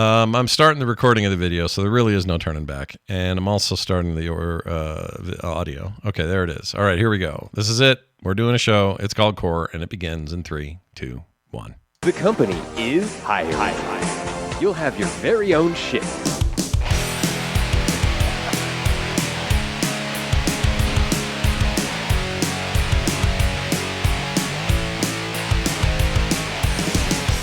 I'm starting the recording of the video, so there really is no turning back. And I'm also starting the audio. Okay, there it is. All right, here we go. This is it. We're doing a show. It's called Core, and it begins in 3, 2, 1. The company is hired. You'll have your very own ship.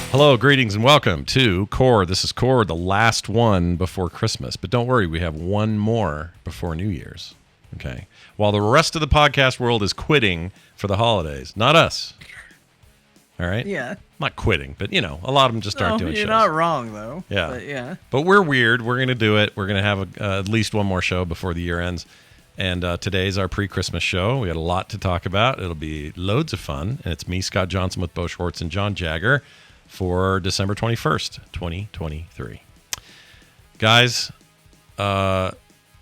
Hello, greetings, and welcome to Core. This is Core, the last one before Christmas. But don't worry, we have one more before New Year's. Okay. While the rest of the podcast world is quitting for the holidays. Not us. All right? Yeah. Not quitting, but, a lot of them just aren't doing shows. You're not wrong, though. Yeah. But, yeah. But we're weird. We're going to do it. We're going to have at least one more show before the year ends. And today's our pre-Christmas show. We got a lot to talk about. It'll be loads of fun. And it's me, Scott Johnson, with Beau Schwartz and John Jagger for December 21st, 2023. Guys, I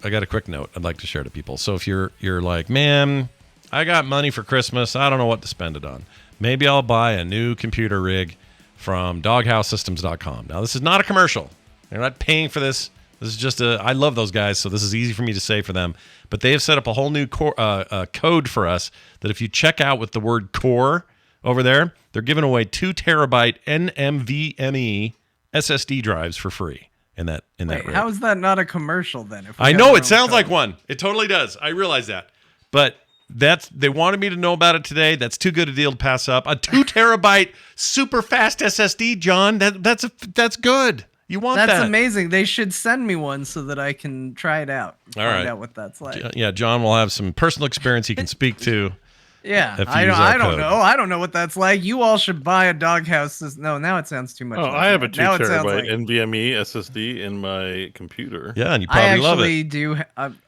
got a quick note I'd like to share to people. So if you're like, man, I got money for Christmas. I don't know what to spend it on. Maybe I'll buy a new computer rig from DoghouseSystems.com. Now, this is not a commercial. They're not paying for this. This is just I love those guys, so this is easy for me to say for them. But they have set up a whole new code for us that if you check out with the word core over there, they're giving away 2 terabyte NVMe SSD drives for free in that rig. How is that not a commercial then? I know it sounds like one. It totally does. I realize that. But they wanted me to know about it today. That's too good a deal to pass up. A 2 terabyte super fast SSD, John. That's good. You want that? That's amazing. They should send me one so that I can try it out. Find out what that's like. Yeah, John will have some personal experience he can speak to. Yeah, I don't know. I don't know what that's like. You all should buy a Doghouse. No, now it sounds too much. I have a 2 terabyte NVMe SSD in my computer. Yeah, and you probably love it. I actually do.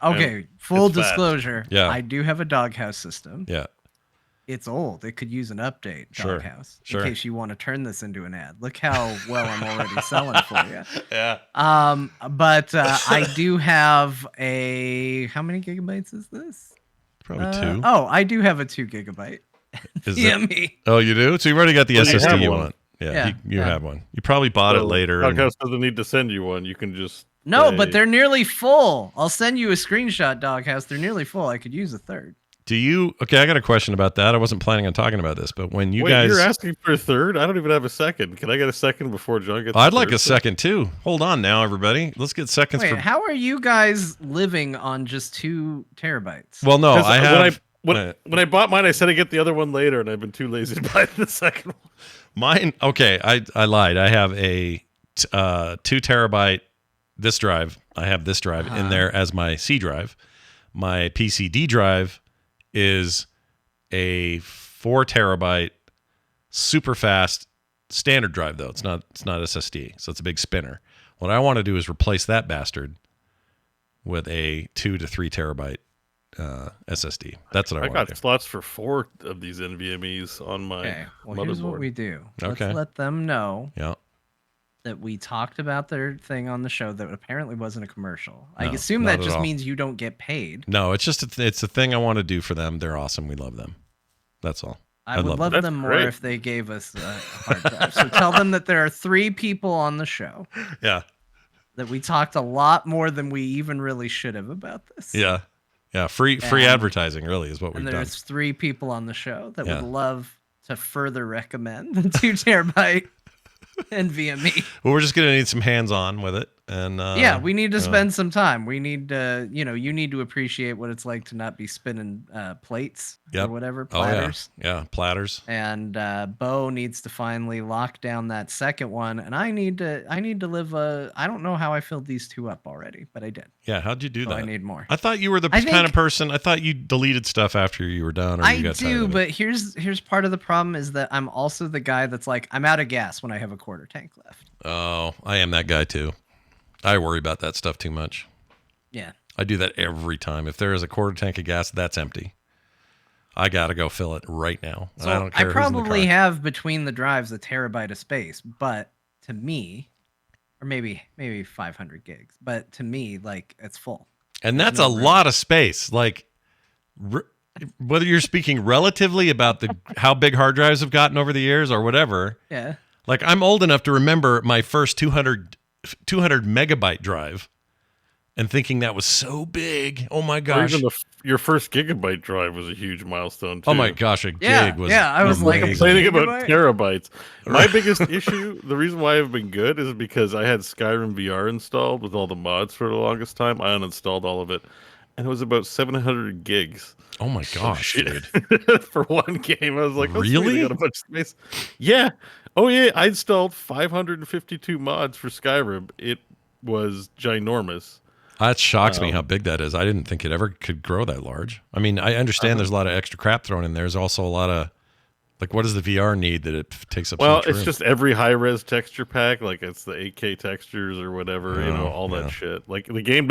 Okay, full disclosure. Yeah. I do have a Doghouse system. Yeah. It's old. It could use an update, Doghouse. Sure. In case you want to turn this into an ad. Look how well I'm already selling for you. Yeah. But I do have how many gigabytes is this? Probably 2. I do have a 2 gigabyte. Oh, you do? So you've already got the SSD you want. Yeah, you have one. You probably bought it later. Doghouse doesn't need to send you one. You can just... No, but they're nearly full. I'll send you a screenshot, Doghouse. They're nearly full. I could use a third. Okay, I got a question about that. I wasn't planning on talking about this, but when guys... you're asking for a third? I don't even have a second. Can I get a second before John gets I'd like a second, too. Hold on now, everybody. Let's get seconds. How are you guys living on just 2 terabytes? Well, no, I have... When I bought mine, I said I'd get the other one later, and I've been too lazy to buy the second one. Mine, okay, I lied. I have a 2 terabyte disk drive. I have this drive in there as my C drive. My PCD drive is a 4 terabyte super fast standard drive, though. It's not SSD, so it's a big spinner. What I want to do is replace that bastard with a 2 to 3 terabyte SSD. That's what I want. I got slots for 4 of these NVMe's on my motherboard. Here's what we do. Okay. Let's let them know Yeah. that we talked about their thing on the show that apparently wasn't a commercial. No, I assume not that at just all. means you don't get paid. No, it's just it's a thing I want to do for them. They're awesome. We love them. That's all. I would love them more great. if they gave us a hard drive. So tell them that there are 3 people on the show. Yeah. That we talked a lot more than we even really should have about this. Yeah. Yeah. Free advertising really is what we've and done. there's 3 people on the show that Yeah. would love to further recommend the 2 terabyte NVMe. Well, we're just going to need some hands-on with it. And we need to spend some time. We need to, you need to appreciate what it's like to not be spinning plates or whatever, platters. Oh, yeah, platters. And Beau needs to finally lock down that second one. And I need to live I don't know how I filled these 2 up already, but I did. Yeah, how'd you do that? I need more. I thought you were the kind of person, I thought you deleted stuff after you were done. Or you got tired of it. But here's part of the problem is that I'm also the guy that's like, I'm out of gas when I have a quarter tank left. Oh, I am that guy too. I worry about that stuff too much. Yeah. I do that every time. If there is a quarter tank of gas, that's empty. I got to go fill it right now. So I don't care. I probably have between the drives a terabyte of space, but to me, or maybe 500 gigs, but to me, like, it's full. And that's a lot of space. Like, whether you're speaking relatively about how big hard drives have gotten over the years or whatever. Yeah. Like, I'm old enough to remember my first 200 200 megabyte drive and thinking that was so big. Oh my Or gosh. even your first gigabyte drive was a huge milestone too. Oh my gosh, a Yeah, gig was yeah, I was like, amazing. Complaining about Gigabyte? terabytes. My biggest issue, the reason why I've been good, is because I had Skyrim VR installed with all the mods for the longest time. I uninstalled all of it, and it was about 700 gigs. Oh my gosh, Shit. dude. For one game. I was like, oh, sweet, Really? I got a bunch of space. Yeah. Oh yeah, I installed 552 mods for Skyrim. It was ginormous. That shocks me how big that is. I didn't think it ever could grow that large. I mean, I understand there's a lot of extra crap thrown in there. There's also a lot of, like, what does the VR need that it takes up so Well, much it's room? just every high-res texture pack, like it's the 8K textures or whatever, all yeah. that shit. Like the game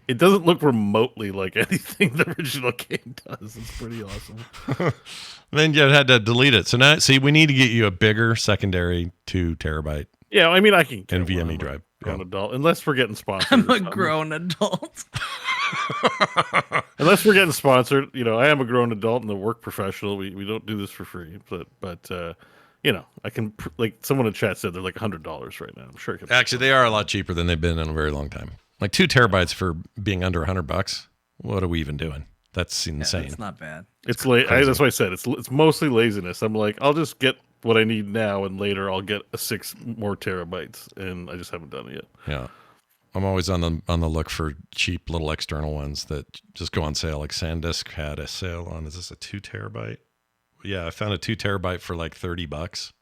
it doesn't look remotely like anything the original game does. It's pretty awesome. Then you had to delete it. So now, see, we need to get you a bigger secondary 2 terabyte Yeah, I mean, I can get NVMe one. drive. I'm an adult, unless we're getting sponsored. I'm or a something. grown adult. Unless we're getting sponsored, I am a grown adult and a work professional. We don't do this for free, but I can like someone in chat said they're like $100 right now. I'm sure. Actually, they are a lot cheaper than they've been in a very long time. Like 2 terabytes for being under $100. What are we even doing? That's insane. It's not bad. It's crazy. that's why I said it's mostly laziness. I'm like, I'll just get what I need now, and later I'll get 6 more terabytes, and I just haven't done it yet. Yeah. I'm always on the look for cheap little external ones that just go on sale. Like SanDisk had a sale on, is this a 2 terabyte? Yeah, I found a 2 terabyte for like $30.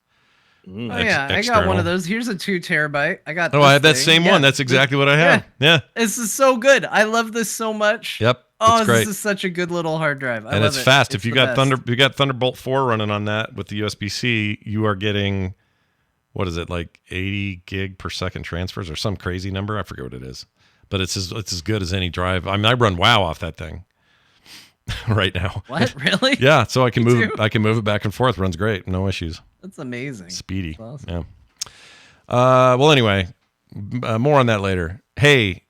Oh yeah, I got external. one of those. Here's a 2 terabyte. I got. Oh, this I had that thing. same one. That's exactly what I had. Yeah. This is so good. I love this so much. Yep. Oh, it's great. this is such a good little hard drive. I And love it's it. fast. It's If you the got best. you got Thunderbolt 4 running on that with the USB-C, you are getting, what is it, like 80 gig per second transfers or some crazy number? I forget what it is. But it's as good as any drive. I mean, I run WoW off that thing right now. What? Really? Yeah, so I can Me move too. I can move it back and forth. Runs great. No issues. That's amazing. Speedy. That's awesome. Yeah. Well, anyway, more on that later. Hey,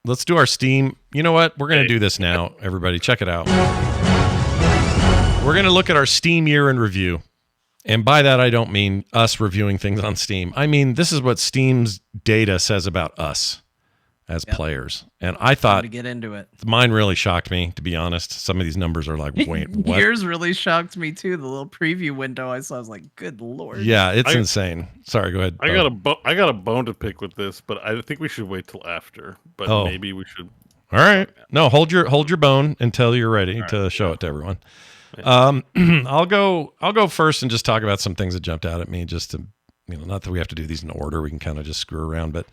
let's do our Steam. You know what? We're going to do this now, everybody. Check it out. We're going to look at our Steam year in review. And by that, I don't mean us reviewing things on Steam. I mean, this is what Steam's data says about us as players. And I Time thought to get into it. mine really shocked me, to be honest. Some of these numbers are like, wait, what? Yours really shocked me too. The little preview window I saw, I was like, "Good lord!" Yeah, it's insane. Sorry, go ahead. I got a bone to pick with this, but I think we should wait till after. But Oh. maybe we should. All right. No, hold your bone until you're ready to show it to everyone. I'll go first and just talk about some things that jumped out at me. Just to, not that we have to do these in order. We can kind of just screw around. But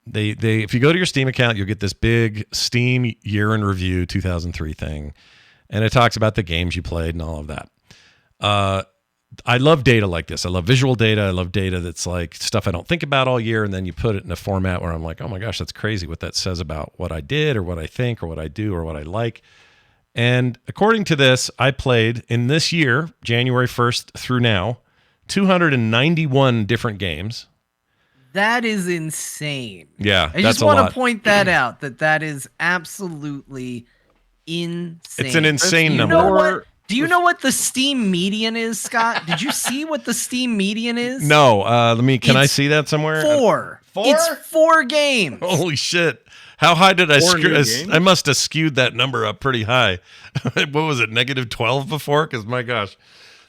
they if you go to your Steam account, you'll get this big Steam year in review 2003 thing, and it talks about the games you played and all of that. I love data like this. I love visual data. I love data that's like stuff I don't think about all year, and then you put it in a format where I'm like, oh my gosh, that's crazy what that says about what I did or what I think or what I do or what I like. And according to this, I played in this year, January 1st through now, 291 different games. That is insane. Yeah, I that's just a want lot. to point that out. That is absolutely insane. It's an insane Do you number. know what? Do you know what the Steam median is, Scott? Did you see what the Steam median is? No, can I It's see that somewhere? 4. 4? It's 4 games. Holy shit. How high did I 4 new screw? games? I must have skewed that number up pretty high. What was it, negative 12 before? Because my gosh,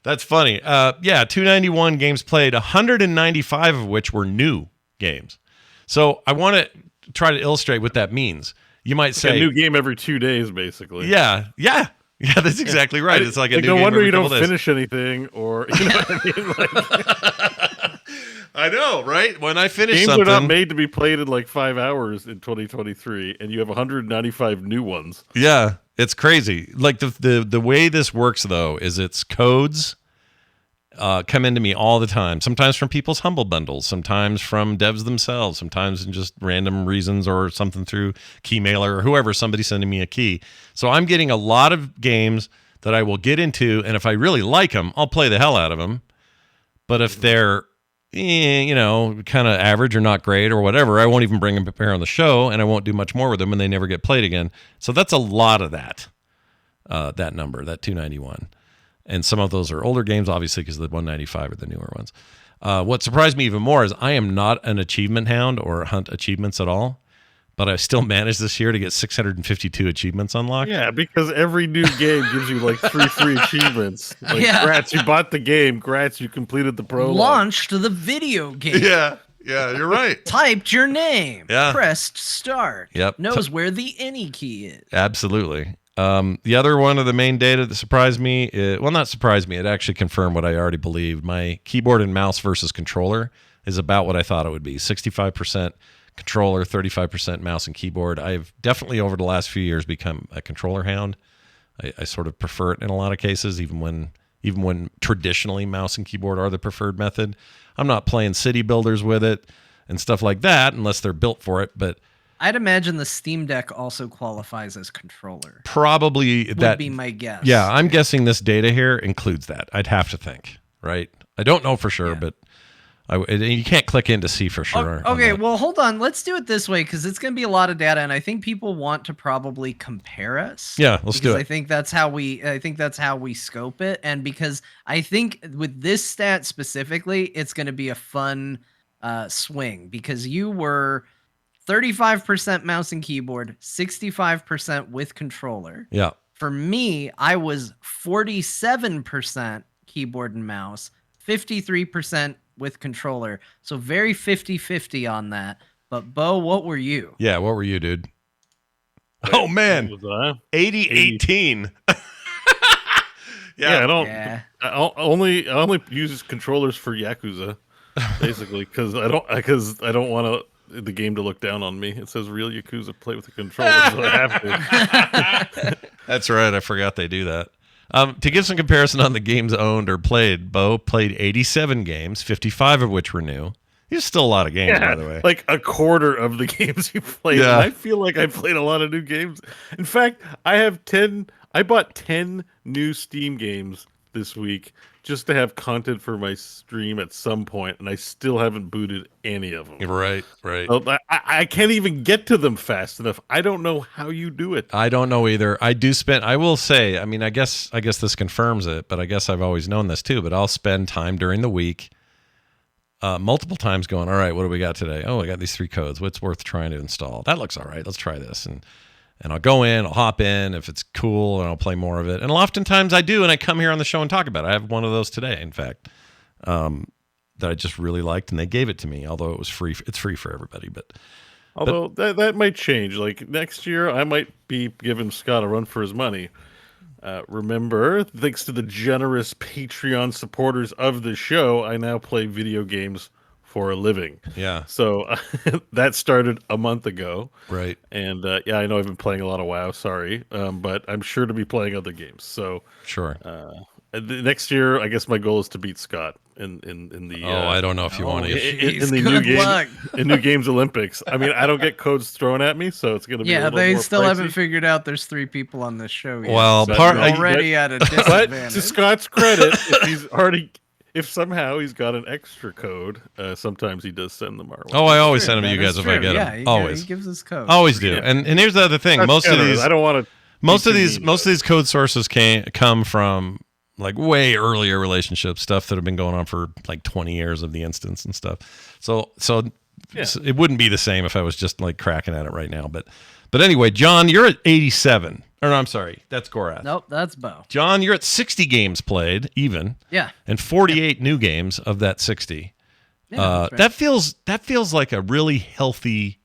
that's funny. 291 games played, 195 of which were new games. So I want to try to illustrate what that means. You might Like say, a new game every 2 days, basically. yeah, that's exactly right. It's like a new no game wonder every you don't couple days. finish anything, or you know what I mean. Like, I know, right? When I finish games something, are not made to be played in like 5 hours in 2023, and you have 195 new ones. yeah, it's crazy. Like the way this works though is it's codes come into me all the time. Sometimes from people's Humble bundles, sometimes from devs themselves, sometimes in just random reasons or something through Keymailer or whoever, somebody sending me a key. So I'm getting a lot of games that I will get into, and if I really like them, I'll play the hell out of them. But if they're kind of average or not great or whatever, I won't even bring them here on the show, and I won't do much more with them, and they never get played again. So that's a lot of that number, that 291. And some of those are older games, obviously, because the 195 are the newer ones. What surprised me even more is I am not an achievement hound or hunt achievements at all, but I still managed this year to get 652 achievements unlocked. Yeah, because every new game gives you like 3 free achievements. Like, Grats, you bought the game. Grats, you completed the prologue. Launched the video game. Yeah, you're right. Typed your name. Yeah. Pressed start. Yep. Knows where the any key is. Absolutely. The other one of the main data that surprised me, not surprised me, it actually confirmed what I already believed. My keyboard and mouse versus controller is about what I thought it would be. 65% controller, 35% mouse and keyboard. I've definitely over the last few years become a controller hound. I sort of prefer it in a lot of cases, even when traditionally mouse and keyboard are the preferred method. I'm not playing city builders with it and stuff like that unless they're built for it, but I'd imagine the Steam Deck also qualifies as controller. probably Would that be my guess. Yeah, I'm guessing this data here includes that. I'd have to think, right? I don't know for sure, but you can't click in to see for sure. Okay, well, hold on. Let's do it this way because it's going to be a lot of data, and I think people want to probably compare us. Yeah, let's do it. I think that's how we scope it, and because I think with this stat specifically, it's going to be a fun swing because you were 35% mouse and keyboard, 65% with controller. Yeah. For me, I was 47% keyboard and mouse, 53% with controller. So very 50-50 on that. But Beau, what were you? Yeah, what were you, dude? Oh man. 80-18. Yeah, I only use controllers for Yakuza, basically, because I don't want the game to look down on me. It says real Yakuza play with a controller, so I have to. That's right. I forgot they do that. To give some comparison on the games owned or played, Beau played 87 games, 55 of which were new. There's still a lot of games, by the way. Like a quarter of the games you played. Yeah. And I feel like I played a lot of new games. In fact, I bought 10 new Steam games this week just to have content for my stream at some point, and I still haven't booted any of them. Right. So I can't even get to them fast enough. I don't know how you do it. I don't know either. I will say, I mean, I guess this confirms it, but I guess I've always known this too, but I'll spend time during the week multiple times going, all right, what do we got today? Oh, I got these 3 codes. What's worth trying to install? That looks all right. Let's try this. And I'll go in, I'll hop in if it's cool, and I'll play more of it. And oftentimes I do, and I come here on the show and talk about it. I have one of those today, in fact, that I just really liked, and they gave it to me, although it was free. It's free for everybody. Although that might change. Like next year, I might be giving Scott a run for his money. Remember, thanks to the generous Patreon supporters of the show, I now play video games for a living. Yeah. So that started a month ago. Right. And I know I've been playing a lot of WoW, sorry. But I'm sure to be playing other games. So Sure. Next year, I guess my goal is to beat Scott in the I don't know if you want to. in the new games Olympics. I mean, I don't get codes thrown at me, so it's going to be a little they more still pricey. haven't figured out there's 3 people on this show yet. Well, so part you're already at a disadvantage. But to Scott's credit, if somehow he's got an extra code, sometimes he does send them our way. Oh, I always send them to you guys if I get yeah, them. he Always. He gives us codes. Always do. Yeah. And here's the other thing. That's Most generous. of these I don't want to. most of these code sources come from like way earlier relationships, stuff that have been going on for like 20 years of the instance and stuff. So it wouldn't be the same if I was just like cracking at it right now. But anyway, John, you're at 87. Or no, I'm sorry, that's Gorath. Nope, that's Beau. John, you're at 60 games played, even. Yeah. And 48 new games of that 60. Yeah, that's right. That feels like a really healthy.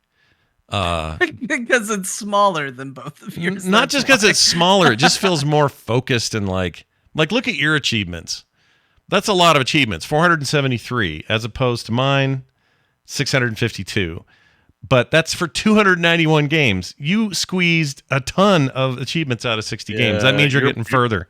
Because it's smaller than both of yours. Not just because it's smaller, it just feels more focused and like look at your achievements. That's a lot of achievements, 473, as opposed to mine, 652. But that's for 291 games. You squeezed a ton of achievements out of 60 games. That means you're getting further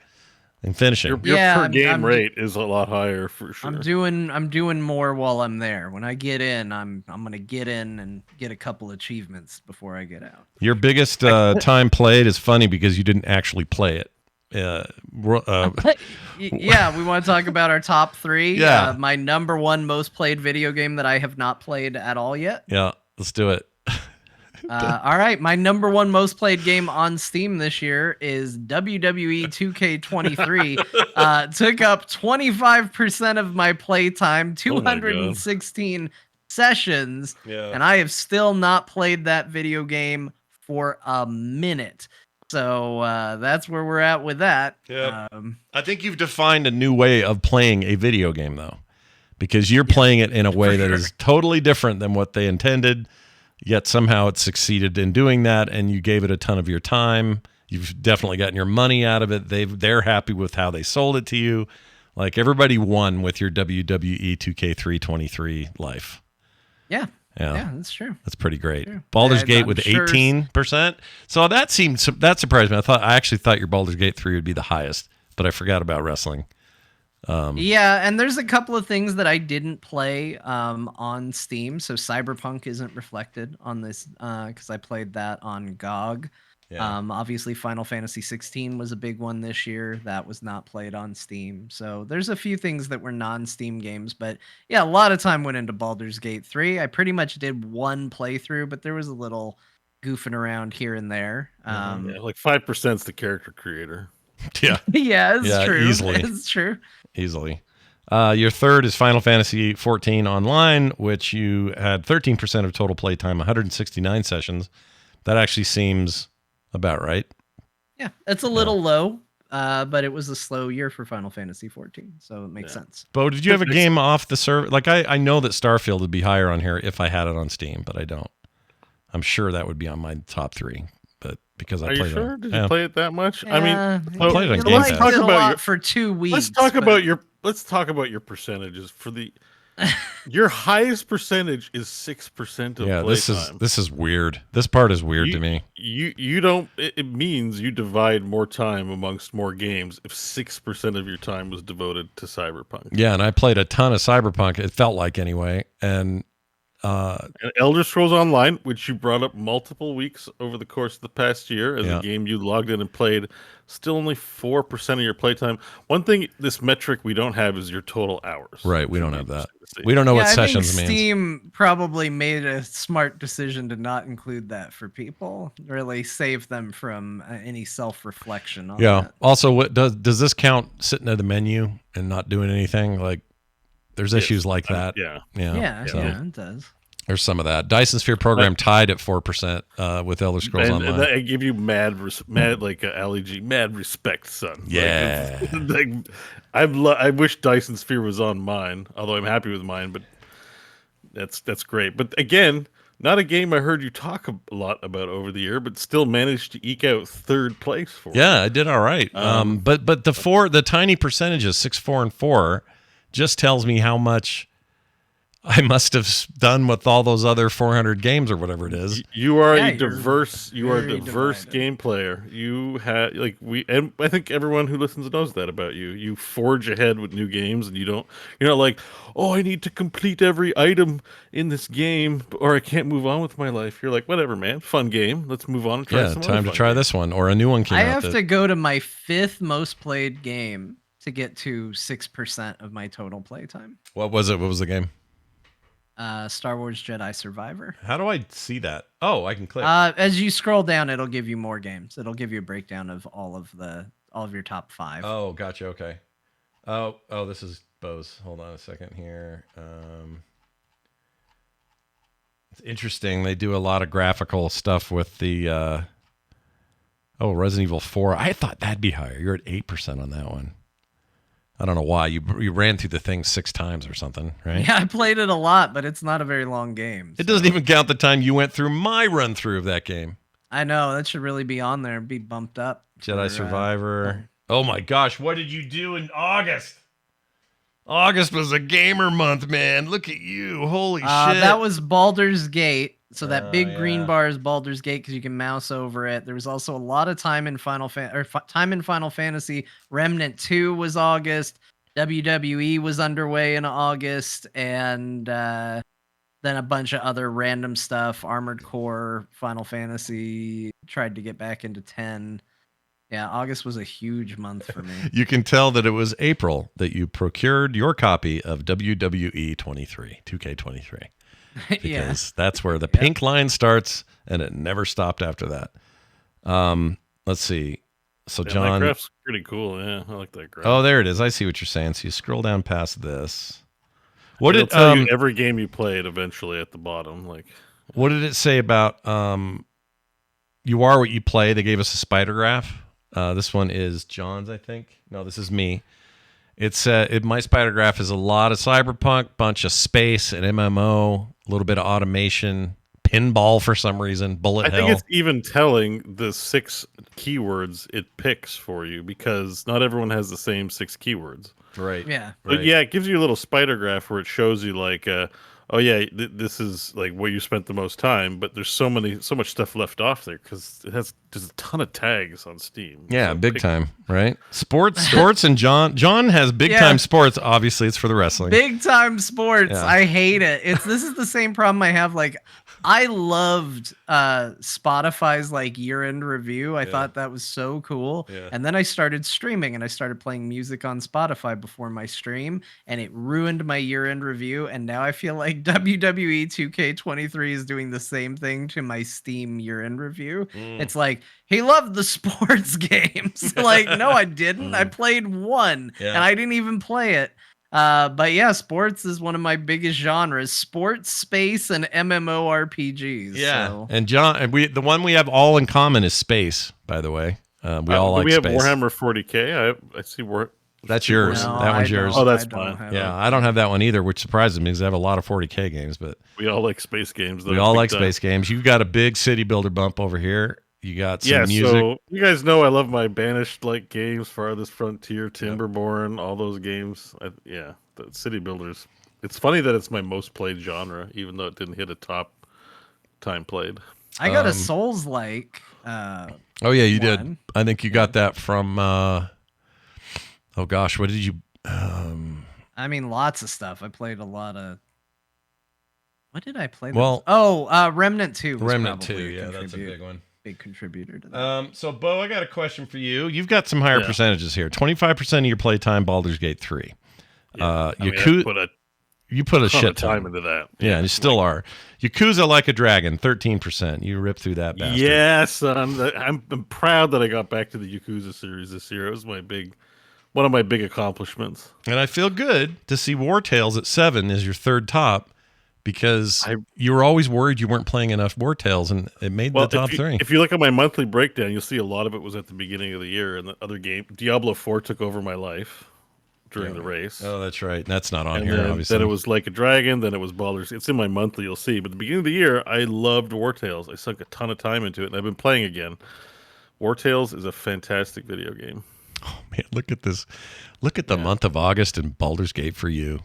and finishing. Your per game rate is a lot higher for sure. I'm doing more while I'm there. When I get in, I'm gonna get in and get a couple achievements before I get out. Your biggest time played is funny because you didn't actually play it. Yeah, we want to talk about our top 3. Yeah. My number 1 most played video game that I have not played at all yet. Yeah, let's do it. All right, my number one most played game on Steam this year is WWE 2K23. Took up 25% of my playtime, Oh my God. 216 sessions, Yeah. and I have still not played that video game for a minute. So that's where we're at with that. Yep. I think you've defined a new way of playing a video game, though, because you're playing it in a way that is totally different than what they intended, yet somehow it succeeded in doing that, and you gave it a ton of your time. You've definitely gotten your money out of it. They're happy with how they sold it to you. Like, everybody won with your WWE 2K323 life. Yeah, that's true. That's pretty great. True. Baldur's And Gate I'm with sure 18%. So that surprised me. I actually thought your Baldur's Gate 3 would be the highest, but I forgot about wrestling. Yeah, and there's a couple of things that I didn't play on Steam. So Cyberpunk isn't reflected on this because I played that on GOG. Yeah. Obviously, Final Fantasy 16 was a big one this year. That was not played on Steam. So there's a few things that were non-Steam games. But yeah, a lot of time went into Baldur's Gate 3. I pretty much did one playthrough, but there was a little goofing around here and there. Yeah, like 5% is the character creator. Yeah. Yeah, it's true. Easily. It's true. Easily. Your third is Final Fantasy 14 Online, which you had 13% of total playtime, 169 sessions. That actually seems about right. Yeah, it's a little low, but it was a slow year for Final Fantasy 14, so it makes sense. Beau, did you have a game off the server? Like, I know that Starfield would be higher on here if I had it on Steam, but I don't. I'm sure that would be on my top 3, but because I Are played you sure? it. Did you play it that much? I Yeah, mean, I played it on you Game liked Pass. it a Talk about lot your- for 2 weeks. let's talk about your percentages for the. Your highest percentage is 6% of playtime. This is weird. This part is weird to me. You don't. It means you divide more time amongst more games if 6% of your time was devoted to Cyberpunk. Yeah, and I played a ton of Cyberpunk. It felt like anyway, and And Elder Scrolls Online, which you brought up multiple weeks over the course of the past year as a game you logged in and played, still only 4% of your playtime. One thing, this metric we don't have is your total hours. right, we don't have that. We don't know what I think sessions means. Steam probably made a smart decision to not include that for people. Really save them from any self-reflection on Yeah. that. Also, what does this count sitting at the menu and not doing anything? Like, there's issues like that. Yeah. Yeah, So it does. there's some of that. Dyson Sphere program tied at 4% with Elder Scrolls And Online. I give you mad like Ali G, mad respect, son. Yeah. Like, I wish Dyson Sphere was on mine, although I'm happy with mine. But that's great. But again, not a game I heard you talk a lot about over the year, but still managed to eke out third place for. Yeah, I did all right. But the tiny percentages, 6, 4, and 4, just tells me how much I must have done with all those other 400 games or whatever it is. You are Yeah, a diverse. You are a very diverse divided. game player. You have and I think everyone who listens knows that about you. You forge ahead with new games, and you're not like, oh, I need to complete every item in this game, or I can't move on with my life. You're like, whatever, man, fun game. Let's move on and try. Yeah, some time other to fun try game. this one, or a new one came I out. have to go to my 5th most played game to get to 6% of my total playtime. What was it? What was the game? Star Wars Jedi Survivor. How do I see that? Oh, I can click. As you scroll down, it'll give you more games. It'll give you a breakdown of all of your top 5. Oh, gotcha. Okay. Oh, this is Beau's. Hold on a second here. It's interesting. They do a lot of graphical stuff with the. Resident Evil 4. I thought that'd be higher. You're at 8% on that one. I don't know why. You ran through the thing 6 times or something, right? Yeah, I played it a lot, but it's not a very long game. It doesn't even count the time you went through my run through of that game. I know that should really be on there and be bumped up. Jedi Survivor. Oh my gosh, what did you do in August? August was a gamer month, man. Look at you. Holy shit. That was Baldur's Gate. So that big yeah. green bar is Baldur's Gate because you can mouse over it. There was also a lot of time in Final Fantasy. Remnant 2 was August. WWE was underway in August, and then a bunch of other random stuff. Armored Core, Final Fantasy. Tried to get back into 10. Yeah, August was a huge month for me. You can tell that it was April that you procured your copy of WWE 23, 2K23. because that's where the pink line starts, and it never stopped after that. Let's see. So John, that graph's pretty cool. Yeah, I like that graph. oh, there it is. I see what you're saying. So you scroll down past this. What It'll did tell you every game you played eventually at the bottom? Like, what did it say about you are what you play? They gave us a spider graph. This one is John's, I think. No, this is me. It's my spider graph is a lot of cyberpunk, bunch of space, an MMO, a little bit of automation, pinball for some reason, bullet I hell. think it's even telling the 6 keywords it picks for you, because not everyone has the same 6 keywords. Right. Yeah. But yeah, it gives you a little spider graph where it shows you like, oh yeah, this is like where you spent the most time. But there's so much stuff left off there because it has just a ton of tags on Steam. Yeah, So big time, right? Sports, and John has big time sports. Obviously, it's for the wrestling. Big time sports. Yeah. I hate it. This is the same problem I have. Like, I loved Spotify's like year-end review. I thought that was so cool. Yeah. And then I started streaming and I started playing music on Spotify before my stream, and it ruined my year-end review. And now I feel like WWE 2K23 is doing the same thing to my Steam year-end review. It's like, he loved the sports games. Like, no, I didn't. I played one and I didn't even play it. But yeah, sports is one of my biggest genres: sports, space, and MMORPGs. Yeah, so. and John, and the one we have all in common is space. By the way, we all like we have space. Warhammer 40k. I see That's yours. No, that one's I yours. don't- Oh, that's I don't fine. have Yeah, it. I don't have that one either, which surprises me because I have a lot of 40k games. But We all like space games, though. we all big like time. space games. You got a big city builder bump over here. You got some music. So you guys know I love my Banished like games, Farthest Frontier, Timberborn, all those games. The city builders. It's funny that it's my most played genre, even though it didn't hit a top time played. I got a Souls-like. Oh yeah, you did. one. I think you got that from. Oh gosh, what did you? I mean, lots of stuff. I played a lot of. What did I play? Well- Remnant 2. Was Remnant probably 2. Yeah, that's a big one. Big contributor to that. So, Beau, I got a question for you. You've got some higher percentages here. 25% of your playtime, Baldur's Gate 3. I You put a ton shit of time ton. into that. Yeah, you still are. Yakuza Like a Dragon, 13%. You ripped through that bastard. Yeah, son. I'm proud that I got back to the Yakuza series this year. It was one of my big accomplishments. And I feel good to see War Tales at 7 is your third top, because you were always worried you weren't playing enough War Tales, and it made the top 3. If you look at my monthly breakdown, you'll see a lot of it was at the beginning of the year, and the other game, Diablo 4, took over my life during the race. Oh, that's right. That's not on And here, then, obviously. then it was Like a Dragon, then it was Baldur's. It's in my monthly, you'll see. But at the beginning of the year, I loved War Tales. I sunk a ton of time into it, and I've been playing again. War Tales is a fantastic video game. Oh, man, look at this. Look at the month of August in Baldur's Gate for you.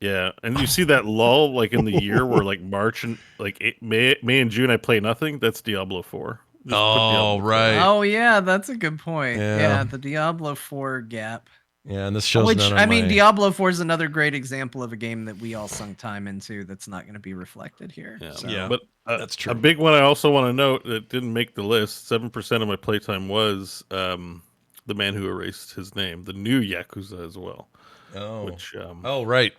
Yeah, and you see that lull like in the year where like March and like May and June I play nothing. That's Diablo 4. Just put Diablo 4. Right. Oh yeah, that's a good point. Yeah. Yeah, the Diablo 4 gap. Yeah, and this shows Which, none of I mean, my- Diablo 4 is another great example of a game that we all sunk time into that's not going to be reflected here. Yeah, So. Yeah. but That's true. A big one I also want to note that didn't make the list. 7% of my playtime was The Man Who Erased His Name, the new Yakuza as well. Oh. Which Right.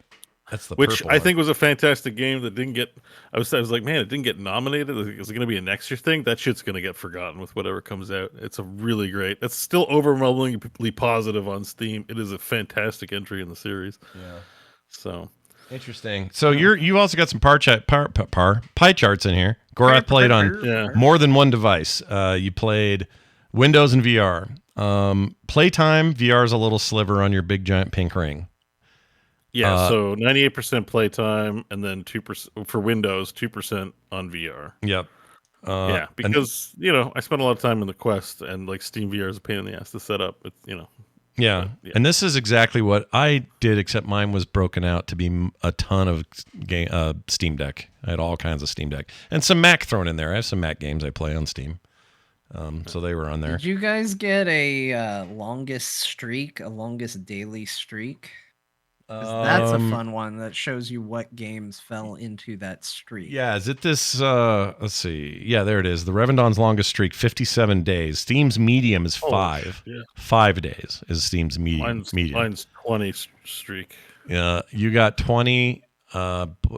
That's the which purple I one. think was a fantastic game that didn't get. I was like, man, it didn't get nominated. Is it going to be a next year thing? That shit's going to get forgotten with whatever comes out. It's a really great. It's still overwhelmingly positive on Steam. It is a fantastic entry in the series. Yeah. So Interesting. So you also got some pie charts in here. Gorath played on more than one device. You played Windows and VR. Playtime, VR is a little sliver on your big giant pink ring. yeah, so 98% playtime, and then 2% for Windows, 2% on VR. Yep. Yeah, because I spent a lot of time in the Quest, and like Steam VR is a pain in the ass to set up. Yeah. Yeah. And this is exactly what I did, except mine was broken out to be a ton of Steam Deck. I had all kinds of Steam Deck and some Mac thrown in there. I have some Mac games I play on Steam. So they were on there. Did you guys get a longest daily streak? 'Cause that's a fun one that shows you what games fell into that streak. Yeah, is it this? Let's see. Yeah, there it is. The Revendon's longest streak, 57 days. Steam's medium is 5. Yeah. 5 days is Steam's medium. Mine's 20 streak. Yeah, you got 20.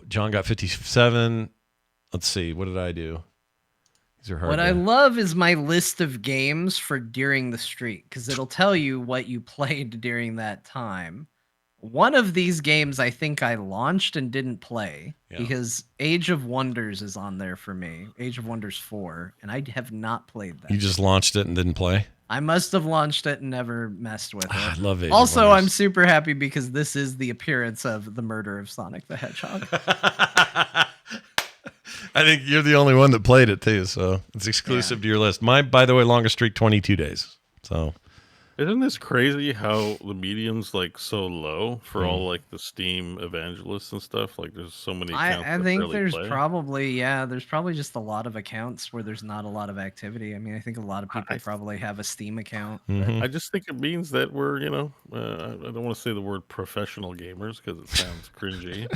John got 57. Let's see. What did I do? These are hard. What I love is my list of games for during the streak, because it'll tell you what you played during that time. One of these games I think I launched and didn't play because Age of Wonders is on there for me. Age of Wonders 4, and I have not played that. You just launched it and didn't play? I must have launched it and never messed with it. I love it. Also, I'm super happy because this is the appearance of the murder of Sonic the Hedgehog. I think you're the only one that played it too, so it's exclusive to your list. My, by the way, longest streak 22 days. So, isn't this crazy how the median's like so low for all like the Steam evangelists and stuff? Like, there's so many. I think there's probably there's probably just a lot of accounts where there's not a lot of activity. I mean, I think a lot of people probably have a Steam account. I just think it means that we're, I don't want to say the word professional gamers because it sounds cringy,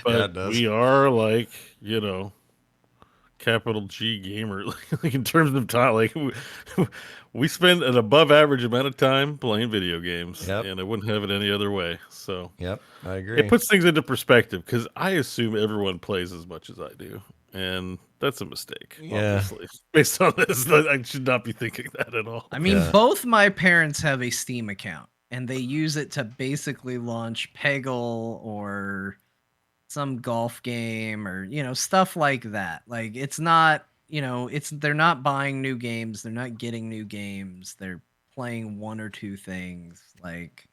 but we are like, capital G gamer, like in terms of time, like we spend an above average amount of time playing video games, and I wouldn't have it any other way. So, I agree. It puts things into perspective because I assume everyone plays as much as I do, and that's a mistake. Obviously, based on this, I should not be thinking that at all. I mean, both my parents have a Steam account, and they use it to basically launch Peggle or some golf game or stuff like that. Like, it's not they're not buying new games, they're not getting new games, they're playing one or two things. Like,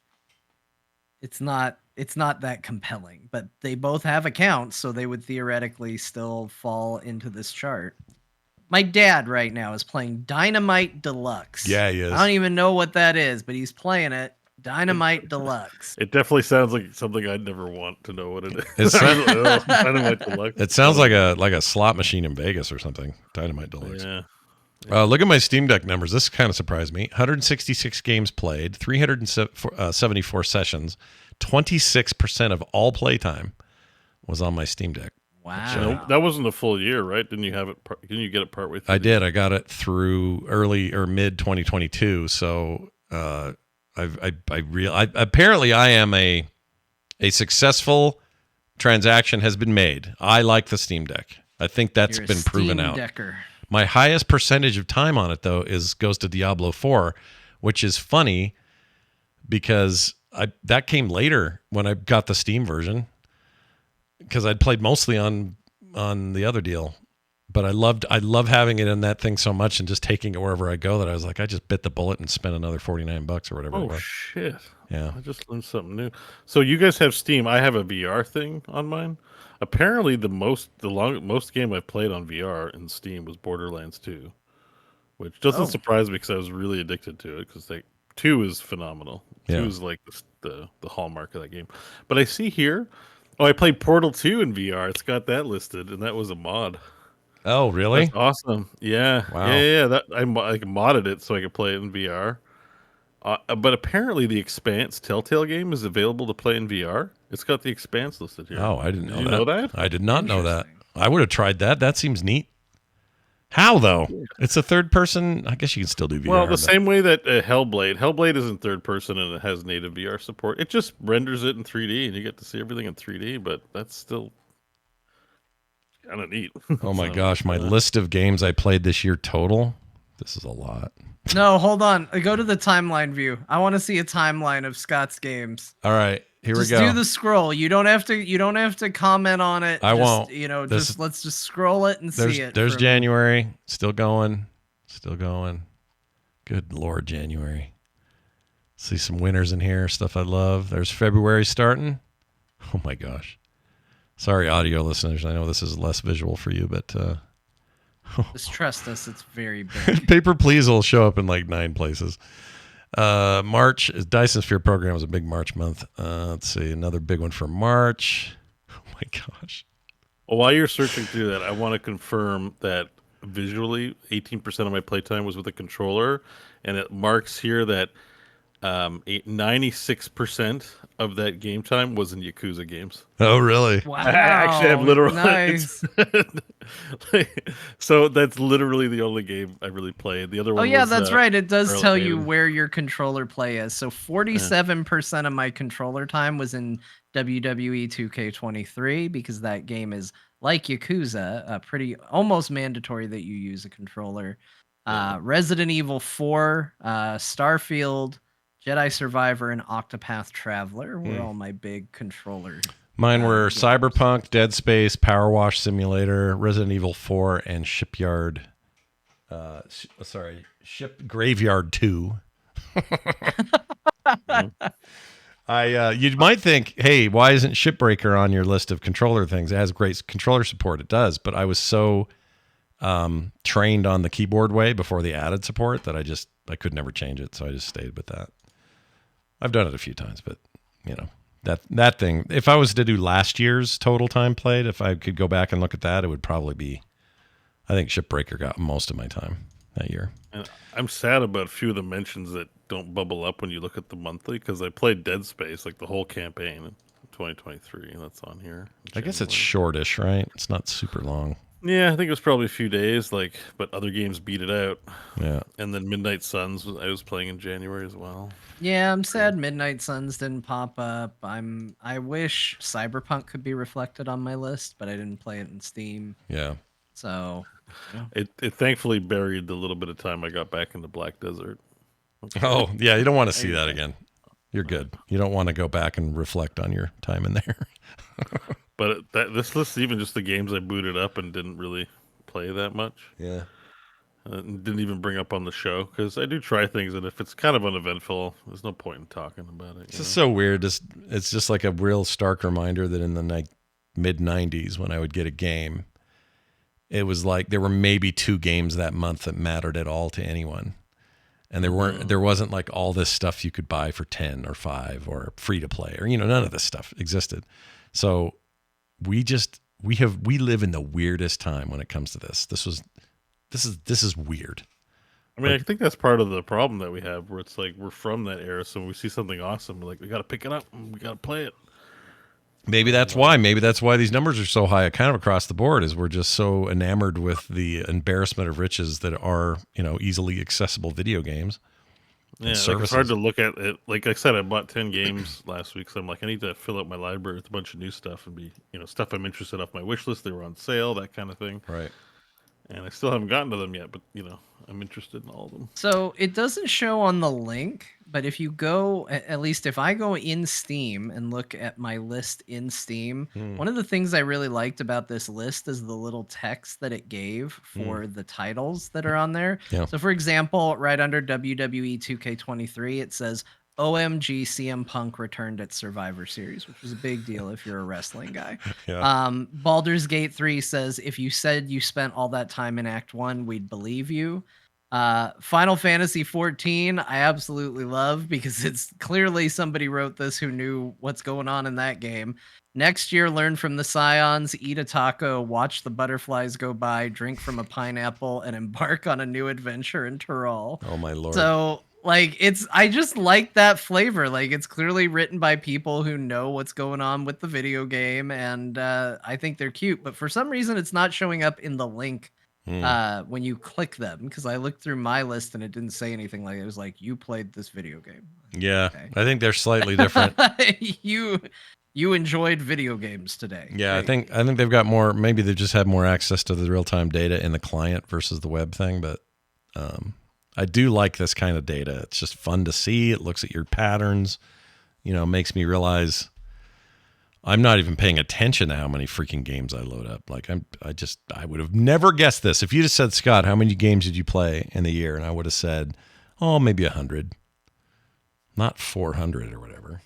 it's not that compelling, but they both have accounts, so they would theoretically still fall into this chart. My dad right now is playing Dynamite Deluxe. Yeah, he is. I don't even know what that is, but he's playing it. Dynamite Deluxe. It definitely sounds like something I'd never want to know what it is. Dynamite Deluxe. It sounds like a slot machine in Vegas or something. Dynamite Deluxe. Yeah. Look at my Steam Deck numbers. This kind of surprised me. 166 games played, 374 sessions, 26% of all playtime was on my Steam Deck. Wow. That wasn't a full year, right? Didn't you have it? Didn't you get it partway through? I did. I got it through early or mid 2022. So apparently I am a successful transaction has been made. I like the Steam Deck. I think that's been proven out. Decker. My highest percentage of time on it though goes to Diablo 4, which is funny because that came later when I got the Steam version because I'd played mostly on the other deal. But I love having it in that thing so much and just taking it wherever I go that I was like, I just bit the bullet and spent another $49 or whatever. Oh shit! Yeah, I just learned something new. So you guys have Steam. I have a VR thing on mine. Apparently, the most game I played on VR in Steam was Borderlands 2, which doesn't surprise me because I was really addicted to it. Because 2 is phenomenal. 2 is like the hallmark of that game. But I see here, I played Portal 2 in VR. It's got that listed, and that was a mod. Oh, really? That's awesome. Yeah. Wow. Yeah. That I modded it so I could play it in VR. But apparently the Expanse Telltale game is available to play in VR. It's got the Expanse listed here. Oh, I didn't know that. Did you know that? I did not know that. I would have tried that. That seems neat. How, though? It's a third person. I guess you can still do VR. Well, the same way that Hellblade is in third person and it has native VR support. It just renders it in 3D and you get to see everything in 3D, but that's still kind of neat. Oh my gosh, my list of games I played this year total. This is a lot. No, hold on. Go to the timeline view. I want to see a timeline of Scott's games. All right, here we go. Just do the scroll. You don't have to comment on it. I won't. Let's just scroll it and see it. There's January. Still going. Good Lord, January. See some winners in here, stuff I love. There's February starting. Oh my gosh. Sorry, audio listeners. I know this is less visual for you, but just trust us. It's very big. Paper Please will show up in like 9 places. March, Dyson Sphere program was a big March month. Let's see, another big one for March. Oh my gosh. Well, while you're searching through that, I want to confirm that visually, 18% of my playtime was with a controller, and it marks here that 96% of that game time was in Yakuza games. Oh, really? Wow. I actually have literal. Nice. So that's literally the only game I really played. The other Oh one yeah, was, that's right. It does Scarlet tell you Maiden. where your controller play is. So 47% of my controller time was in WWE 2K23 because that game is like Yakuza, pretty almost mandatory that you use a controller. Yeah. Resident Evil 4, Starfield, Jedi Survivor, and Octopath Traveler were all my big controller. Mine were games. Cyberpunk, Dead Space, Power Wash Simulator, Resident Evil 4, and Shipyard. Ship Graveyard 2. You might think, hey, why isn't Shipbreaker on your list of controller things? It has great controller support. It does, but I was so trained on the keyboard way before the added support that I could never change it, so I just stayed with that. I've done it a few times, but you know. That thing, if I was to do last year's total time played, if I could go back and look at that, it would probably be, I think Shipbreaker got most of my time that year. And I'm sad about a few of the mentions that don't bubble up when you look at the monthly, because I played Dead Space, like the whole campaign in 2023. That's on here. I guess it's shortish, right? It's not super long. Yeah, I think it was probably a few days, but other games beat it out. Yeah. And then Midnight Suns, I was playing in January as well. Yeah, I'm sad Midnight Suns didn't pop up. I wish Cyberpunk could be reflected on my list, but I didn't play it in Steam. Yeah. So It thankfully buried the little bit of time I got back into Black Desert. Oh, yeah, you don't want to see that again. You're good. You don't want to go back and reflect on your time in there. But this list is even just the games I booted up and didn't really play that much. Yeah. Didn't even bring up on the show, because I do try things, and if it's kind of uneventful, there's no point in talking about it. It's just so weird. It's just like a real stark reminder that in the mid 90s, when I would get a game, it was like there were maybe 2 games that month that mattered at all to anyone. And there wasn't like all this stuff you could buy for 10 or 5 or free to play, or none of this stuff existed. So we live in the weirdest time when it comes to this. This is weird. I mean, I think that's part of the problem that we have, where it's like we're from that era, so when we see something awesome, we're like, we got to pick it up and we got to play it. Maybe that's why these numbers are so high, kind of across the board, is we're just so enamored with the embarrassment of riches that are, easily accessible video games. Yeah, it's hard to look at it. Like I said, I bought 10 games last week, so I'm like, I need to fill out my library with a bunch of new stuff and be, stuff I'm interested off my wish list. They were on sale, that kind of thing. Right. And I still haven't gotten to them yet, but I'm interested in all of them. So it doesn't show on the link, but if you go, at least if I go in Steam and look at my list in Steam, one of the things I really liked about this list is the little text that it gave for the titles that are on there. Yeah. So for example, right under WWE 2K23, it says, OMG, CM Punk returned at Survivor Series, which was a big deal if you're a wrestling guy. Yeah. Baldur's Gate 3 says, if you said you spent all that time in Act 1, we'd believe you. Final Fantasy 14, I absolutely love, because it's clearly somebody wrote this who knew what's going on in that game. Next year, learn from the Scions, eat a taco, watch the butterflies go by, drink from a pineapple, and embark on a new adventure in Tyrol. Oh my Lord. So I just like that flavor. Like, it's clearly written by people who know what's going on with the video game, and I think they're cute. But for some reason, it's not showing up in the link when you click them, because I looked through my list and it didn't say anything. Like, it was like, you played this video game. Yeah, Okay. I think they're slightly different. You enjoyed video games today. Yeah, I think they've got more. Maybe they've just had more access to the real time data in the client versus the web thing. But I do like this kind of data. It's just fun to see. It looks at your patterns. Makes me realize I'm not even paying attention to how many freaking games I load up. Like I would have never guessed this. If you just said, Scott, how many games did you play in the year? And I would have said, maybe 100, not 400 or whatever.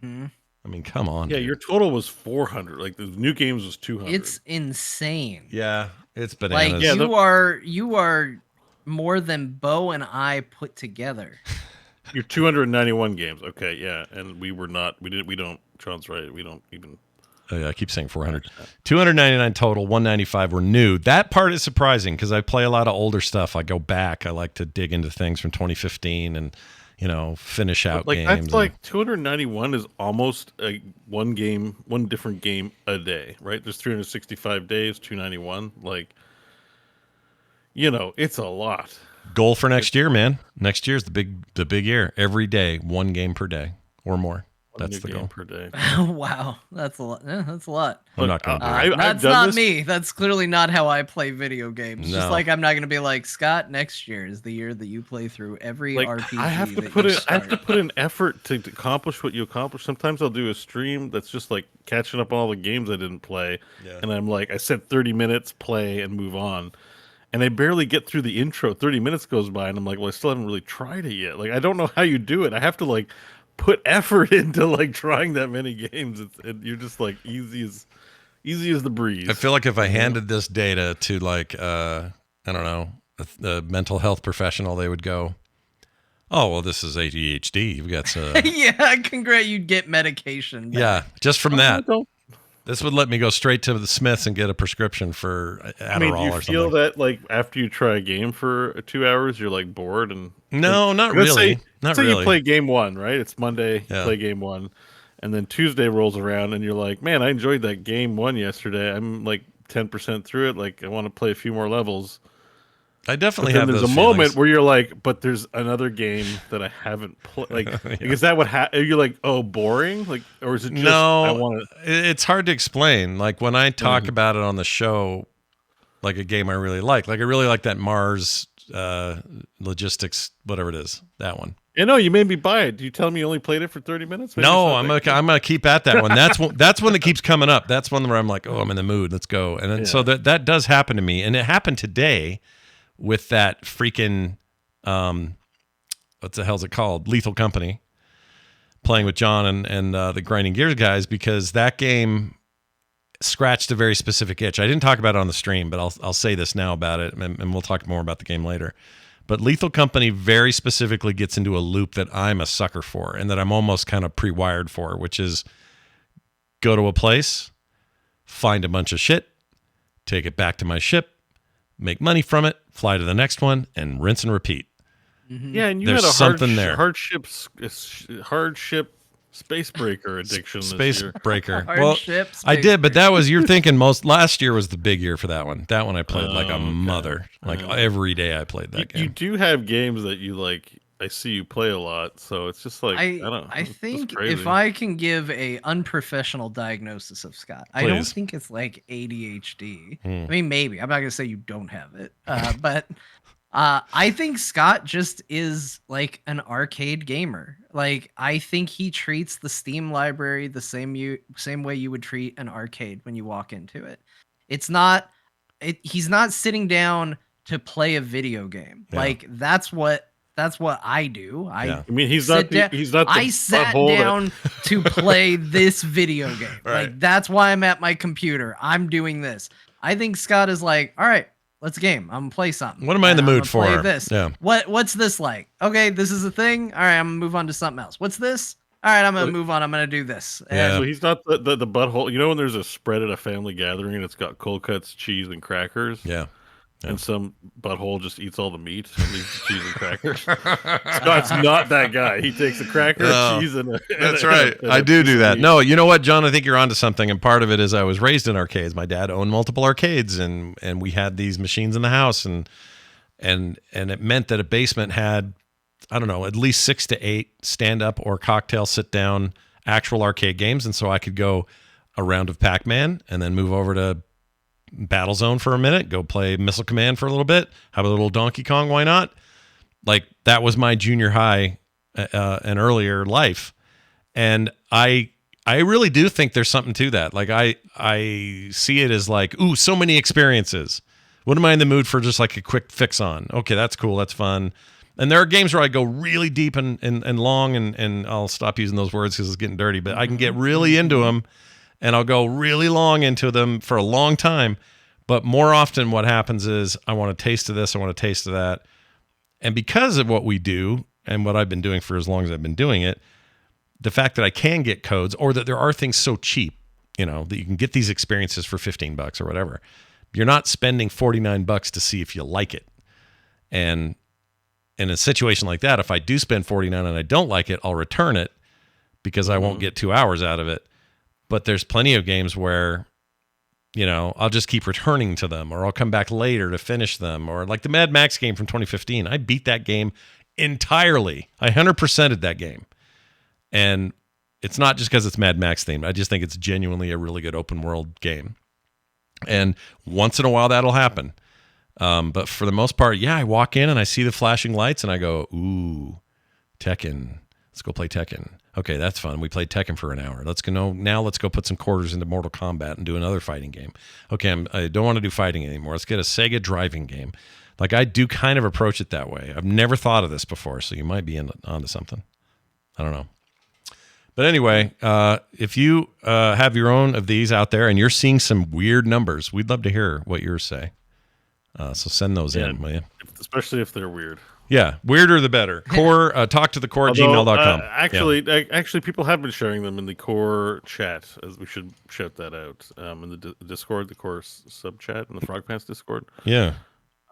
Mm-hmm. I mean, come on. Yeah, dude. your total was 400. Like, the new games was 200. It's insane. Yeah, it's bananas. Like, you are more than Beau and I put together. You're 291 games. Okay, yeah, and we don't. Sean's right. We don't even. Oh, yeah, I keep saying 400. 299 total, 195 were new. That part is surprising because I play a lot of older stuff. I go back. I like to dig into things from 2015 and, finish out Like games. that's like 291 is almost one different game a day, right? There's 365 days, 291. Like, it's a lot. Goal for next year, man. Next year's the big year. Every day, one game per day or more. That's the goal per day. Wow, that's a lot. Yeah, that's a lot. I'm not going to do it. That's not me. That's clearly not how I play video games. No. Just like I'm not going to be like, Scott, next year is the year that you play through every RPG. I have to put in effort to accomplish what you accomplish. Sometimes I'll do a stream that's just like catching up on all the games I didn't play, and I'm like, I said 30 minutes, play and move on. And I barely get through the intro. 30 minutes goes by, and I'm like, well, I still haven't really tried it yet. Like, I don't know how you do it. I have to like put effort into like trying that many games. You're just like easy as the breeze. I feel like if I handed this data to like I don't know, a mental health professional, they would go, "Oh, well, this is ADHD. You've got some." Yeah, congrats. You'd get medication. Yeah, just from that. This would let me go straight to the Smiths and get a prescription for Adderall do you or something. feel that like after you try a game for 2 hours, you're like bored and no, not really. Not say really. You play game one, right? It's Monday. Yeah. Play game one, and then Tuesday rolls around, and you're like, "Man, I enjoyed that game one yesterday. I'm like 10% through it. Like, I want to play a few more levels." I definitely have those There's a feelings. moment where you're like, but there's another game that I haven't played. Like, is that what you're like, oh, boring? Like, or is it just, no, I want to... It's hard to explain. Like, when I talk about it on the show, like a game I really like I really like that Mars Logistics, whatever it is, that one. You made me buy it. Do you tell me you only played it for 30 minutes? Maybe no, I'm gonna keep at that one. That's one that keeps coming up. That's one where I'm like, oh, I'm in the mood. Let's go. And then, so that does happen to me, and it happened today with that freaking what the hell's it called? Lethal Company, playing with John and the Grinding Gears guys, because that game scratched a very specific itch. I didn't talk about it on the stream, but I'll say this now about it, and we'll talk more about the game later. But Lethal Company very specifically gets into a loop that I'm a sucker for, and that I'm almost kind of pre-wired for, which is go to a place, find a bunch of shit, take it back to my ship, make money from it, fly to the next one, and rinse and repeat. Mm-hmm. Yeah, and you There's had a something there. hardship space breaker addiction Space this year. breaker. Hardship, I space did, but breaker. that was, you're thinking last year was the big year for that one. That one I played like a mother. Like every day I played that game. You do have games that you like. I see you play a lot, so it's just like I don't know. I think if I can give a unprofessional diagnosis of Scott, I don't think it's like ADHD. I mean, maybe. I'm not gonna say you don't have it, but I think Scott just is like an arcade gamer. Like, I think he treats the Steam library the same way you would treat an arcade when you walk into it. He's not sitting down to play a video game. Yeah. Like, that's what I do. I mean, he's not the I sat down to play this video game. Right. Like, that's why I'm at my computer. I'm doing this. I think Scott is like, all right, let's game. I'm gonna play something. What am I in the mood for? Play this. Yeah. What's this like? Okay, this is a thing. All right, I'm gonna move on to something else. What's this? All right, I'm gonna move on. I'm gonna do this. So he's not the butthole. You know when there's a spread at a family gathering and it's got cold cuts, cheese, and crackers. Yeah. And some butthole just eats all the meat and leaves the cheese and crackers. Scott's not that guy. He takes a cracker, cheese, and that's right. I do that. No, you know what, John? I think you're onto something. And part of it is I was raised in arcades. My dad owned multiple arcades, and we had these machines in the house, and it meant that a basement had, I don't know, at least 6 to 8 stand-up or cocktail sit-down actual arcade games, and so I could go a round of Pac-Man and then move over to Battlezone for a minute, go play Missile Command for a little bit, have a little Donkey Kong, why not? Like, that was my junior high and earlier life. And I really do think there's something to that. Like, I see it as like, ooh, so many experiences. What am I in the mood for just like a quick fix on? Okay, that's cool, that's fun. And there are games where I go really deep and long, and I'll stop using those words because it's getting dirty, but I can get really into them. And I'll go really long into them for a long time. But more often what happens is I want a taste of this, I want a taste of that. And because of what we do and what I've been doing for as long as I've been doing it, the fact that I can get codes, or that there are things so cheap, that you can get these experiences for $15 or whatever. You're not spending $49 to see if you like it. And in a situation like that, if I do spend $49 and I don't like it, I'll return it because I won't get 2 hours out of it. But there's plenty of games where, you know, I'll just keep returning to them, or I'll come back later to finish them, or like the Mad Max game from 2015. I beat that game entirely. I 100%ed that game. And it's not just because it's Mad Max themed. I just think it's genuinely a really good open world game. And once in a while that'll happen. But for the most part, yeah, I walk in and I see the flashing lights and I go, ooh, Tekken. Let's go play Tekken. Okay, that's fun. We played Tekken for an hour. Let's go put some quarters into Mortal Kombat and do another fighting game. Okay, I don't want to do fighting anymore. Let's get a Sega driving game. Like, I do kind of approach it that way. I've never thought of this before, so you might be onto something. I don't know. But anyway, if you have your own of these out there and you're seeing some weird numbers, we'd love to hear what yours say. So send those in, will you? Especially if they're weird. Yeah, weirder the better. Core, talk to the core at gmail.com. Actually, people have been sharing them in the core chat. As we should shout that out in the Discord, the core sub chat, in the Frog Pants Discord. Yeah.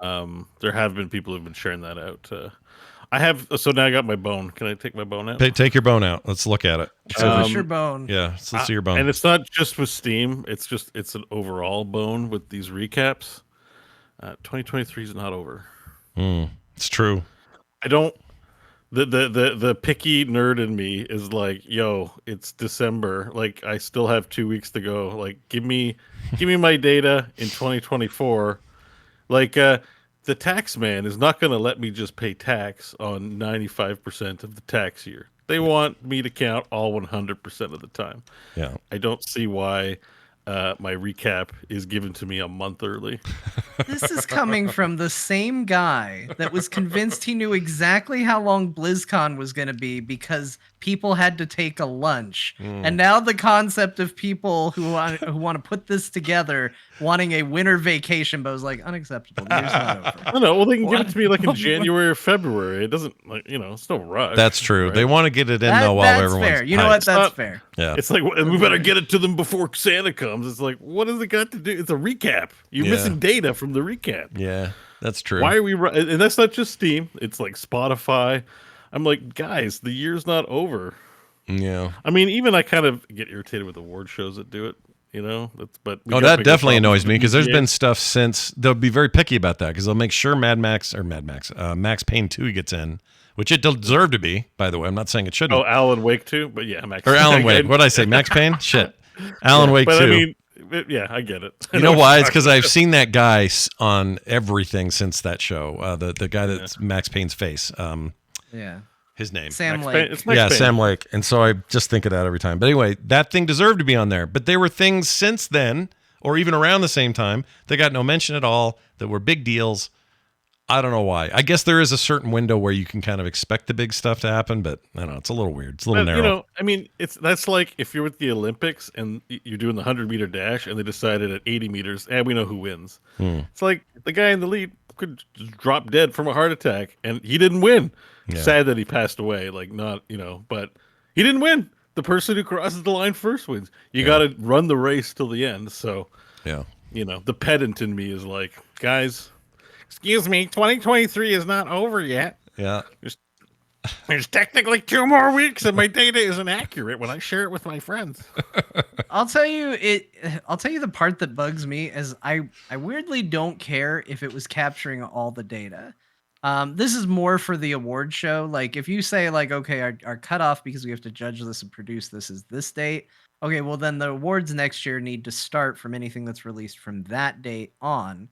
There have been people who've been sharing that out. I have, so now I got my bone. Can I take my bone out? Take your bone out. Let's look at it. Show us your bone. Yeah, let's see your bone. And it's not just with Steam. It's an overall bone with these recaps. 2023 is not over. It's true. I don't. The picky nerd in me is like, yo, it's December. Like, I still have 2 weeks to go. Like, give me my data in 2024. Like, the tax man is not going to let me just pay tax on 95% of the tax year. They want me to count all 100% of the time. Yeah. I don't see why my recap is given to me a month early. This is coming from the same guy that was convinced he knew exactly how long BlizzCon was going to be because people had to take a lunch. And now the concept of people who want to put this together wanting a winter vacation, but was like, unacceptable. The year's not over. I don't know. Well, they can give it to me like in January or February. It doesn't, like, you know, it's no rush. That's true. Right? They want to get it in though while That's everyone's fair. You know hyped. what? That's fair. Yeah. It's like, we better get it to them before Santa comes. It's like, what has it got to do? It's a recap. You're missing data from the recap. Yeah, that's true. Why are we? And that's not just Steam. It's like Spotify. I'm like, guys, the year's not over. Yeah. I mean, even I kind of get irritated with award shows that do it. You know, that definitely annoys me because there's been stuff since they'll be very picky about that because they'll make sure Max Payne 2 gets in, which it deserved to be. By the way, I'm not saying it shouldn't. Oh, Alan Wake 2, but yeah, Max. Or Alan Wake. What did I say? Max Payne? Shit. Alan Wake 2. I mean, yeah, I get it. You know why? It's because I've seen that guy on everything since that show. The guy that's Max Payne's face. Yeah. His name. Sam Lake. It's Max Payne. Sam Lake. And so I just think of that every time. But anyway, that thing deserved to be on there. But there were things since then, or even around the same time, that got no mention at all, that were big deals. I don't know why. I guess there is a certain window where you can kind of expect the big stuff to happen, but I don't know. It's a little weird. It's a little narrow. You know, I mean, that's like if you're with the Olympics and you're doing the 100-meter dash and they decided at 80 meters, we know who wins. It's like the guy in the lead could just drop dead from a heart attack, and he didn't win. Yeah. Sad that he passed away. Like, not, you know, but he didn't win. The person who crosses the line first wins. You got to run the race till the end. So, you know, the pedant in me is like, guys, excuse me, 2023 is not over yet. Yeah. There's technically 2 more weeks and my data isn't accurate when I share it with my friends. I'll tell you the part that bugs me is I weirdly don't care if it was capturing all the data. This is more for the award show. Like, if you say, like, okay, our cutoff because we have to judge this and produce this is this date. Okay, well, then the awards next year need to start from anything that's released from that date on.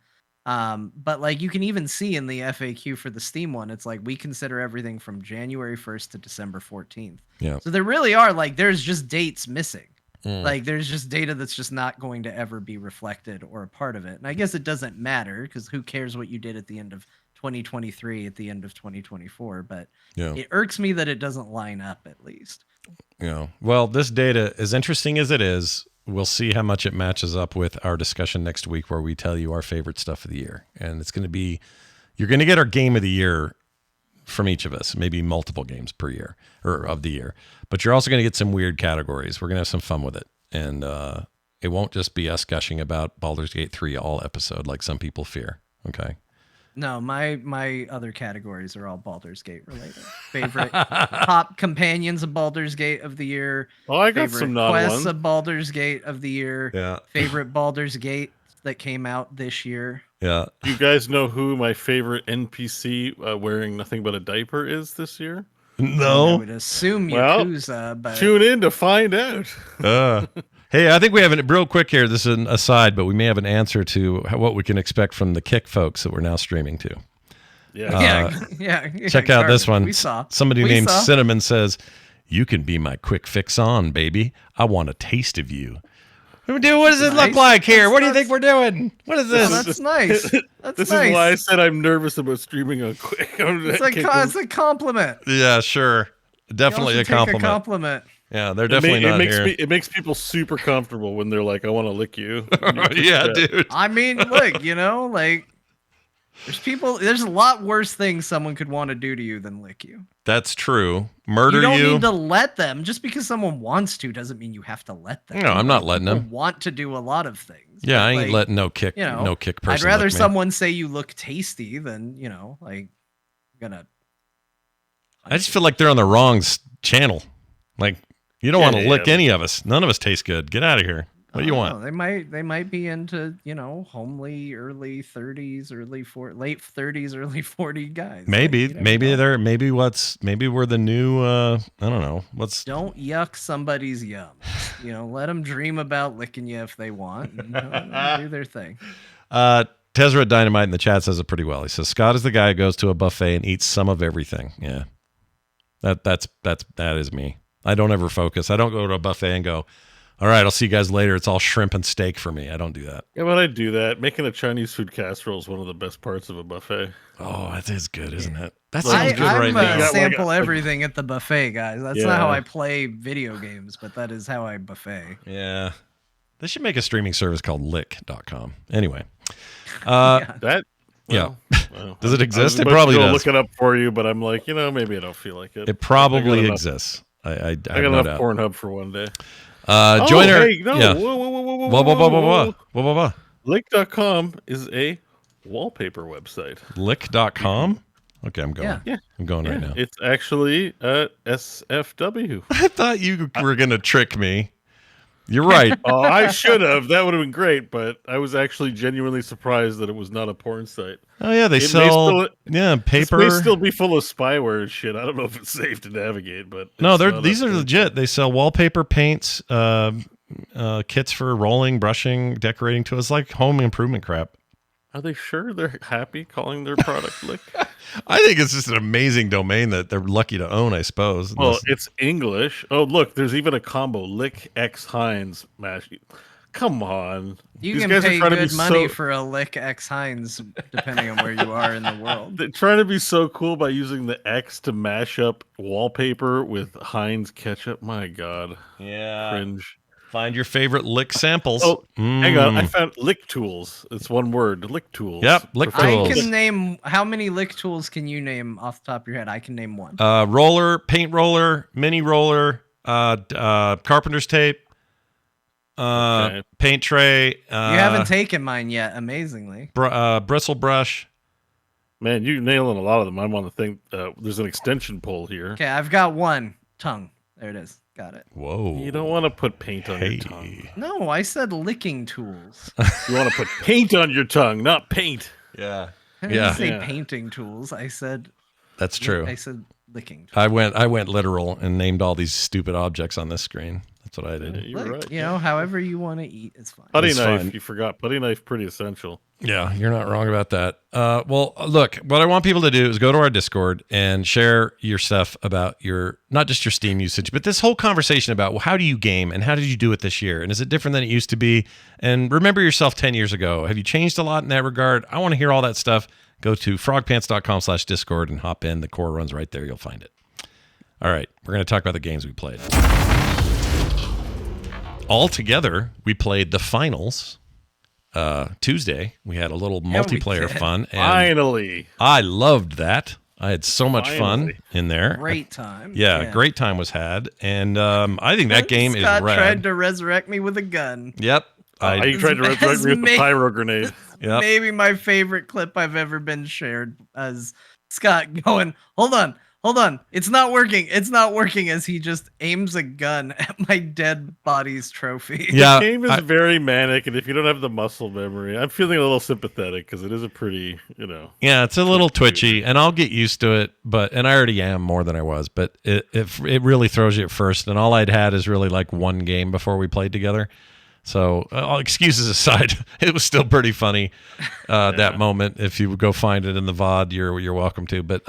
But, like, you can even see in the FAQ for the Steam one, it's like, we consider everything from January 1st to December 14th. Yeah. So there really are, like, there's just dates missing. Like, there's just data that's just not going to ever be reflected or a part of it. And I guess it doesn't matter because who cares what you did at the end of 2023 at the end of 2024, but it irks me that it doesn't line up at least. Yeah. Well, this data, as interesting as it is, we'll see how much it matches up with our discussion next week where we tell you our favorite stuff of the year. And it's going to be, you're going to get our game of the year from each of us, maybe multiple games per year or of the year, but you're also going to get some weird categories. We're going to have some fun with it. And it won't just be us gushing about Baldur's Gate 3 all episode like some people fear. Okay. No, my other categories are all Baldur's Gate related. Favorite top companions of Baldur's Gate of the year. Oh, I got Favorite some non quests ones. of Baldur's Gate of the year. Yeah. Favorite Baldur's Gate that came out this year. Yeah. You guys know who my favorite NPC wearing nothing but a diaper is this year? I No. would assume Well, Yakuza, but Tune in to find out. Hey, I think we have an real quick here. This is an aside, but we may have an answer to what we can expect from the Kick folks that we're now streaming to. Yeah. yeah. Check out this one. We saw. Somebody We named saw. Cinnamon says, "You can be my quick fix on, baby. I want a taste of you." Dude, what does it look Nice. like here? That's- What do you think we're doing? What is Oh, this? that's nice. That's This nice. is why I said I'm nervous about streaming on Quick. It's a compliment. Yeah, sure. Definitely Y'all a should take compliment. A compliment. Yeah, they're definitely not here. It makes people super comfortable when they're like, "I want to lick you." Yeah, dude. I mean, look, like there's a lot worse things someone could want to do to you than lick you. That's true. Murder You don't you. need to let them. Just because someone wants to doesn't mean you have to let them. No, I'm not letting People them. want to do a lot of things. Yeah, I ain't Like, letting no kick person. I'd rather lick me. someone say you look tasty than, gonna. I just feel like they're on the wrong channel. Like, you don't want to lick yeah. any of us. None of us taste good. Get out of here. What do you want? They might be into, homely early 30s, late 30s, early 40 guys. Maybe, Like, you never know. maybe we're the new, I don't know. Don't yuck somebody's yum. Let them dream about licking you if they want. And, do their thing. Tezra Dynamite in the chat says it pretty well. He says, Scott is the guy who goes to a buffet and eats some of everything. Yeah. That is me. I don't ever focus. I don't go to a buffet and go, all right, I'll see you guys later. It's all shrimp and steak for me. I don't do that. Yeah, but I do that. Making a Chinese food casserole is one of the best parts of a buffet. Oh, that is good, isn't it? That I sounds good right now. sample everything at the buffet, guys. That's not how I play video games, but that is how I buffet. Yeah. They should make a streaming service called lick.com. Anyway. That Yeah. well, Does it exist? I It was about probably to go does. look it up for you, but I'm like, maybe I don't feel like it. It probably I got exists. I I got have no enough doubt. Pornhub for one day. Join our... Hey, no. Yeah. Whoa. Whoa. Lick.com is a wallpaper website. Lick.com? Okay, I'm going. Yeah. I'm going right now. It's actually SFW. I thought you were going to trick me. You're right. Oh, I should have. That would have been great, but I was actually genuinely surprised that it was not a porn site. Oh, yeah, they It may sell still- paper. It may still be full of spyware and shit. I don't know if it's safe to navigate, but No, it's not these a are porn legit. They sell wallpaper, paints, kits for rolling, brushing, decorating tools, like home improvement crap. Are they sure they're happy calling their product Lick? I think it's just an amazing domain that they're lucky to own, I suppose. Well, it's English. Oh, look, there's even a combo. Lick X Heinz mash. Come on. You These can guys are pay trying to good be money so- for a lick X Heinz, depending on where you are in the world. They're trying to be so cool by using the X to mash up wallpaper with Heinz ketchup. My God. yeah. Cringe. Find your favorite Lick samples. Oh, hang on. I Mm. found Lick Tools. It's one word. Lick Tools. Yep, Lick Professional- Tools. I can name how many lick tools can you name off the top of your head? I can name one. Roller, paint roller, mini roller, carpenter's tape, Okay. paint tray. You haven't taken mine yet, amazingly. Bristle brush. Man, you're nailing a lot of them. I'm on the thing. There's an extension pole here. Okay, I've got one. Tongue. There it is. Got it. Whoa. You don't want to put paint on Hey. your tongue. No, I said licking tools. You want to put paint on your tongue, not paint. Yeah. I didn't Yeah. say Yeah. painting tools. I said That's true. I said licking tools. I went literal and named all these stupid objects on this screen. That's what I did. You're Look, right. however you want to eat, it's fine. Putty It's knife. fine. You forgot. Putty knife, pretty essential. Yeah, you're not wrong about that. Well, look, what I want people to do is go to our Discord and share your stuff about not just your Steam usage, but this whole conversation about, well, how do you game and how did you do it this year? And is it different than it used to be? And remember yourself 10 years ago. Have you changed a lot in that regard? I want to hear all that stuff. Go to frogpants.com/Discord and hop in. The core runs right there. You'll find it. All right, we're going to talk about the games we played. All together, we played the finals Tuesday. We had a little multiplayer fun, and Finally. I loved that. I had so much fun Finally. in there. Great time. Yeah, great time was had, and I think that game is Scott rad. tried to resurrect me with a gun. Yep, You tried to resurrect me with the pyro grenade. Yep. Maybe my favorite clip I've ever been shared as Scott going, hold on, it's not working, as he just aims a gun at my dead body's trophy. Yeah, the game is very manic, and if you don't have the muscle memory, I'm feeling a little sympathetic because it is a pretty, Yeah, it's a little twitchy, and I'll get used to it, and I already am more than I was, but it really throws you at first, and all I'd had is really like one game before we played together. So, all excuses aside, it was still pretty funny that moment. If you go find it in the VOD, you're welcome to. But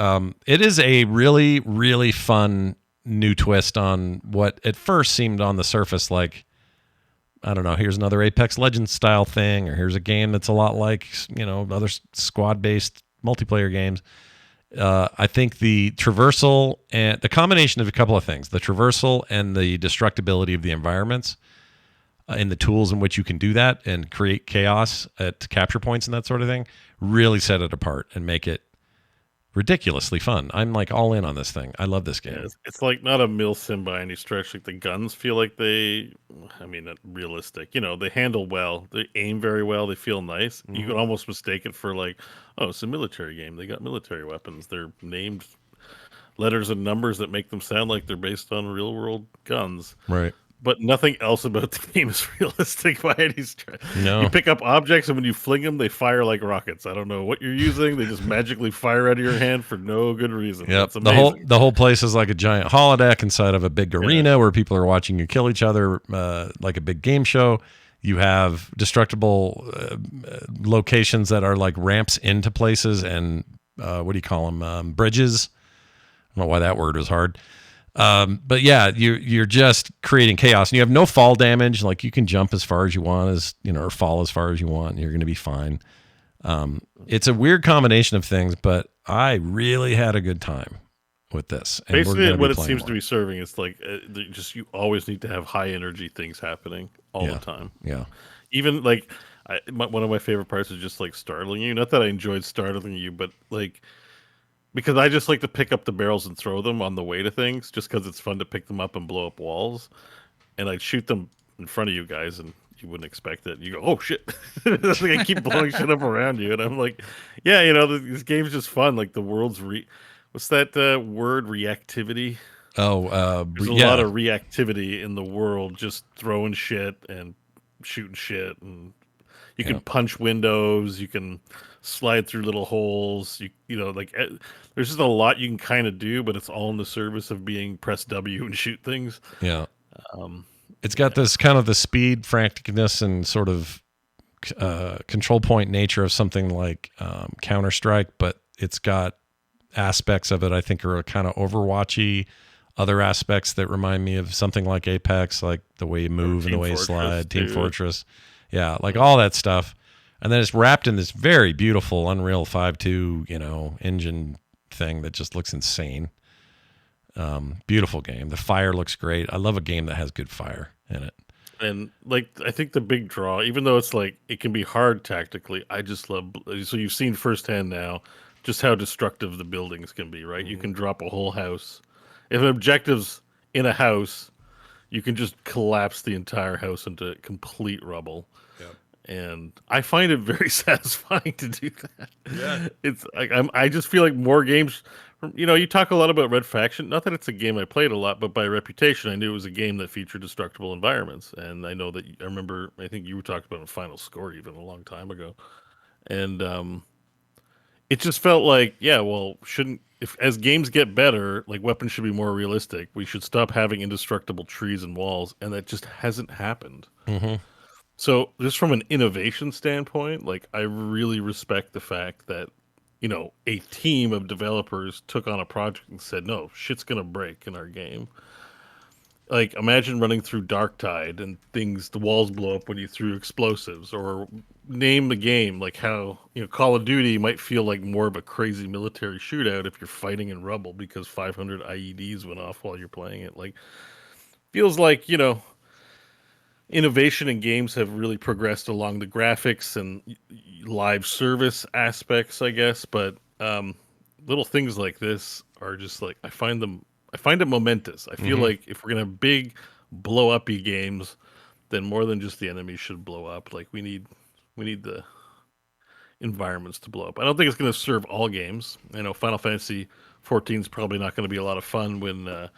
it is a really, really fun new twist on what at first seemed on the surface like, I don't know, here's another Apex Legends style thing, or here's a game that's a lot like, other squad-based multiplayer games. I think the traversal and the combination of a couple of things, the traversal and the destructibility of the environments, and the tools in which you can do that and create chaos at capture points and that sort of thing really set it apart and make it ridiculously fun. I'm like all in on this thing. I love this game. Yeah, it's like not a mill sim by any stretch. Like the guns feel like not realistic. They handle well. They aim very well. They feel nice. Mm-hmm. You could almost mistake it for like, oh, it's a military game. They got military weapons. They're named letters and numbers that make them sound like they're based on real world guns. Right. But nothing else about the game is realistic by any stretch. No. You pick up objects, and when you fling them, they fire like rockets. I don't know what you're using. They just magically fire out of your hand for no good reason. Yep. It's amazing. The whole place is like a giant holodeck inside of a big arena where people are watching you kill each other, like a big game show. You have destructible locations that are like ramps into places and what do you call them? Bridges. I don't know why that word was hard. But yeah, you're just creating chaos, and you have no fall damage. Like you can jump as far as you want, or fall as far as you want, and you're going to be fine. It's a weird combination of things, but I really had a good time with this. And basically, what it seems to be serving is like you always need to have high energy things happening all the time. Yeah. Even like one of my favorite parts is just like startling you. Not that I enjoyed startling you, but like. Because I just like to pick up the barrels and throw them on the way to things, just because it's fun to pick them up and blow up walls. And I'd shoot them in front of you guys, and you wouldn't expect it. You go, oh, shit. Like I keep blowing shit up around you. And I'm like, yeah, this game's just fun. Like the world's what's that word? Reactivity? Oh, there's a lot of reactivity in the world, just throwing shit and shooting shit. And you can punch windows. You can slide through little holes. There's just a lot you can kind of do, but it's all in the service of being press W and shoot things. Yeah. It's got this kind of the speed, franticness, and sort of control point nature of something like Counter-Strike, but it's got aspects of it I think are kind of Overwatchy, other aspects that remind me of something like Apex, like the way you move and the way you slide, Team Fortress. Yeah, like all that stuff. And then it's wrapped in this very beautiful Unreal 5.2, engine thing that just looks insane. Beautiful game. The fire looks great. I love a game that has good fire in it. And like, I think the big draw, even though it's like, it can be hard tactically, I just love, so you've seen firsthand now just how destructive the buildings can be, right? Mm-hmm. You can drop a whole house. If an objective's in a house, you can just collapse the entire house into complete rubble. And I find it very satisfying to do that. Yeah. It's like I just feel like more games. You talk a lot about Red Faction. Not that it's a game I played a lot, but by reputation, I knew it was a game that featured destructible environments. And I know that I think you were talking about a Final Score even a long time ago. And it just felt like, if as games get better, like weapons should be more realistic. We should stop having indestructible trees and walls, and that just hasn't happened. Mm-hmm. So just from an innovation standpoint, like I really respect the fact that, a team of developers took on a project and said, no, shit's going to break in our game. Like imagine running through Darktide and the walls blow up when you threw explosives, or name the game, like how, Call of Duty might feel like more of a crazy military shootout if you're fighting in rubble because 500 IEDs went off while you're playing it. Like feels like, innovation in games have really progressed along the graphics and live service aspects, I guess. But little things like this are just like I find it momentous. I feel like if we're gonna have big blow uppy games, then more than just the enemies should blow up. Like we need the environments to blow up. I don't think it's going to serve all games. I know Final Fantasy 14 is probably not going to be a lot of fun when the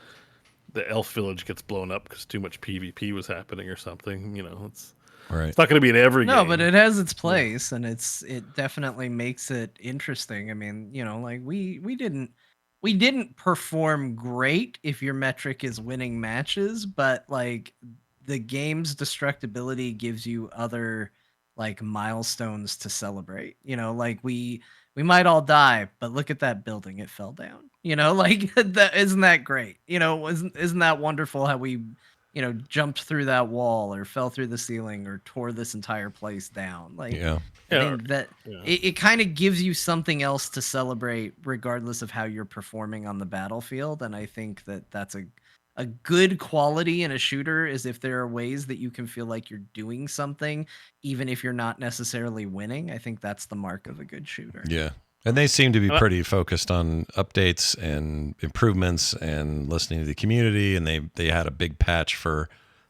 elf village gets blown up because too much PvP was happening or something. It's Right. it's not going to be in every game. No, but it has its place, and it definitely makes it interesting. I mean, like we didn't perform great if your metric is winning matches, but like the game's destructibility gives you other like milestones to celebrate. Like we might all die, but look at that building, it fell down. Like that isn't that great? Isn't that wonderful how we jumped through that wall or fell through the ceiling or tore this entire place down. Like, Yeah. I think that it kind of gives you something else to celebrate regardless of how you're performing on the battlefield. And I think that that's a good quality in a shooter is if there are ways that you can feel like you're doing something, even if you're not necessarily winning. I think that's the mark of a good shooter. Yeah. And they seem to be pretty focused on updates and improvements and listening to the community. And they had a big patch for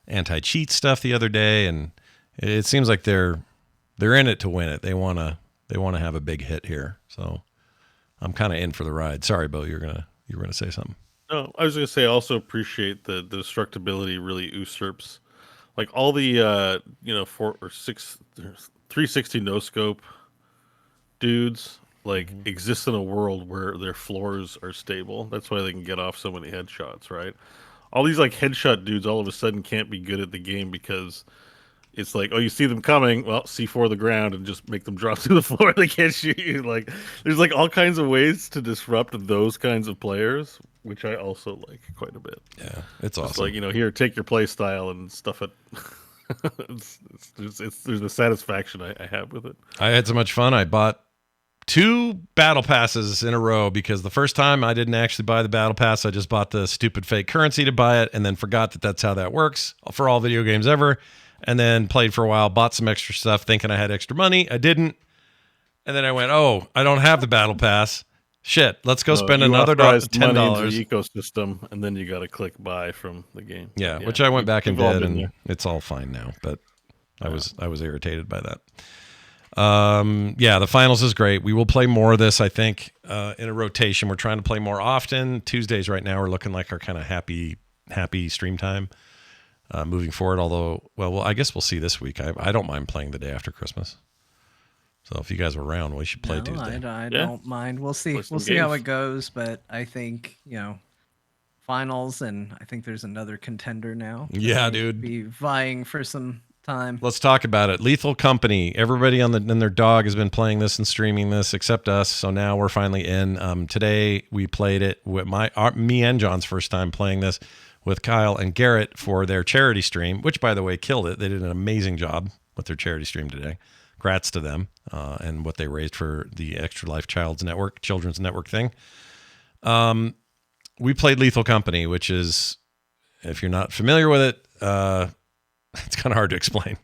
anti-cheat stuff the other day, and it seems like they're in it to win it. They want to have a big hit here. So I'm kind of in for the ride. Sorry, Beau, you were gonna say something. No, I was going to say I also appreciate the destructibility really usurps like all the 4 or 6 360 no scope dudes. Like exist in a world where their floors are stable. That's why they can get off so many headshots, right? All these like headshot dudes all of a sudden can't be good at the game because it's like, oh, you see them coming, well, C4 the ground and just make them drop to the floor. They can't shoot you. Like, there's like all kinds of ways to disrupt those kinds of players, which I also like quite a bit. Yeah, it's It's awesome. like, here, take your play style and stuff it. There's a satisfaction I have with it. I had so much fun. I bought 2 battle passes in a row because the first time I didn't actually buy the battle pass. I just bought the stupid fake currency to buy it and then forgot that that's how that works for all video games ever. And then played for a while, bought some extra stuff thinking I had extra money. I didn't. And then I went, oh, I don't have the battle pass. Shit, let's go spend another $10. Money into the ecosystem, and then you got to click buy from the game. Yeah, which I went back and we've all did, been and there. it's all fine now. But I was irritated by that. The finals is great. We will play more of this, I think, in a rotation. We're trying to play more often. Tuesdays right now are looking like our kind of happy stream time moving forward. Although, well, I guess we'll see this week. I don't mind playing the day after Christmas. So if you guys were around, we should play Tuesday. I don't mind. We'll see. We'll see how it goes. But I think, finals, and I think there's another contender now. Yeah, dude. Be vying for some time. Let's talk about it. Lethal Company. Everybody and their dog has been playing this and streaming this except us. So now we're finally in. Today we played it with me and John's first time playing this with Kyle and Garrett for their charity stream, which by the way killed it. They did an amazing job with their charity stream today. Congrats to them and what they raised for the Extra Life Children's Network thing. We played Lethal Company, which is, if you're not familiar with it, it's kind of hard to explain.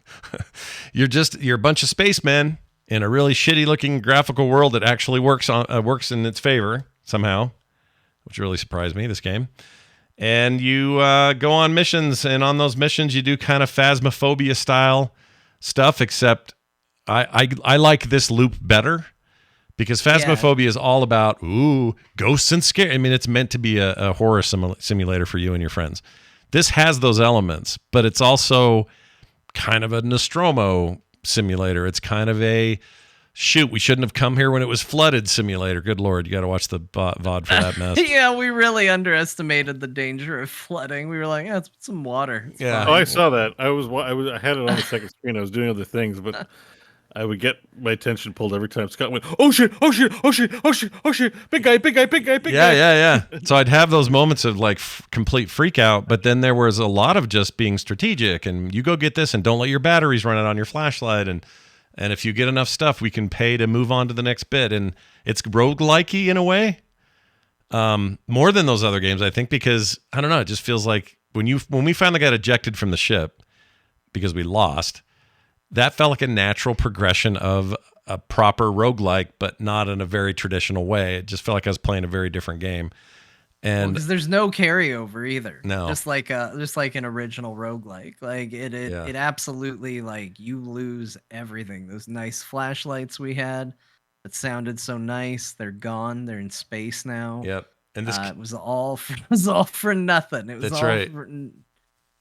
You're a bunch of spacemen in a really shitty looking graphical world that actually works in its favor somehow, which really surprised me, this game. And you go on missions, and on those missions you do kind of Phasmophobia style stuff, except I like this loop better because Phasmophobia is all about ghosts and scare. I mean, it's meant to be a horror simulator for you and your friends. This has those elements, but it's also kind of a Nostromo simulator. It's kind of a shoot, we shouldn't have come here when it was flooded simulator. Good Lord, you got to watch the VOD for that mess. Yeah, we really underestimated the danger of flooding. We were like, let's put some water. It's Yeah. fine. Oh, I saw that. I had it on the second screen. I was doing other things, but I would get my attention pulled every time Scott went, oh shit, oh shit, oh shit, oh shit, oh shit, big guy, big guy, big guy, big guy. Yeah. So I'd have those moments of like complete freak out, but then there was a lot of just being strategic and you go get this and don't let your batteries run out on your flashlight. And if you get enough stuff, we can pay to move on to the next bit. And it's roguelike-y in a way, more than those other games, I think, because I don't know, it just feels like when we finally got ejected from the ship because we lost, that felt like a natural progression of a proper roguelike, but not in a very traditional way. It just felt like I was playing a very different game. And because there's no carryover either. No. Just like an original roguelike. Like it absolutely, like, you lose everything. Those nice flashlights we had that sounded so nice, they're gone. They're in space now. Yep. And this It was all for nothing. It was That's all right.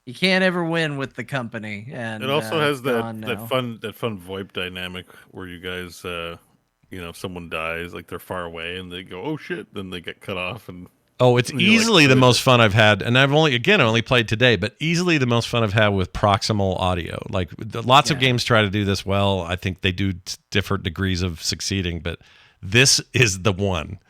You can't ever win with the company. And it also has that fun VoIP dynamic where you guys, if someone dies, like they're far away and they go, "Oh shit!" Then they get cut off, and it's easily the most fun I've had, and I've only played today, but easily the most fun I've had with proximal audio. Like lots of games try to do this well. I think they do different degrees of succeeding, but this is the one.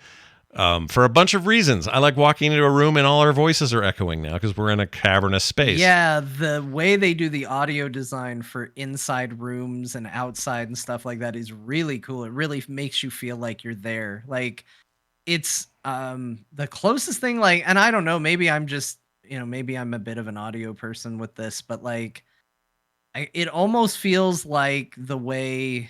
For a bunch of reasons. I like walking into a room and all our voices are echoing now because we're in a cavernous space. Yeah, the way they do the audio design for inside rooms and outside and stuff like that is really cool. It really makes you feel like you're there. Like, it's the closest thing, like, and I don't know, maybe I'm just, maybe I'm a bit of an audio person with this, but like, it almost feels like the way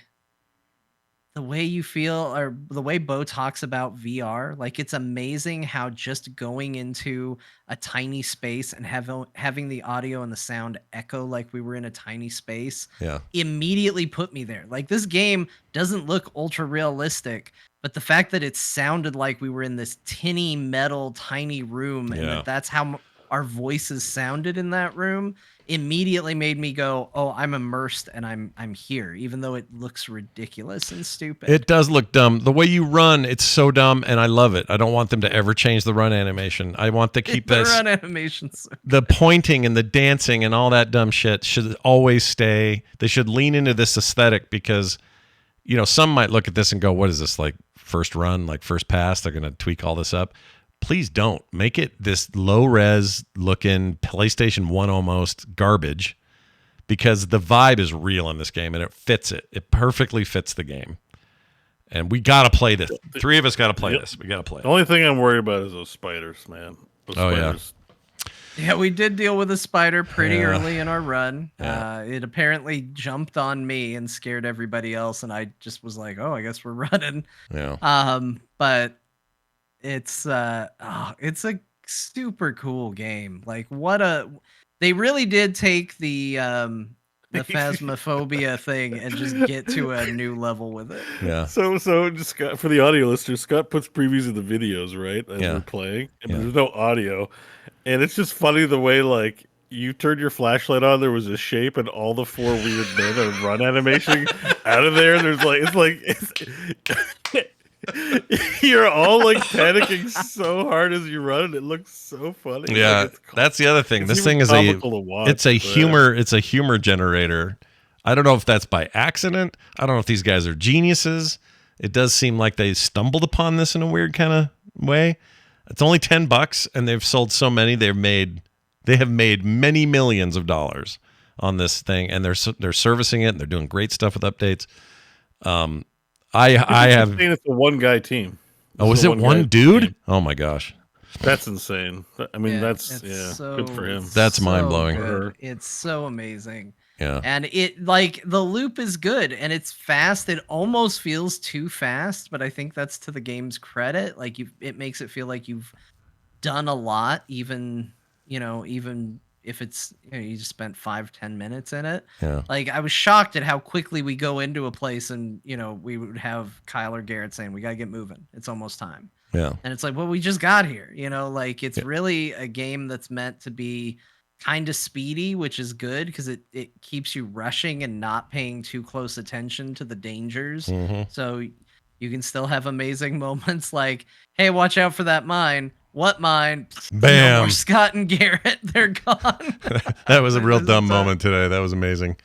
you feel, or the way Beau talks about VR. Like, it's amazing how just going into a tiny space and having the audio and the sound echo like we were in a tiny space immediately put me there. Like, this game doesn't look ultra realistic, but the fact that it sounded like we were in this tinny metal tiny room and that's how our voices sounded in that room immediately made me go, "Oh, I'm immersed and I'm here," even though it looks ridiculous and stupid. It does look dumb. The way you run, it's so dumb, and I love it. I don't want them to ever change the run animation. I want to keep this. The run animations. The pointing and the dancing and all that dumb shit should always stay. They should lean into this aesthetic because, some might look at this and go, "What is this, like first run, like first pass? They're going to tweak all this up." Please don't make it this low res looking PlayStation 1 almost garbage, because the vibe is real in this game and it fits it. It perfectly fits the game. And we got to play this. Three of us got to play this. We got to play it. The only thing I'm worried about is those spiders, man. Those spiders. Yeah, we did deal with a spider pretty early in our run. It apparently jumped on me and scared everybody else, and I just was like, "Oh, I guess we're running." Yeah. But it's a super cool game. Like, they really did take the phasmophobia thing and just get to a new level with it. Yeah. So just Scott, for the audio listeners, Scott puts previews of the videos, right, as we're playing, and there's no audio, and it's just funny the way, like, you turned your flashlight on, there was a shape, and all the four weird men are run animation out of there. There's you're all like panicking so hard as you run, and it looks so funny. Yeah, that's the other thing. This thing is a humor generator. I don't know if that's by accident. I don't know if these guys are geniuses. It does seem like they stumbled upon this in a weird kind of way. It's only $10, and they've sold so many. They have made many millions of dollars on this thing, and they're servicing it, and they're doing great stuff with updates. I have. It's a one guy team. Is it one dude? Team. Oh my gosh, that's insane. I mean, that's so, good for him. That's mind blowing. It's so amazing. Yeah, and it, like, the loop is good and it's fast. It almost feels too fast, but I think that's to the game's credit. Like, it makes it feel like you've done a lot, even if it's, you just spent 5-10 minutes in it. Yeah. Like, I was shocked at how quickly we go into a place and, we would have Kyle or Garrett saying, "We got to get moving. It's almost time." Yeah. And it's like, well, we just got here, like, it's really a game that's meant to be kind of speedy, which is good because it keeps you rushing and not paying too close attention to the dangers. Mm-hmm. So you can still have amazing moments like, "Hey, watch out for that mine." "What mine?" Bam. No more Scott and Garrett. They're gone. That was a real dumb moment today. That was amazing.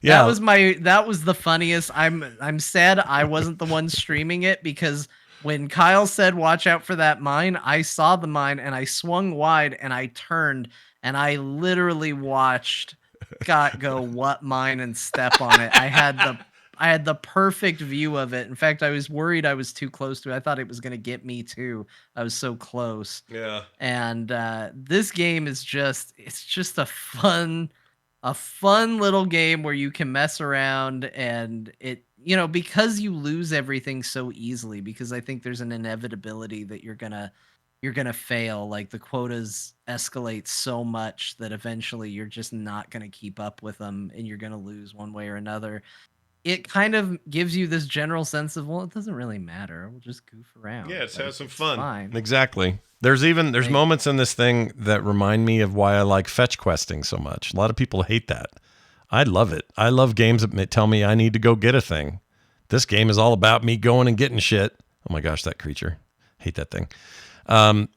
Yeah. That was the funniest. I'm sad I wasn't the one streaming it, because when Kyle said, "Watch out for that mine," I saw the mine and I swung wide and I turned and I literally watched Scott go, "What mine?" and step on it. I had the perfect view of it. In fact, I was worried I was too close to it. I thought it was going to get me too. I was so close. Yeah. And this game is just a fun little game where you can mess around, and it, because you lose everything so easily, because I think there's an inevitability that you're going to you're gonna fail. Like the quotas escalate so much that eventually you're just not gonna keep up with them, and you're gonna lose one way or another. It kind of gives you this general sense of, well, it doesn't really matter. We'll just goof around. Yeah, let's Like, have some it's fun. fine. Exactly. There's Like- moments in this thing that remind me of why I like fetch questing so much. A lot of people hate that. I love it. I love games that tell me I need to go get a thing. This game is all about me going and getting shit. Oh my gosh, that creature. Hate that thing. And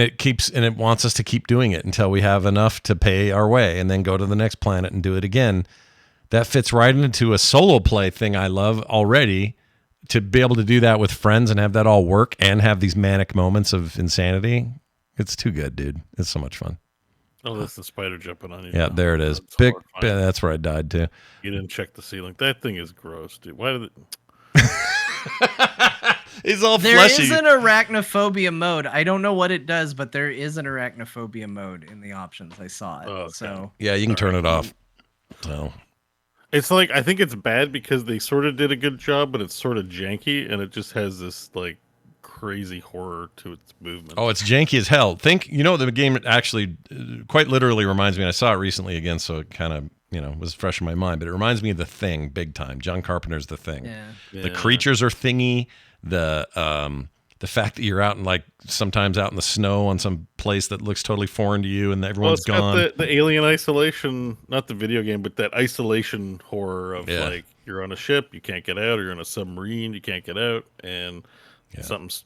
it wants us to keep doing it until we have enough to pay our way and then go to the next planet and do it again. That fits right into a solo play thing I love already. To be able to do that with friends and have that all work and have these manic moments of insanity. It's too good, dude. It's so much fun. Oh, that's the spider jumping on you. Yeah, now. there it is. That's Big. horrifying. That's where I died too. You didn't check the ceiling. That thing is gross, dude. Why did it? He's all There fleshy. is an arachnophobia mode. I don't know what it does, but there is an arachnophobia mode in the options. I saw it. Oh, okay. So Yeah, you can turn it off. So It's like, I think it's bad because they sort of did a good job, but it's sort of janky, and it just has this like crazy horror to its movement. it's janky as hell. The game actually quite literally reminds me, and I saw it recently again, so it kind of, was fresh in my mind, but it reminds me of The Thing big time. John Carpenter's The Thing. yeah. The creatures are thingy. The fact that you're out sometimes out in the snow on some place that looks totally foreign to you and everyone's it's got gone. the alien isolation, not the video game, but that isolation horror of like you're on a ship, you can't get out, or you're in a submarine, you can't get out, and something's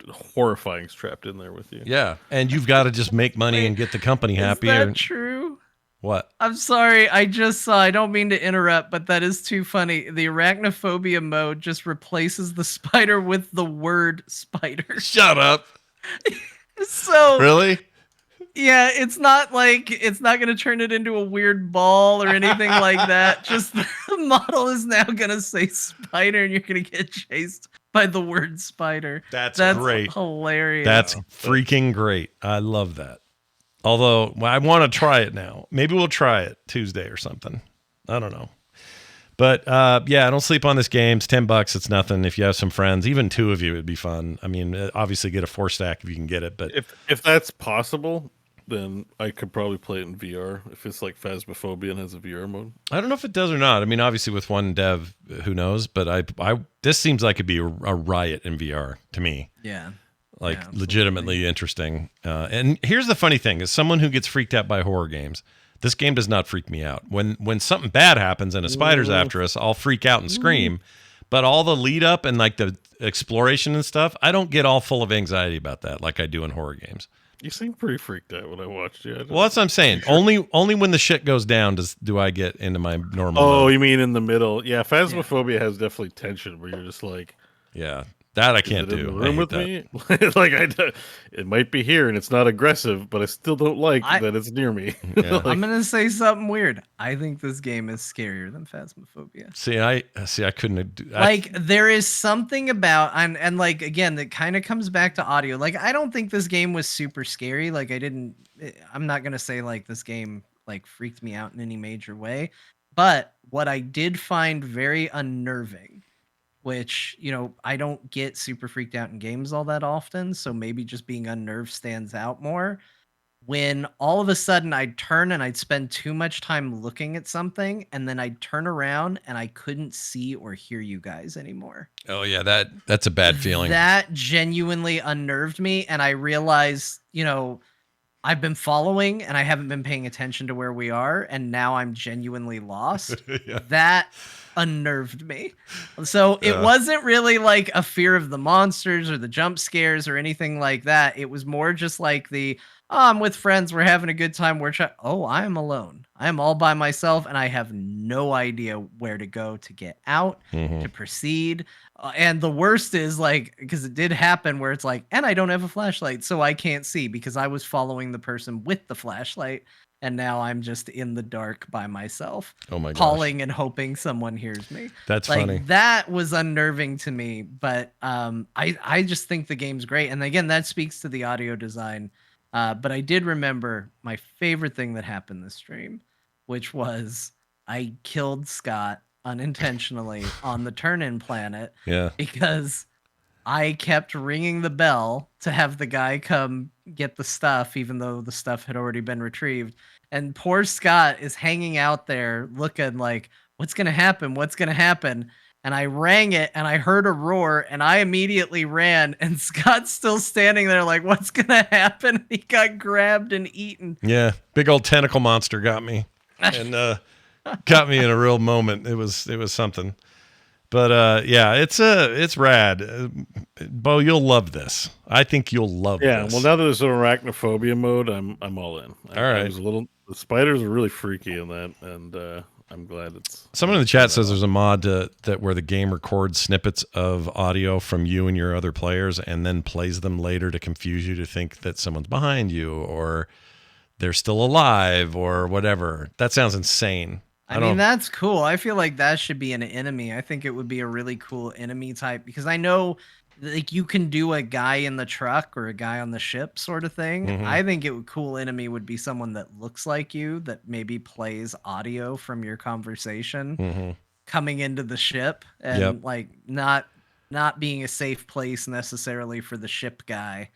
horrifying's trapped in there with you. Yeah, and you've got to just make money and get the company happy. Is that true? What? I'm sorry. I just saw. I don't mean to interrupt, but that is too funny. The arachnophobia mode just replaces the spider with the word spider. Shut up. So Really? yeah, it's not going to turn it into a weird ball or anything like that. Just the model is now going to say spider, and you're going to get chased by the word spider. That's great. Hilarious. That's freaking great. I love that. Although I want to try it now. Maybe we'll try it Tuesday or something. I don't know. But yeah, don't sleep on this game. It's $10. It's nothing. If you have some friends, even two of you, it'd be fun. I mean, obviously get a 4-stack if you can get it. But if that's possible, then I could probably play it in VR. If it's like Phasmophobia and has a VR mode. I don't know if it does or not. I mean, obviously with one dev, who knows? But this seems like it'd be a riot in VR to me. Yeah. Like Yeah, legitimately interesting. And here's the funny thing: as someone who gets freaked out by horror games, this game does not freak me out. When something bad happens and a spider's after us, I'll freak out and scream. But all the lead up and like the exploration and stuff, I don't get all full of anxiety about that like I do in horror games. You seem pretty freaked out when I watched you. Well, that's what I'm saying. Only when the shit goes down do I get into my normal. Oh, mode. you mean in the middle? Yeah, Phasmophobia has definitely tension where you're just like, Yeah. That I is can't it in do. the I room hate with that. me? Like it might be here and it's not aggressive, but I still don't like that it's near me. Yeah. I'm gonna say something weird. I think this game is scarier than Phasmophobia. See, I couldn't. Like there is something about and like again that kind of comes back to audio. Like I don't think this game was super scary. Like I'm not gonna say like this game like freaked me out in any major way. But what I did find very unnerving, which, I don't get super freaked out in games all that often, so maybe just being unnerved stands out more. When all of a sudden I'd turn and I'd spend too much time looking at something, and then I'd turn around and I couldn't see or hear you guys anymore. Oh yeah, that's a bad feeling. That genuinely unnerved me, and I realized, I've been following and I haven't been paying attention to where we are, and now I'm genuinely lost. Yeah. That unnerved me. So it wasn't really like a fear of the monsters or the jump scares or anything like that. It was more just like I'm with friends, we're having a good time, I am alone. I am all by myself and I have no idea where to go to get out, to proceed. And the worst is because it did happen where it's and I don't have a flashlight, so I can't see because I was following the person with the flashlight. And now I'm just in the dark by myself, Oh my gosh. calling and hoping someone hears me. That's funny. That was unnerving to me, but I just think the game's great. And again, that speaks to the audio design. But I did remember my favorite thing that happened this stream, which was I killed Scott unintentionally on the turn-in planet. Yeah. Because I kept ringing the bell to have the guy come get the stuff, even though the stuff had already been retrieved. And poor Scott is hanging out there looking like, what's going to happen? What's going to happen? And I rang it and I heard a roar and I immediately ran. And Scott's still standing there like, what's going to happen? He got grabbed and eaten. Yeah. Big old tentacle monster got me and got me in a real moment. It was something. But yeah, it's rad. Beau, you'll love this. I think you'll love this. Yeah, well, now that there's an arachnophobia mode, I'm all in. All right. The spiders are really freaky in that, and I'm glad it's. Someone in the chat says there's a mod that where the game records snippets of audio from you and your other players, and then plays them later to confuse you to think that someone's behind you or they're still alive or whatever. That sounds insane. I mean, that's cool. I feel like that should be an enemy. I think it would be a really cool enemy type because I know like you can do a guy in the truck or a guy on the ship sort of thing. Mhm. I think cool enemy would be someone that looks like you that maybe plays audio from your conversation coming into the ship and like not being a safe place necessarily for the ship guy.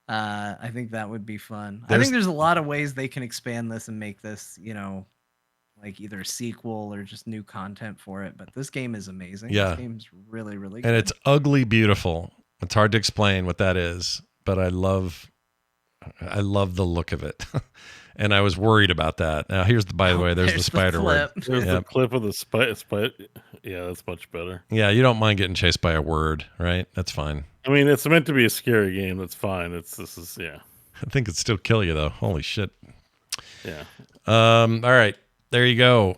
I think that would be fun. I think there's a lot of ways they can expand this and make this, like either a sequel or just new content for it. But this game is amazing. Yeah. This game's really, really good. And it's ugly beautiful. It's hard to explain what that is, but I love the look of it. And I was worried about that. Now by the way, there's the spider word. There's the clip of the spider. Yeah, that's much better. Yeah, you don't mind getting chased by a word, right? That's fine. I mean, it's meant to be a scary game. That's fine. I think it'd still kill you though. Holy shit. Yeah. All right. There you go.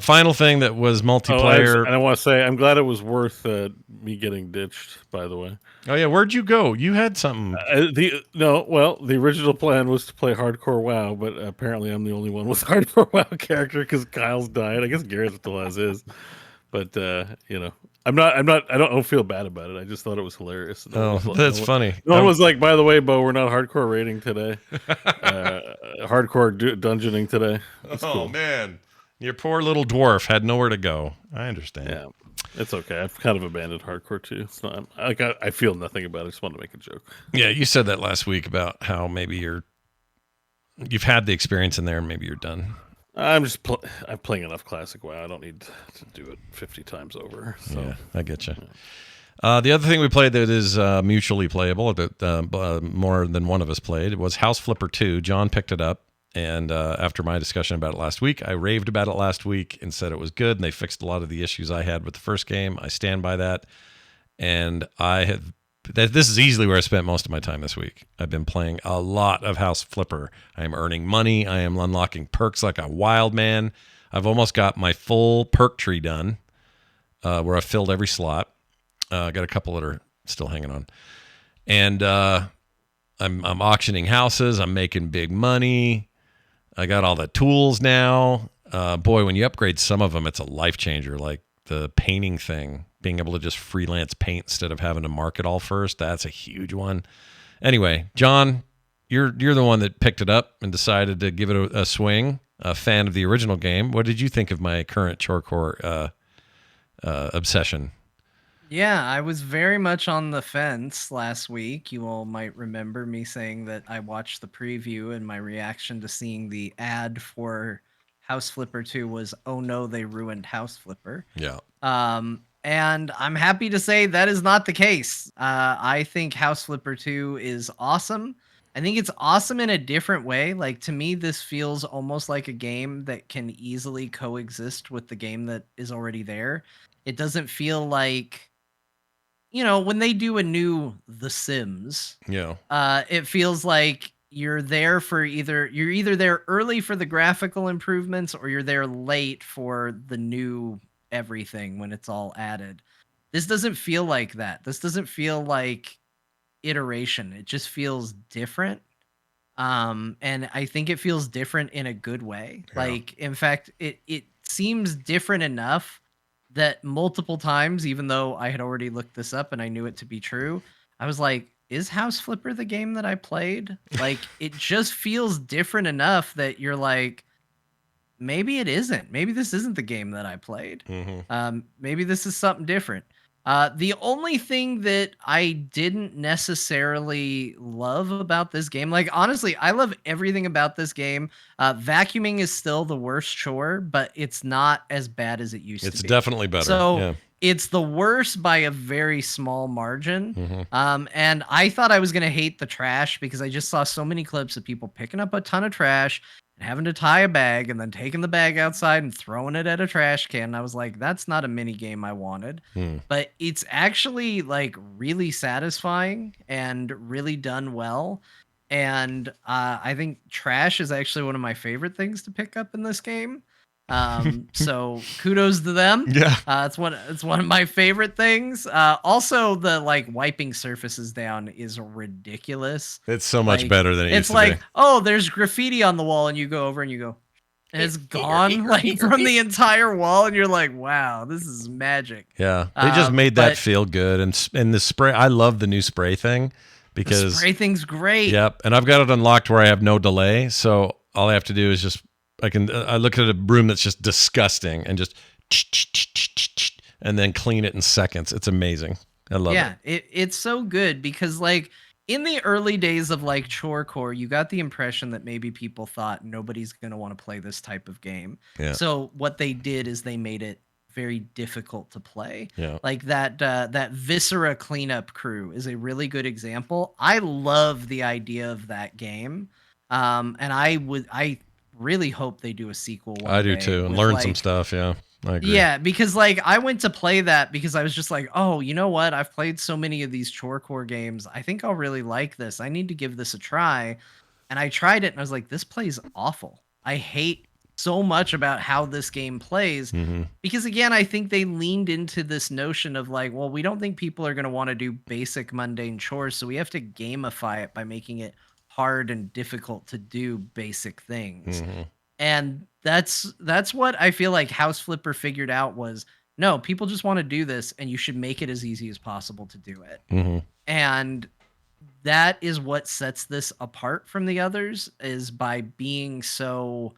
Final thing that was multiplayer. And I want to say, I'm glad it was worth me getting ditched, by the way. Oh, yeah. Where'd you go? You had something. The original plan was to play Hardcore WoW, but apparently I'm the only one with Hardcore WoW character because Kyle's died. I guess Garrett still has his. But, I don't feel bad about it. I just thought it was hilarious. That's funny. No one was like, by the way, Beau, we're not hardcore raiding today. Hardcore dungeoning today. That's cool. Man. Your poor little dwarf had nowhere to go. I understand. Yeah, it's okay. I've kind of abandoned hardcore too. It's not like I feel nothing about it. I just want to make a joke. Yeah, you said that last week about how maybe you've had the experience in there and maybe you're done. I'm playing enough classic WoW. I don't need to do it 50 times over. So. Yeah, I get you. The other thing we played that is mutually playable, that more than one of us played, was House Flipper 2. John picked it up, and after my discussion about it last week, I raved about it last week and said it was good, and they fixed a lot of the issues I had with the first game. I stand by that, and this is easily where I spent most of my time this week. I've been playing a lot of House Flipper. I am earning money. I am unlocking perks like a wild man. I've almost got my full perk tree done, where I've filled every slot. I got a couple that are still hanging on. And I'm auctioning houses. I'm making big money. I got all the tools now. Boy, when you upgrade some of them, it's a life changer. Like the painting thing, being able to just freelance paint instead of having to mark it all first. That's a huge one. Anyway, John, you're the one that picked it up and decided to give it a swing. A fan of the original game. What did you think of my current chorecore obsession? Yeah, I was very much on the fence last week. You all might remember me saying that I watched the preview and my reaction to seeing the ad for House Flipper 2 was, oh no, they ruined House Flipper. Yeah. And I'm happy to say that is not the case. I think House Flipper 2 is awesome. I think it's awesome in a different way. Like, to me, this feels almost like a game that can easily coexist with the game that is already there. It doesn't feel like, when they do a new The Sims, it feels like you're either there early for the graphical improvements or you're there late for the new everything when it's all added. This doesn't feel like that. This doesn't feel like iteration. It just feels different. And I think it feels different in a good way. Yeah. Like, in fact, it seems different enough that multiple times, even though I had already looked this up and I knew it to be true, I was like, is House Flipper the game that I played? Like, it just feels different enough that you're like, maybe it isn't. Maybe this isn't the game that I played. Mm-hmm. Maybe this is something different. The only thing that I didn't necessarily love about this game, like honestly, I love everything about this game. Vacuuming is still the worst chore, but it's not as bad as it used to It's be. definitely better. So Yeah. it's the worst by a very small margin. Mhm. And I thought I was gonna hate the trash because I just saw so many clips of people picking up a ton of trash and having to tie a bag and then taking the bag outside and throwing it at a trash can. And I was like, that's not a mini game I wanted. Hmm. But it's actually like really satisfying and really done well. And I think trash is actually one of my favorite things to pick up in this game. So kudos to them. Yeah. It's one of my favorite things. Also the like wiping surfaces down is ridiculous. It's so much Like, better than it it's used like, to be. oh, there's graffiti on the wall, and you go over and you go, and it's gone like from the entire wall, and you're like, wow, this is magic. Yeah. They just made that but feel good. And the spray, I love the new spray thing the because, spray thing's great. yep. And I've got it unlocked where I have no delay. So all I have to do is just, I look at a room that's just disgusting and just, and then clean it in seconds. It's amazing. I love it. It's so good because like in the early days of like Chorecore, you got the impression that maybe people thought nobody's going to want to play this type of game. Yeah. So what they did is they made it very difficult to play. Yeah. Like that Viscera cleanup crew is a really good example. I love the idea of that game. And I really hope they do a sequel one I do day too. And with, learn like, some stuff. Yeah. I agree. yeah, because like I went to play that because I was just like, oh, you know what? I've played so many of these Chorecore games. I think I'll really like this. I need to give this a try. And I tried it and I was like, this plays awful. I hate so much about how this game plays Mhm. because again, I think they leaned into this notion of like, well, we don't think people are going to want to do basic mundane chores, so we have to gamify it by making it hard and difficult to do basic things. Mhm. And that's what I feel like House Flipper figured out was no, people just want to do this and you should make it as easy as possible to do it. Mhm. And that is what sets this apart from the others is by being so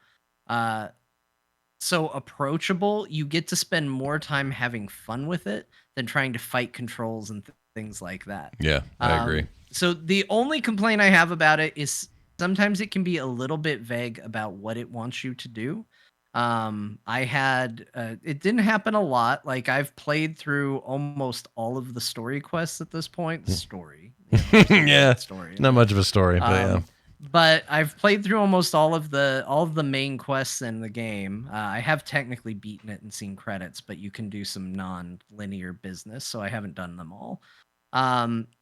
so approachable. You get to spend more time having fun with it than trying to fight controls and things like that. Yeah, I agree. So the only complaint I have about it is sometimes it can be a little bit vague about what it wants you to do. I had it didn't happen a lot. Like I've played through almost all of the story quests at this point. Story, Yeah. story. Not much of a story, but yeah. But I've played through almost all of the main quests in the game. I have technically beaten it and seen credits, but you can do some non-linear business, so I haven't done them all.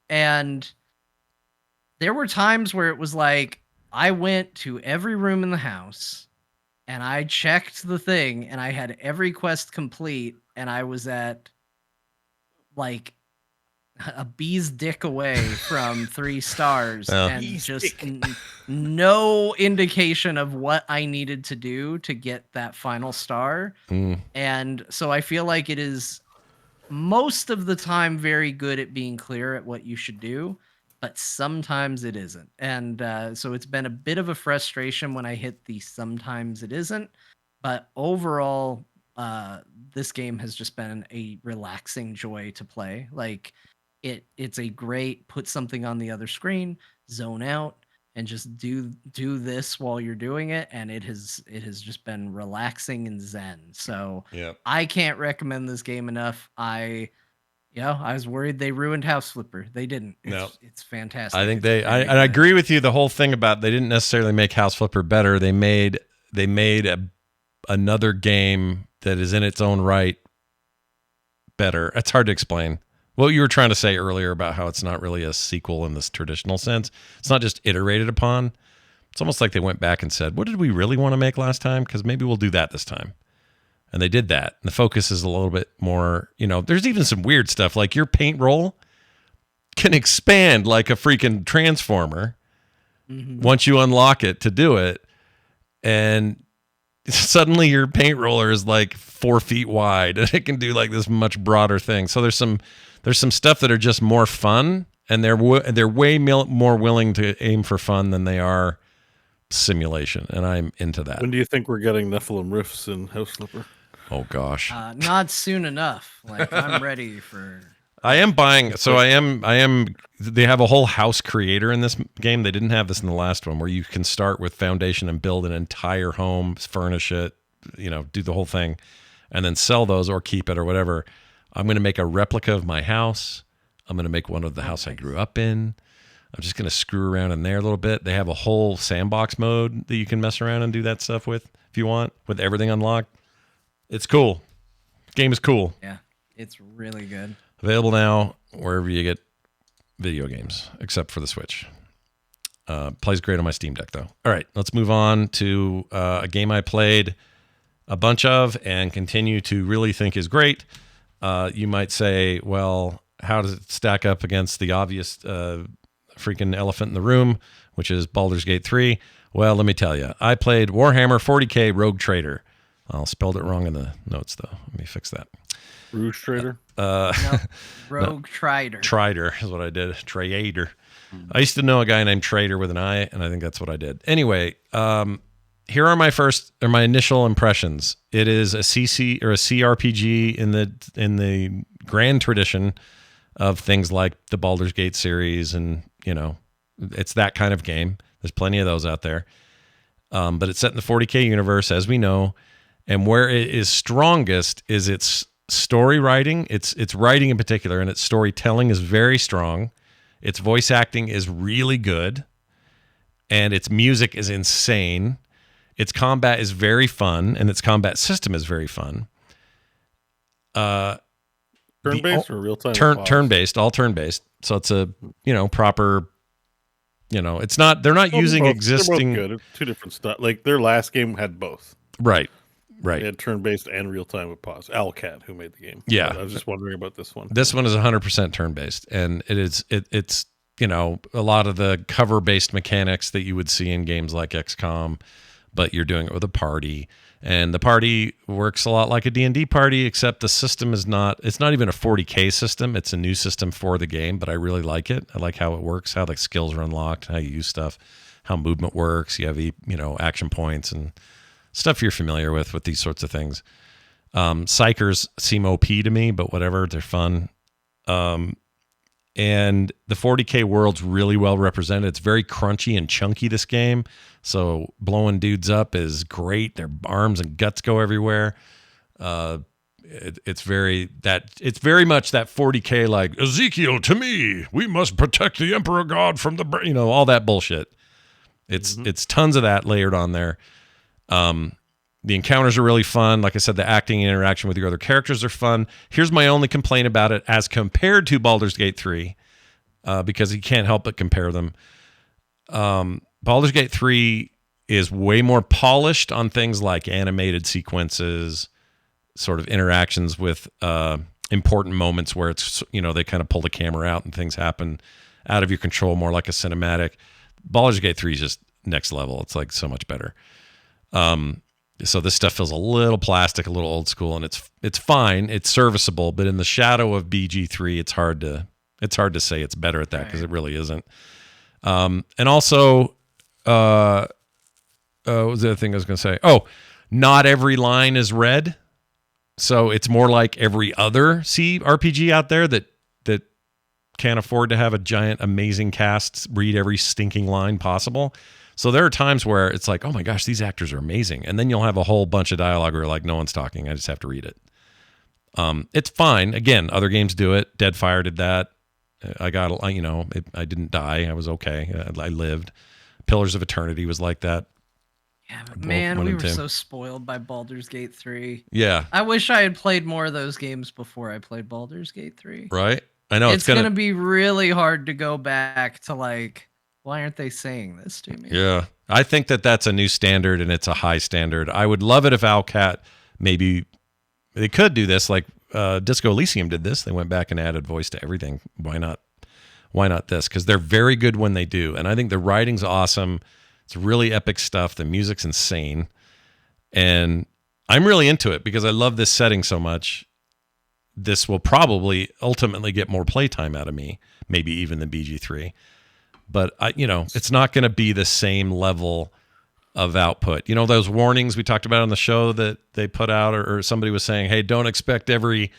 And there were times where it was like I went to every room in the house and I checked the thing and I had every quest complete and I was at like a bee's dick away from 3 stars and Bee's just dick. no indication of what I needed to do to get that final star. Mm. And so I feel like it is most of the time very good at being clear at what you should do, but sometimes it isn't. And so it's been a bit of a frustration when I hit the sometimes it isn't. But overall, this game has just been a relaxing joy to play. Like it's a great put something on the other screen, zone out, and just do this while you're doing it, and it has just been relaxing and zen. So Yeah. I can't recommend this game enough. I was worried they ruined House Flipper. They didn't. It's fantastic. I think It's they. very I good. agree with you. The whole thing about they didn't necessarily make House Flipper better. They made another game that is in its own right better. It's hard to explain. What you were trying to say earlier about how it's not really a sequel in this traditional sense. It's not just iterated upon. It's almost like they went back and said, "What did we really want to make last time? Because maybe we'll do that this time." And they did that. And the focus is a little bit more. There's even some weird stuff like your paint roll can expand like a freaking transformer once you unlock it to do it, and suddenly your paint roller is like 4 feet wide and it can do like this much broader thing. So there's some stuff that are just more fun, and they're way more willing to aim for fun than they are simulation, and I'm into that. When do you think we're getting Nephilim Rifts in House Flipper? Oh gosh. Not soon enough. Like I'm ready for. I am buying. So I am. They have a whole house creator in this game. They didn't have this in the last one, where you can start with foundation and build an entire home, furnish it, do the whole thing, and then sell those or keep it or whatever. I'm going to make a replica of my house. I'm going to make one of the house I grew up in. I'm just going to screw around in there a little bit. They have a whole sandbox mode that you can mess around and do that stuff with if you want, with everything unlocked. It's cool. Game is cool. Yeah, it's really good. Available now wherever you get video games, except for the Switch. Plays great on my Steam Deck, though. All right, let's move on to a game I played a bunch of and continue to really think is great. You might say, well, how does it stack up against the obvious freaking elephant in the room, which is Baldur's Gate 3? Well, let me tell you. I played Warhammer 40K Rogue Trader. I'll spelled it wrong in the notes, though. Let me fix that. Rouge Trader? No, Rogue Trader. Trader is what I did. Trader. I used to know a guy named Trader with an I, and I think that's what I did. Anyway, here are my initial impressions. It is a CC or a CRPG in the grand tradition of things like the Baldur's Gate series, and it's that kind of game. There's plenty of those out there, but it's set in the 40K universe, as we know. And where it is strongest is its story writing. Its writing in particular, and its storytelling is very strong. Its voice acting is really good, and its music is insane. Its combat is very fun, and its combat system is very fun. Turn-based or real-time? Turn-based, all turn-based. So it's a proper. It's not. They're not using existing. They're both good. Two different stuff. Like their last game had both. Right. They had turn-based and real-time with pause. Owlcat, who made the game. Yeah. But I was just wondering about this one. This one is 100% turn-based, and it's a lot of the cover-based mechanics that you would see in games like XCOM, but you're doing it with a party, and the party works a lot like a D&D party, except the system it's not even a 40K system. It's a new system for the game, but I really like it. I like how it works, how the skills are unlocked, how you use stuff, how movement works. You have action points and stuff you're familiar with these sorts of things. Psychers seem OP to me, but whatever, they're fun. And the 40K world's really well represented. It's very crunchy and chunky, this game. So blowing dudes up is great. Their arms and guts go everywhere. It's very much that 40K, like, Ezekiel, to me, we must protect the Emperor God from the, all that bullshit. It's tons of that layered on there. The encounters are really fun. Like I said, the acting and interaction with your other characters are fun. Here's my only complaint about it as compared to Baldur's Gate 3, because you can't help but compare them. Baldur's Gate 3 is way more polished on things like animated sequences, sort of interactions with important moments where it's, they kind of pull the camera out and things happen out of your control, more like a cinematic. Baldur's Gate 3 is just next level. It's like so much better. So this stuff feels a little plastic, a little old school, and it's fine, it's serviceable, but in the shadow of BG3, it's hard to say it's better at that, because it really isn't. And also, what was the other thing I was going to say? Oh, not every line is read, so it's more like every other RPG out there that can't afford to have a giant, amazing cast read every stinking line possible. So there are times where it's like, oh my gosh, these actors are amazing. And then you'll have a whole bunch of dialogue where like, no one's talking. I just have to read it. It's fine. Again, other games do it. Deadfire did that. I didn't die. I was okay. I lived. Pillars of Eternity was like that. Yeah, but man, we were so spoiled by Baldur's Gate 3. Yeah. I wish I had played more of those games before I played Baldur's Gate 3. Right? I know. It's going to be really hard to go back to like, why aren't they saying this to me? Yeah. I think that's a new standard, and it's a high standard. I would love it if Owlcat maybe they could do this like Disco Elysium did this. They went back and added voice to everything. Why not this? Because they're very good when they do. And I think the writing's awesome. It's really epic stuff. The music's insane. And I'm really into it because I love this setting so much. This will probably ultimately get more playtime out of me, maybe even than BG3. But it's not going to be the same level of output. You know, those warnings we talked about on the show that they put out, or somebody was saying, hey, don't expect every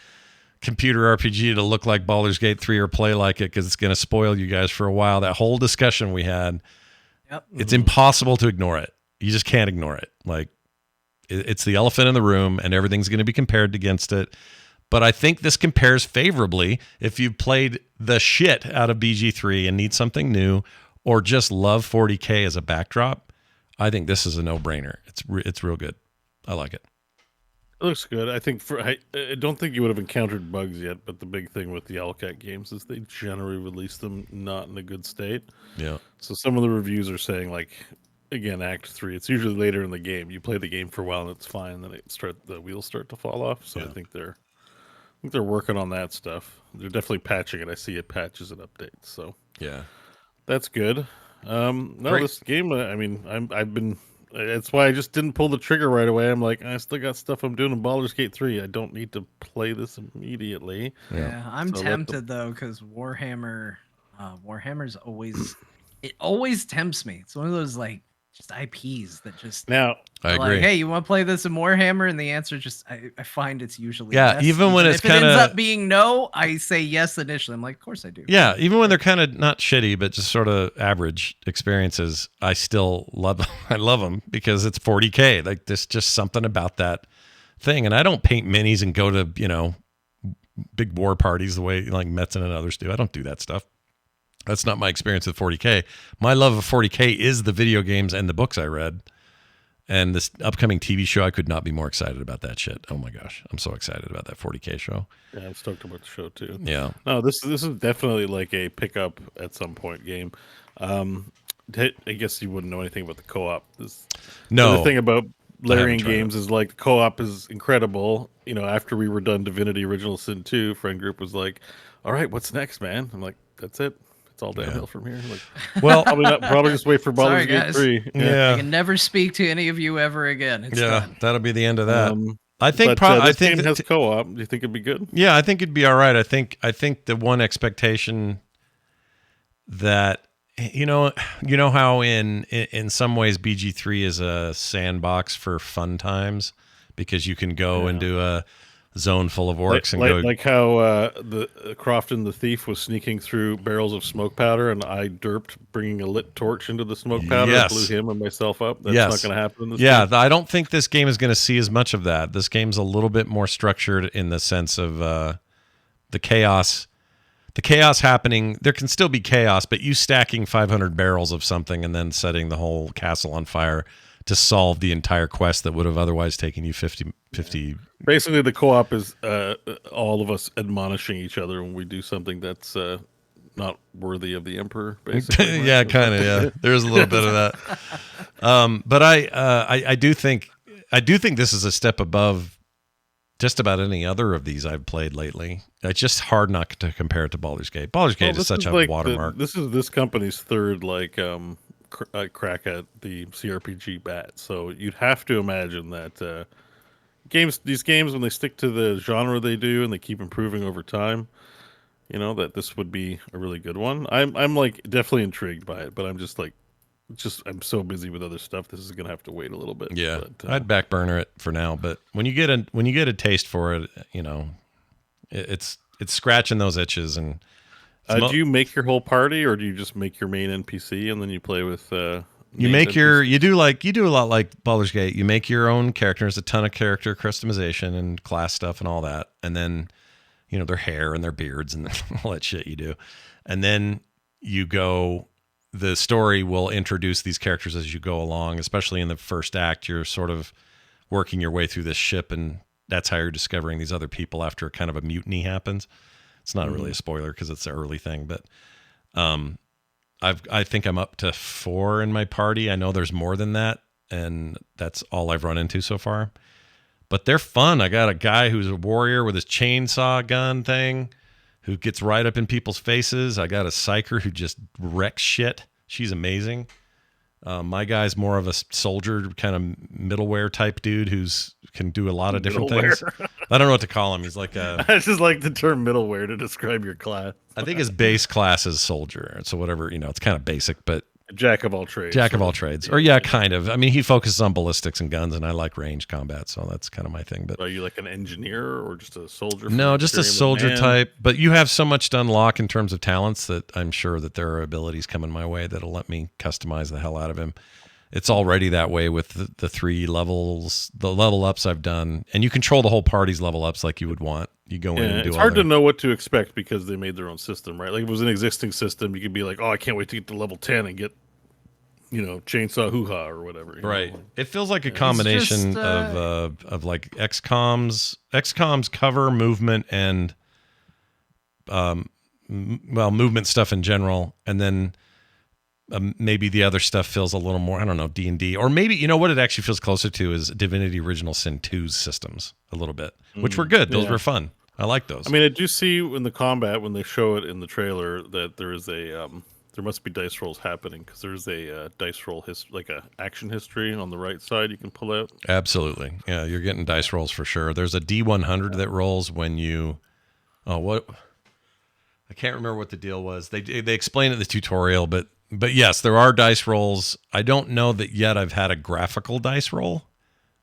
computer RPG to look like Baldur's Gate 3 or play like it because it's going to spoil you guys for a while. That whole discussion we had, it's impossible to ignore it. You just can't ignore it. Like, it's the elephant in the room, and everything's going to be compared against it. But I think this compares favorably if you've played the shit out of BG3 and need something new, or just love 40K as a backdrop. I think this is a no-brainer. It's real good. I like it. It looks good. I think I don't think you would have encountered bugs yet, but the big thing with the Owlcat games is they generally release them not in a good state. Yeah. So some of the reviews are saying, like, again, Act 3, it's usually later in the game. You play the game for a while and it's fine, then the wheels start to fall off. So I think they're working on that stuff. They're definitely patching it. I see it patches and updates. So yeah, that's good. This game, I mean, I've been. That's why I just didn't pull the trigger right away. I'm like, I still got stuff I'm doing in Baldur's Gate 3. I don't need to play this immediately. Yeah, I'm tempted though, because Warhammer's always tempts me. It's one of those like just IPs that just now. I agree. Like, hey, you want to play this in Warhammer? And the answer just I find it's usually yes. Even when it's kind of ends up being no, I say yes initially. I'm like, of course I do. Yeah, even when they're kind of not shitty, but just sort of average experiences, I still love them. I love them because it's 40K. Like, there's just something about that thing. And I don't paint minis and go to, you know, big war parties the way like Metzen and others do. I don't do that stuff. That's not my experience with 40K. My love of 40K is the video games and the books I read. And this upcoming TV show, I could not be more excited about that shit. Oh my gosh, I'm so excited about that 40K show. Yeah, I'm stoked about the show too. Yeah. No, this is definitely like a pick up at some point game. I guess you wouldn't know anything about the co-op. No. The thing about Larian games is like the co-op is incredible. You know, after we were done Divinity Original Sin 2, friend group was like, "All right, what's next, man?" I'm like, "That's it. It's all downhill from here." Like, well, probably just wait for Baldur's Gate 3. Yeah. I can never speak to any of you ever again. It's done. That'll be the end of that. I think this game has co-op. Do you think it'd be good? Yeah, I think it'd be all right. I think the one expectation that you know how in some ways BG3 is a sandbox for fun times because you can go into a zone full of orcs and go like how the Crofton the thief was sneaking through barrels of smoke powder, and I derped bringing a lit torch into the smoke powder and blew him and myself up. That's not going to happen in this game. I don't think this game is going to see as much of that. This game's a little bit more structured in the sense of the chaos happening. There can still be chaos, but you stacking 500 barrels of something and then setting the whole castle on fire to solve the entire quest that would have otherwise taken you 50. Basically, the co-op is all of us admonishing each other when we do something that's not worthy of the Emperor, basically. Yeah, kind of, yeah. There's a little bit of that. But I do think this is a step above just about any other of these I've played lately. It's just hard not to compare it to Baldur's Gate. Baldur's Gate is such a watermark. This is this company's third crack at the CRPG bat. So you'd have to imagine that these games, when they stick to the genre they do and they keep improving over time, you know, that this would be a really good one. I'm like definitely intrigued by it, but I'm just like, I'm so busy with other stuff. This is gonna have to wait a little bit. Yeah, but, I'd back burner it for now. But when you get a taste for it, you know, it's scratching those itches. And do you make your whole party, or do you just make your main NPC and then you play with? You do a lot like Baldur's Gate. You make your own characters, a ton of character customization and class stuff and all that, and then you know their hair and their beards and all that shit you do, and then you go. The story will introduce these characters as you go along, especially in the first act. You're sort of working your way through this ship, and that's how you're discovering these other people after kind of a mutiny happens. It's not really a spoiler because it's an early thing, but I think I'm up to 4 in my party. I know there's more than that, and that's all I've run into so far. But they're fun. I got a guy who's a warrior with his chainsaw gun thing, who gets right up in people's faces. I got a psyker who just wrecks shit. She's amazing. My guy's more of a soldier, kind of middleware type dude can do a lot of different things. I don't know what to call him. He's like I just like the term middleware to describe your class. I think his base class is soldier. So whatever, you know, it's kind of basic, but Jack of all trades. Jack of all trades. Or yeah, kind of. I mean, he focuses on ballistics and guns, and I like range combat, so that's kind of my thing. But are you like an engineer or just a soldier? No, just a soldier type. But you have so much to unlock in terms of talents that I'm sure that there are abilities coming my way that'll let me customize the hell out of him. It's already that way with the 3 levels, the level ups I've done, and you control the whole party's level ups like you would want. You go in and do it's hard to know what to expect because they made their own system, right? Like if it was an existing system, you could be like, oh, I can't wait to get to level 10 and get, chainsaw hoo-ha or whatever. Right. It feels like a combination of like XCOM's cover, movement, and movement stuff in general, and then maybe the other stuff feels a little more, I don't know, D&D, or maybe, what it actually feels closer to is Divinity Original Sin 2's systems a little bit, which were good. Those were fun. I like those. I mean, I do see in the combat when they show it in the trailer that there is there must be dice rolls happening because there's a dice roll like a action history on the right side you can pull out. Absolutely. Yeah, you're getting dice rolls for sure. There's a D100 that rolls when you, I can't remember what the deal was. They explain it in the tutorial, but yes, there are dice rolls. I don't know that yet I've had a graphical dice roll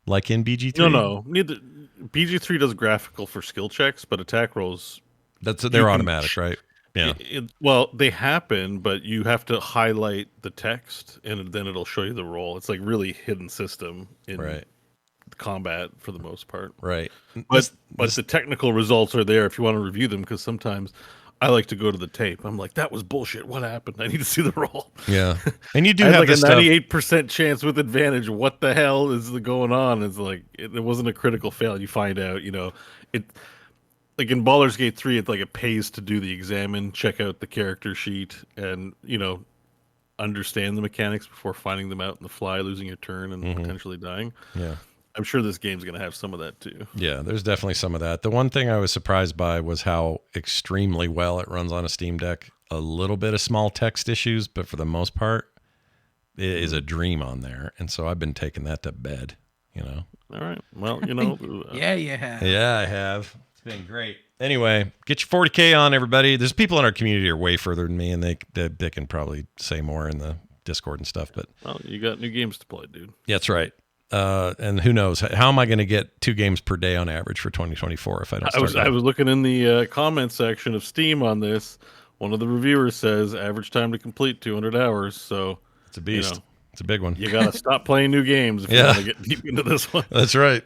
like in BG3. No. Neither. BG3 does graphical for skill checks, but attack rolls... They're automatic, right? Yeah. Well, they happen, but you have to highlight the text, and then it'll show you the roll. It's like really hidden system in combat for the most part. Right. But the technical results are there if you want to review them, because sometimes... I like to go to the tape. I'm like, that was bullshit. What happened? I need to see the roll. Yeah, and you do have like a this 98% chance with advantage. What the hell is going on? It's like it wasn't a critical fail. You find out, it like in Baldur's Gate 3, it's like it pays to do the examine, check out the character sheet, and understand the mechanics before finding them out in the fly, losing your turn, and potentially dying. Yeah. I'm sure this game's going to have some of that too. Yeah, there's definitely some of that. The one thing I was surprised by was how extremely well it runs on a Steam Deck. A little bit of small text issues, but for the most part, it is a dream on there. And so I've been taking that to bed, All right. Well, yeah, you have. Yeah, I have. It's been great. Anyway, get your 40K on, everybody. There's people in our community who are way further than me, and they can probably say more in the Discord and stuff. But well, you got new games to play, dude. Yeah, that's right. And who knows? How am I going to get 2 games per day on average for 2024 if I don't start? I was looking in the comment section of Steam on this. One of the reviewers says average time to complete 200 hours. So it's a beast. It's a big one. You got to stop playing new games if you want to get deep into this one. That's right.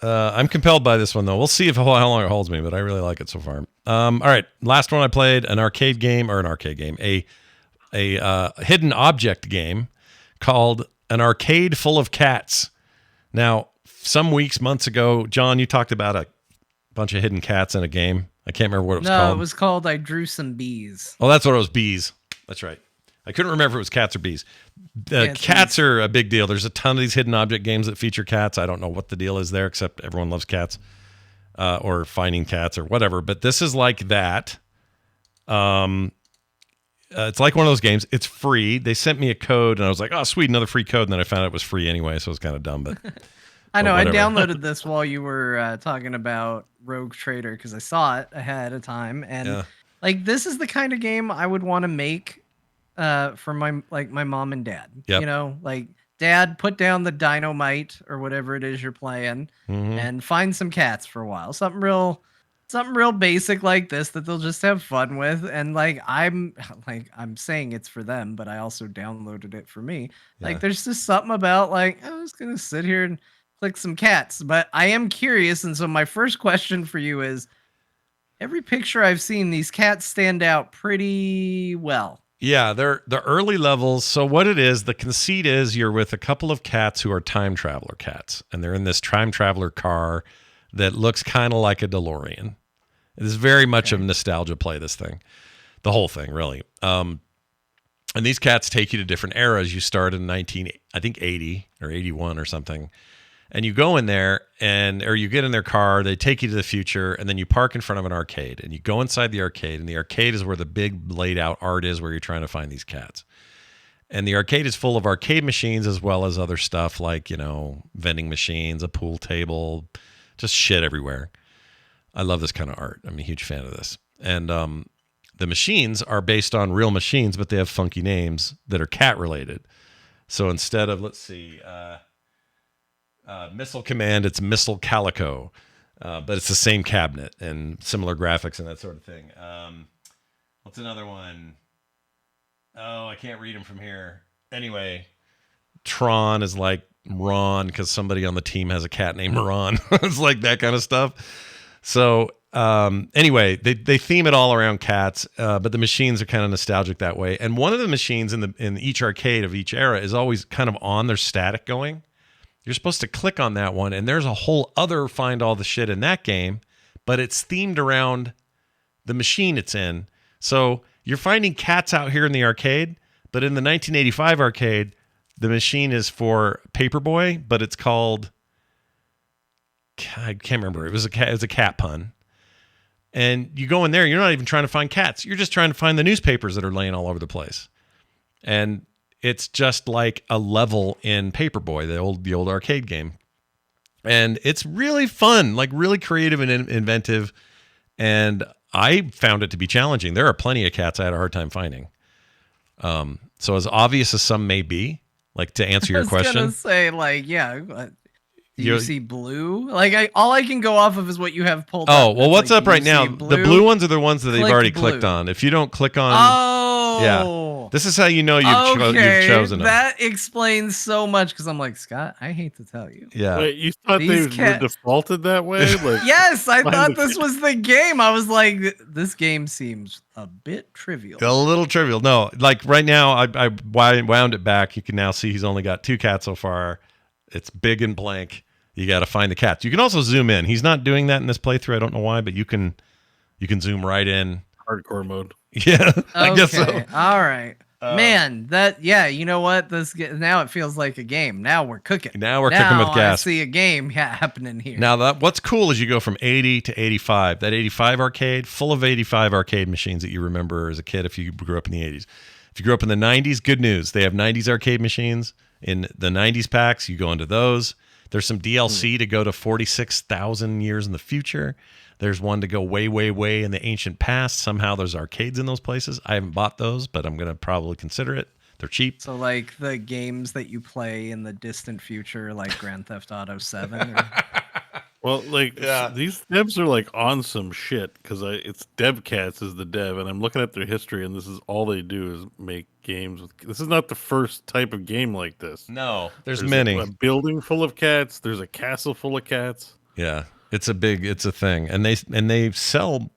I'm compelled by this one, though. We'll see how long it holds me, but I really like it so far. All right. Last one I played, a hidden object game called An Arcade Full of Cats. Now, some months ago, John, you talked about a bunch of hidden cats in a game. I can't remember what it was called. No, it was called I Drew Some Bees. Oh, that's what it was, bees. That's right. I couldn't remember if it was cats or bees. Cats are a big deal. There's a ton of these hidden object games that feature cats. I don't know what the deal is there, except everyone loves cats or finding cats or whatever. But this is like that. It's like one of those games. It's free. They sent me a code, and I was like, oh, sweet, another free code. And then I found out it was free anyway, so it was kind of dumb. But I know. I downloaded this while you were talking about Rogue Trader because I saw it ahead of time. And this is the kind of game I would want to make for my mom and dad. Yep. Dad, put down the dynamite or whatever it is you're playing and find some cats for a while. Something real basic like this that they'll just have fun with. And I'm saying it's for them, but I also downloaded it for me. There's just something about I was gonna sit here and click some cats. But I am curious, and so my first question for you is, every picture I've seen, these cats stand out pretty well. Yeah, they're the early levels. So what it is, the conceit is you're with a couple of cats who are time traveler cats, and they're in this time traveler car that looks kind of like a DeLorean. It is very much of nostalgia play, this thing. The whole thing, really. And these cats take you to different eras. You start in 80 or 81 or something. And you go in there, or you get in their car, they take you to the future, and then you park in front of an arcade. And you go inside the arcade, and the arcade is where the big laid out art is where you're trying to find these cats. And the arcade is full of arcade machines as well as other stuff like, vending machines, a pool table, just shit everywhere. I love this kind of art. I'm a huge fan of this. And the machines are based on real machines, but they have funky names that are cat related. So instead of, let's see, Missile Command, it's Missile Calico. But it's the same cabinet and similar graphics and that sort of thing. What's another one? Oh, I can't read them from here. Anyway, Tron is like Ron because somebody on the team has a cat named Ron. It's like that kind of stuff. So anyway, they theme it all around cats, but the machines are kind of nostalgic that way. And one of the machines in each arcade of each era is always kind of on their static going. You're supposed to click on that one, and there's a whole other find all the shit in that game, but it's themed around the machine it's in. So you're finding cats out here in the arcade, but in the 1985 arcade, the machine is for Paperboy, but it's called, I can't remember. It was a cat pun. And you go in there, you're not even trying to find cats. You're just trying to find the newspapers that are laying all over the place. And it's just like a level in Paperboy, the old arcade game. And it's really fun, like really creative and inventive. And I found it to be challenging. There are plenty of cats I had a hard time finding. So as obvious as some may be, like to answer your question. I was gonna say, like, yeah. Do you see blue? Like, all I can go off of is what you have pulled up. Oh, well, what's like, up right now? The blue ones are the ones that they've already clicked on. If you don't click on... Oh! Yeah. This is how you know you've chosen them. That explains so much, because I'm like, Scott, I hate to tell you. Yeah. Wait, you thought they were defaulted that way? Like, yes, I thought this was the game. I was like, this game seems a bit trivial. A little trivial. No, like right now, I wound it back. You can now see he's only got 2 cats so far. It's big and blank. You got to find the cats. You can also zoom in. He's not doing that in this playthrough. I don't know why, but you can zoom right in. Hardcore mode. Yeah, I guess so. All right. Man, you know what? Now it feels like a game. Now we're cooking. Now we're cooking with gas. I see a game happening here. Now, what's cool is you go from 80 to 85. That 85 arcade, full of 85 arcade machines that you remember as a kid if you grew up in the 80s. If you grew up in the 90s, good news. They have 90s arcade machines. In the 90s packs, you go into those. There's some DLC to go to 46,000 years in the future. There's one to go way, way, way in the ancient past. Somehow there's arcades in those places. I haven't bought those, but I'm going to probably consider it. They're cheap. So like the games that you play in the distant future, like Grand Theft Auto 7? Or... Well, like these devs are like on some shit because it's DevCats is the dev, and I'm looking at their history, and this is all they do is make games. This is not the first type of game like this. No, there's many. A building full of cats. There's a castle full of cats. Yeah, it's a thing, and they sell.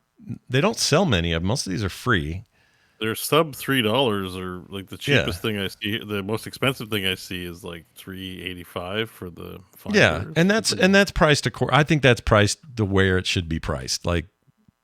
They don't sell many of them. Most of these are free. They're sub $3, or like the cheapest thing I see. The most expensive thing I see is like $3.85 for the. And that's priced I think that's priced the where it should be priced. Like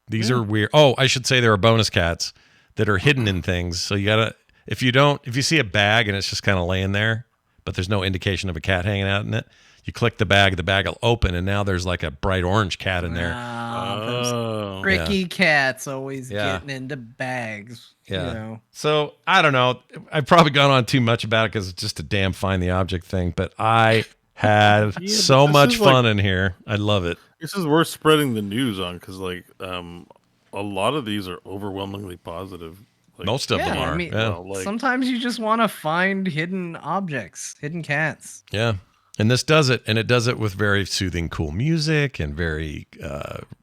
these are weird. Oh, I should say there are bonus cats that are hidden in things. So you gotta if you see a bag and it's just kind of laying there, but there's no indication of a cat hanging out in it. You click the bag will open, and now there's like a bright orange cat in there. Those tricky cats always getting into bags. Yeah. You know. So I don't know. I've probably gone on too much about it because it's just a damn find the object thing. But I had so much fun in here. I love it. This is worth spreading the news on because like a lot of these are overwhelmingly positive. Like, most of them are. I mean, sometimes you just want to find hidden objects, hidden cats. Yeah. And this does it, and it does it with very soothing, cool music, and very.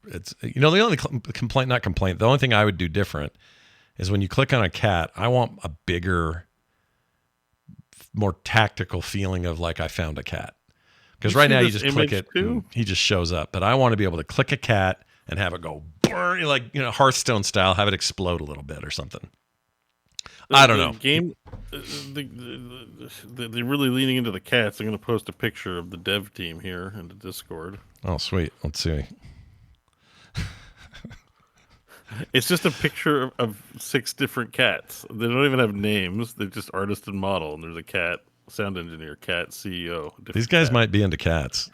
It's the only the only thing I would do different is when you click on a cat, I want a bigger, more tactical feeling of like I found a cat. Because right now you just click it, and he just shows up. But I want to be able to click a cat and have it go burn, like Hearthstone style, have it explode a little bit or something. I don't know. Game, they're really leaning into the cats. I'm going to post a picture of the dev team here in the Discord. Oh, sweet. Let's see. It's just a picture of 6 different cats. They don't even have names. They're just artist and model. And there's a cat, sound engineer, cat, CEO. These guys might be into cats,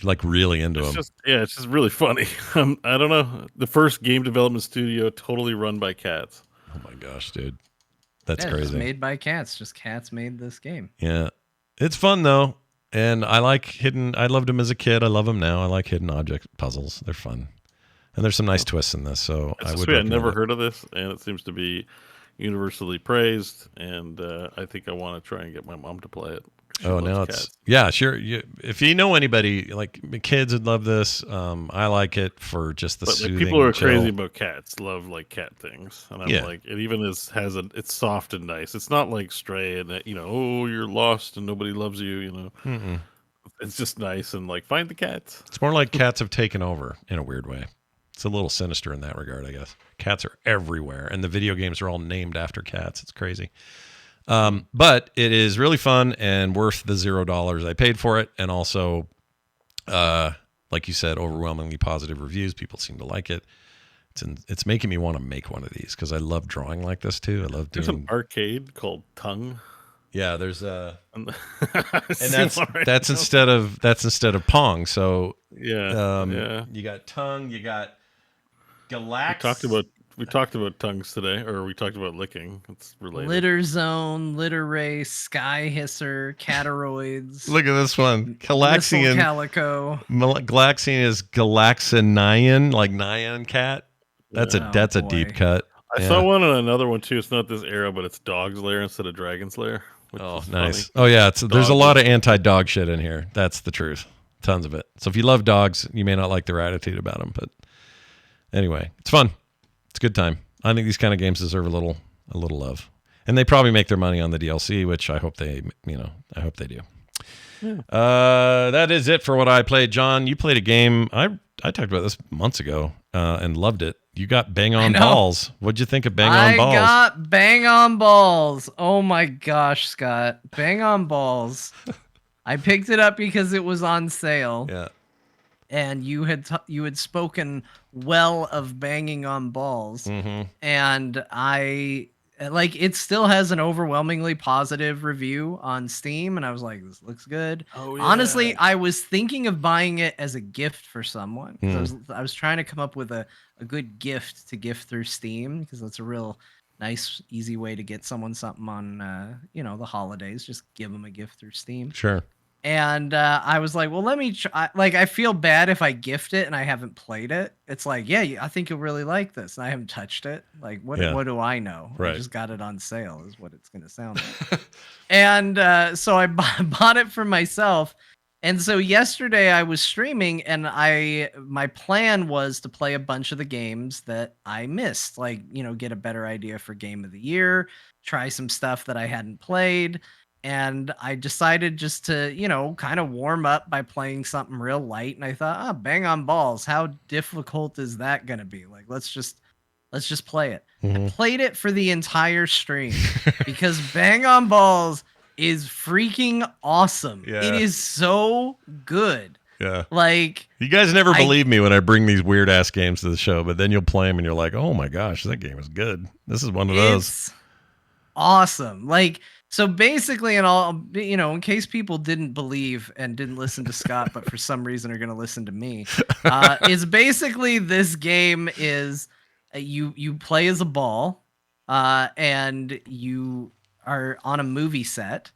like really into them. It's just really funny. I don't know. The first game development studio totally run by cats. Oh my gosh, dude. That's crazy. It's made by cats. Just cats made this game. Yeah. It's fun though. And I loved them as a kid. I love them now. I like hidden object puzzles. They're fun. And there's some nice twists in this, so I would. I'd never heard of this, and it seems to be universally praised. And I think I want to try and get my mom to play it. Oh, now it's sure. If you know anybody, like kids would love this. I like it for just the soothing. People who are crazy about cats love like cat things, and I'm like, it even it's soft and nice. It's not like Stray and oh, you're lost and nobody loves you. Mm-mm. It's just nice and like find the cats. It's more like cats have taken over in a weird way. It's a little sinister in that regard, I guess. Cats are everywhere, and the video games are all named after cats. It's crazy. But it is really fun and worth the $0 I paid for it. And also, like you said, overwhelmingly positive reviews. People seem to like it. It's making me want to make one of these because I love drawing like this too. I love doing. There's an arcade called Tongue. Yeah, there's and that's instead of Pong. So yeah. You got Tongue. You got Galax. We talked about tongues today, or we talked about licking. It's related. Litter Zone, Litter Race, Sky Hisser, Catoroids. Look at this one. Galaxian. Calico. Galaxian is Galaxinian, like Nyan cat. That's a deep cut. I saw one on another one too. It's not this era, but it's Dog's Lair instead of Dragon's Lair. Oh, nice. Funny. Oh yeah, there's a lot of anti-dog shit in here. That's the truth. Tons of it. So if you love dogs, you may not like their attitude about them, but anyway, it's fun. It's a good time. I think these kind of games deserve a little love, and they probably make their money on the DLC, which I hope they do. Yeah. That is it for what I played. John, you played a game. I talked about this months ago and loved it. You got Bang On Balls. What'd you think of Bang On Balls? I got Bang On Balls. Oh my gosh, Scott. Bang On Balls. I picked it up because it was on sale. Yeah. And you had spoken well of banging on balls, and it still has an overwhelmingly positive review on Steam, and I was like, this looks good. Oh, yeah. Honestly, I was thinking of buying it as a gift for someone. I was trying to come up with a good gift to gift through Steam, because that's a real nice, easy way to get someone something on the holidays. Just give them a gift through Steam. Sure. And I was like, well, let me try. Like, I feel bad if I gift it and I haven't played it. It's like, yeah, I think you'll really like this. And I haven't touched it. Like, what do I know? Right. I just got it on sale is what it's going to sound like. And so I bought it for myself. And so yesterday I was streaming, and my plan was to play a bunch of the games that I missed. Like, get a better idea for Game of the Year, try some stuff that I hadn't played. And I decided just to, kind of warm up by playing something real light. And I thought, Bang On Balls, how difficult is that going to be? Like, let's just play it. I played it for the entire stream because Bang On Balls is freaking awesome. Yeah. It is so good. Yeah. Like, you guys never believe me when I bring these weird ass games to the show, but then you'll play them and you're like, oh my gosh, that game is good. This is one of those. It's awesome. Like, so basically, and in case people didn't believe and didn't listen to Scott, but for some reason are going to listen to me, is basically this game is you play as a ball, and you are on a movie set,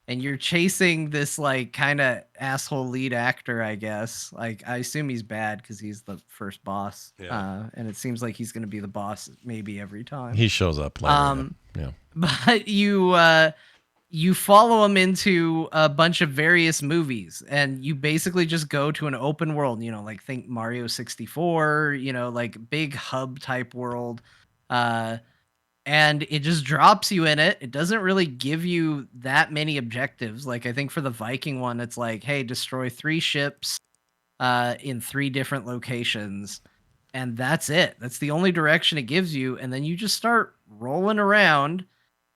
and you're chasing this like kind of asshole lead actor, I guess. Like, I assume he's bad because he's the first boss, and it seems like he's going to be the boss maybe every time he shows up later. Yeah. But you follow him into a bunch of various movies, and you basically just go to an open world, like think Mario 64, like big hub type world. And it just drops you in it. It doesn't really give you that many objectives. Like, I think for the Viking one, it's like, hey, destroy 3 ships in 3 different locations. And that's it. That's the only direction it gives you. And then you just start rolling around,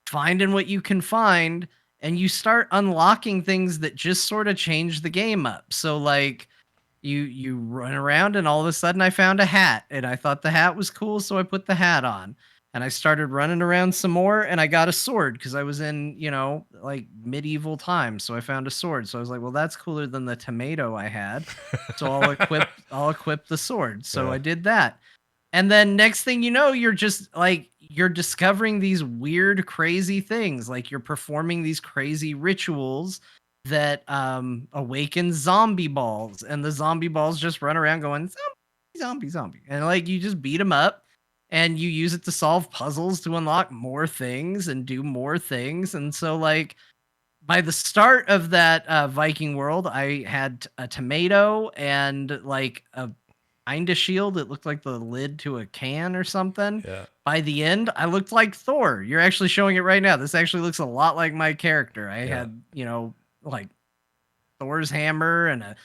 finding what you can find, and you start unlocking things that just sort of change the game up. So like you run around, and all of a sudden I found a hat, and I thought the hat was cool, so I put the hat on, and I started running around some more, and I got a sword because I was in, like medieval times. So I found a sword. So I was like, well, that's cooler than the tomato I had. So I'll equip the sword. So I did that. And then next thing you know, you're just like, you're discovering these weird, crazy things. Like, you're performing these crazy rituals that awaken zombie balls. And the zombie balls just run around going, zombie. And like you just beat them up and you use it to solve puzzles to unlock more things and do more things. And so like by the start of that Viking world, I had a tomato and like a kind of shield. It looked like the lid to a can or something. Yeah. By the end, I looked like Thor. You're actually showing it right now. This actually looks a lot like my character. I had, like Thor's hammer and a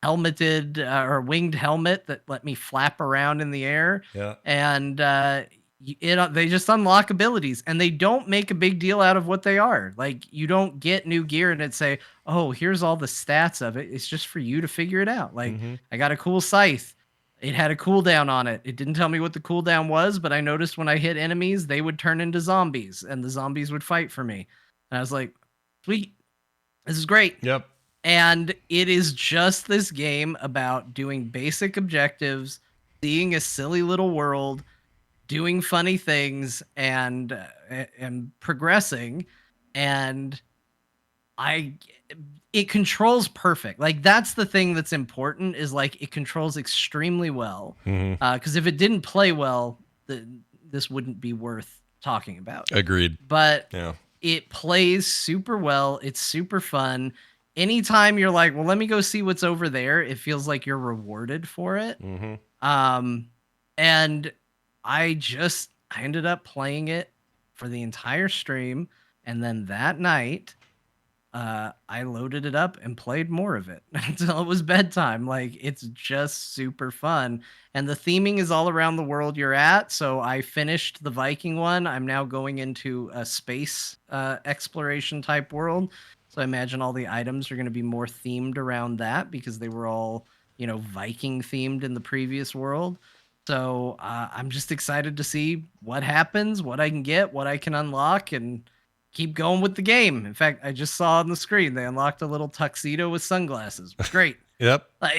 helmeted or winged helmet that let me flap around in the air. Yeah. And they just unlock abilities and they don't make a big deal out of what they are. Like you don't get new gear and it say, oh, here's all the stats of it. It's just for you to figure it out. Like I got a cool scythe. It had a cooldown on it. It didn't tell me what the cooldown was, but I noticed when I hit enemies, they would turn into zombies and the zombies would fight for me. And I was like, sweet, this is great. Yep. And it is just this game about doing basic objectives, seeing a silly little world, doing funny things, and progressing. And it controls perfect. Like that's the thing that's important is like it controls extremely well. Because if it didn't play well, this wouldn't be worth talking about. Agreed. But yeah, it plays super well. It's super fun. Anytime you're like, well, let me go see what's over there, it feels like you're rewarded for it. And I ended up playing it for the entire stream. And then that night, I loaded it up and played more of it until it was bedtime. Like it's just super fun. And the theming is all around the world you're at. So I finished the Viking one. I'm now going into a space exploration type world. So I imagine all the items are going to be more themed around that because they were all, Viking themed in the previous world. So I'm just excited to see what happens, what I can get, what I can unlock, and keep going with the game. In fact, I just saw on the screen they unlocked a little tuxedo with sunglasses. Great. Yep. Like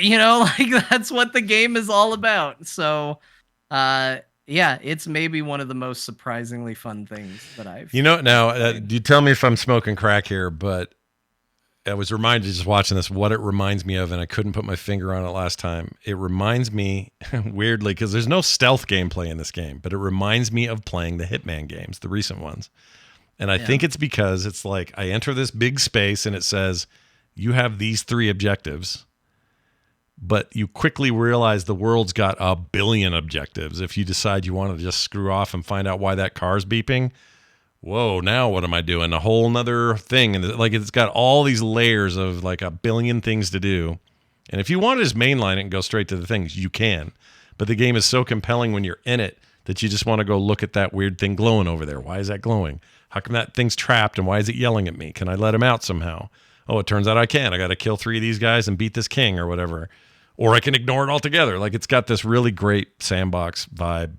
that's what the game is all about. So, yeah, it's maybe one of the most surprisingly fun things that I've. Now you tell me if I'm smoking crack here, but I was reminded just watching this what it reminds me of, and I couldn't put my finger on it last time. It reminds me, weirdly, because there's no stealth gameplay in this game, but it reminds me of playing the Hitman games, the recent ones. And I think it's because it's like I enter this big space and it says, you have these 3 objectives, but you quickly realize the world's got 1 billion objectives. If you decide you want to just screw off and find out why that car's beeping, whoa, now what am I doing? A whole nother thing. And like it's got all these layers of like 1 billion things to do. And if you want to just mainline it and go straight to the things, you can. But the game is so compelling when you're in it that you just want to go look at that weird thing glowing over there. Why is that glowing? How come that thing's trapped and why is it yelling at me? Can I let him out somehow? Oh, it turns out I can. I got to kill 3 of these guys and beat this king or whatever. Or I can ignore it altogether. Like it's got this really great sandbox vibe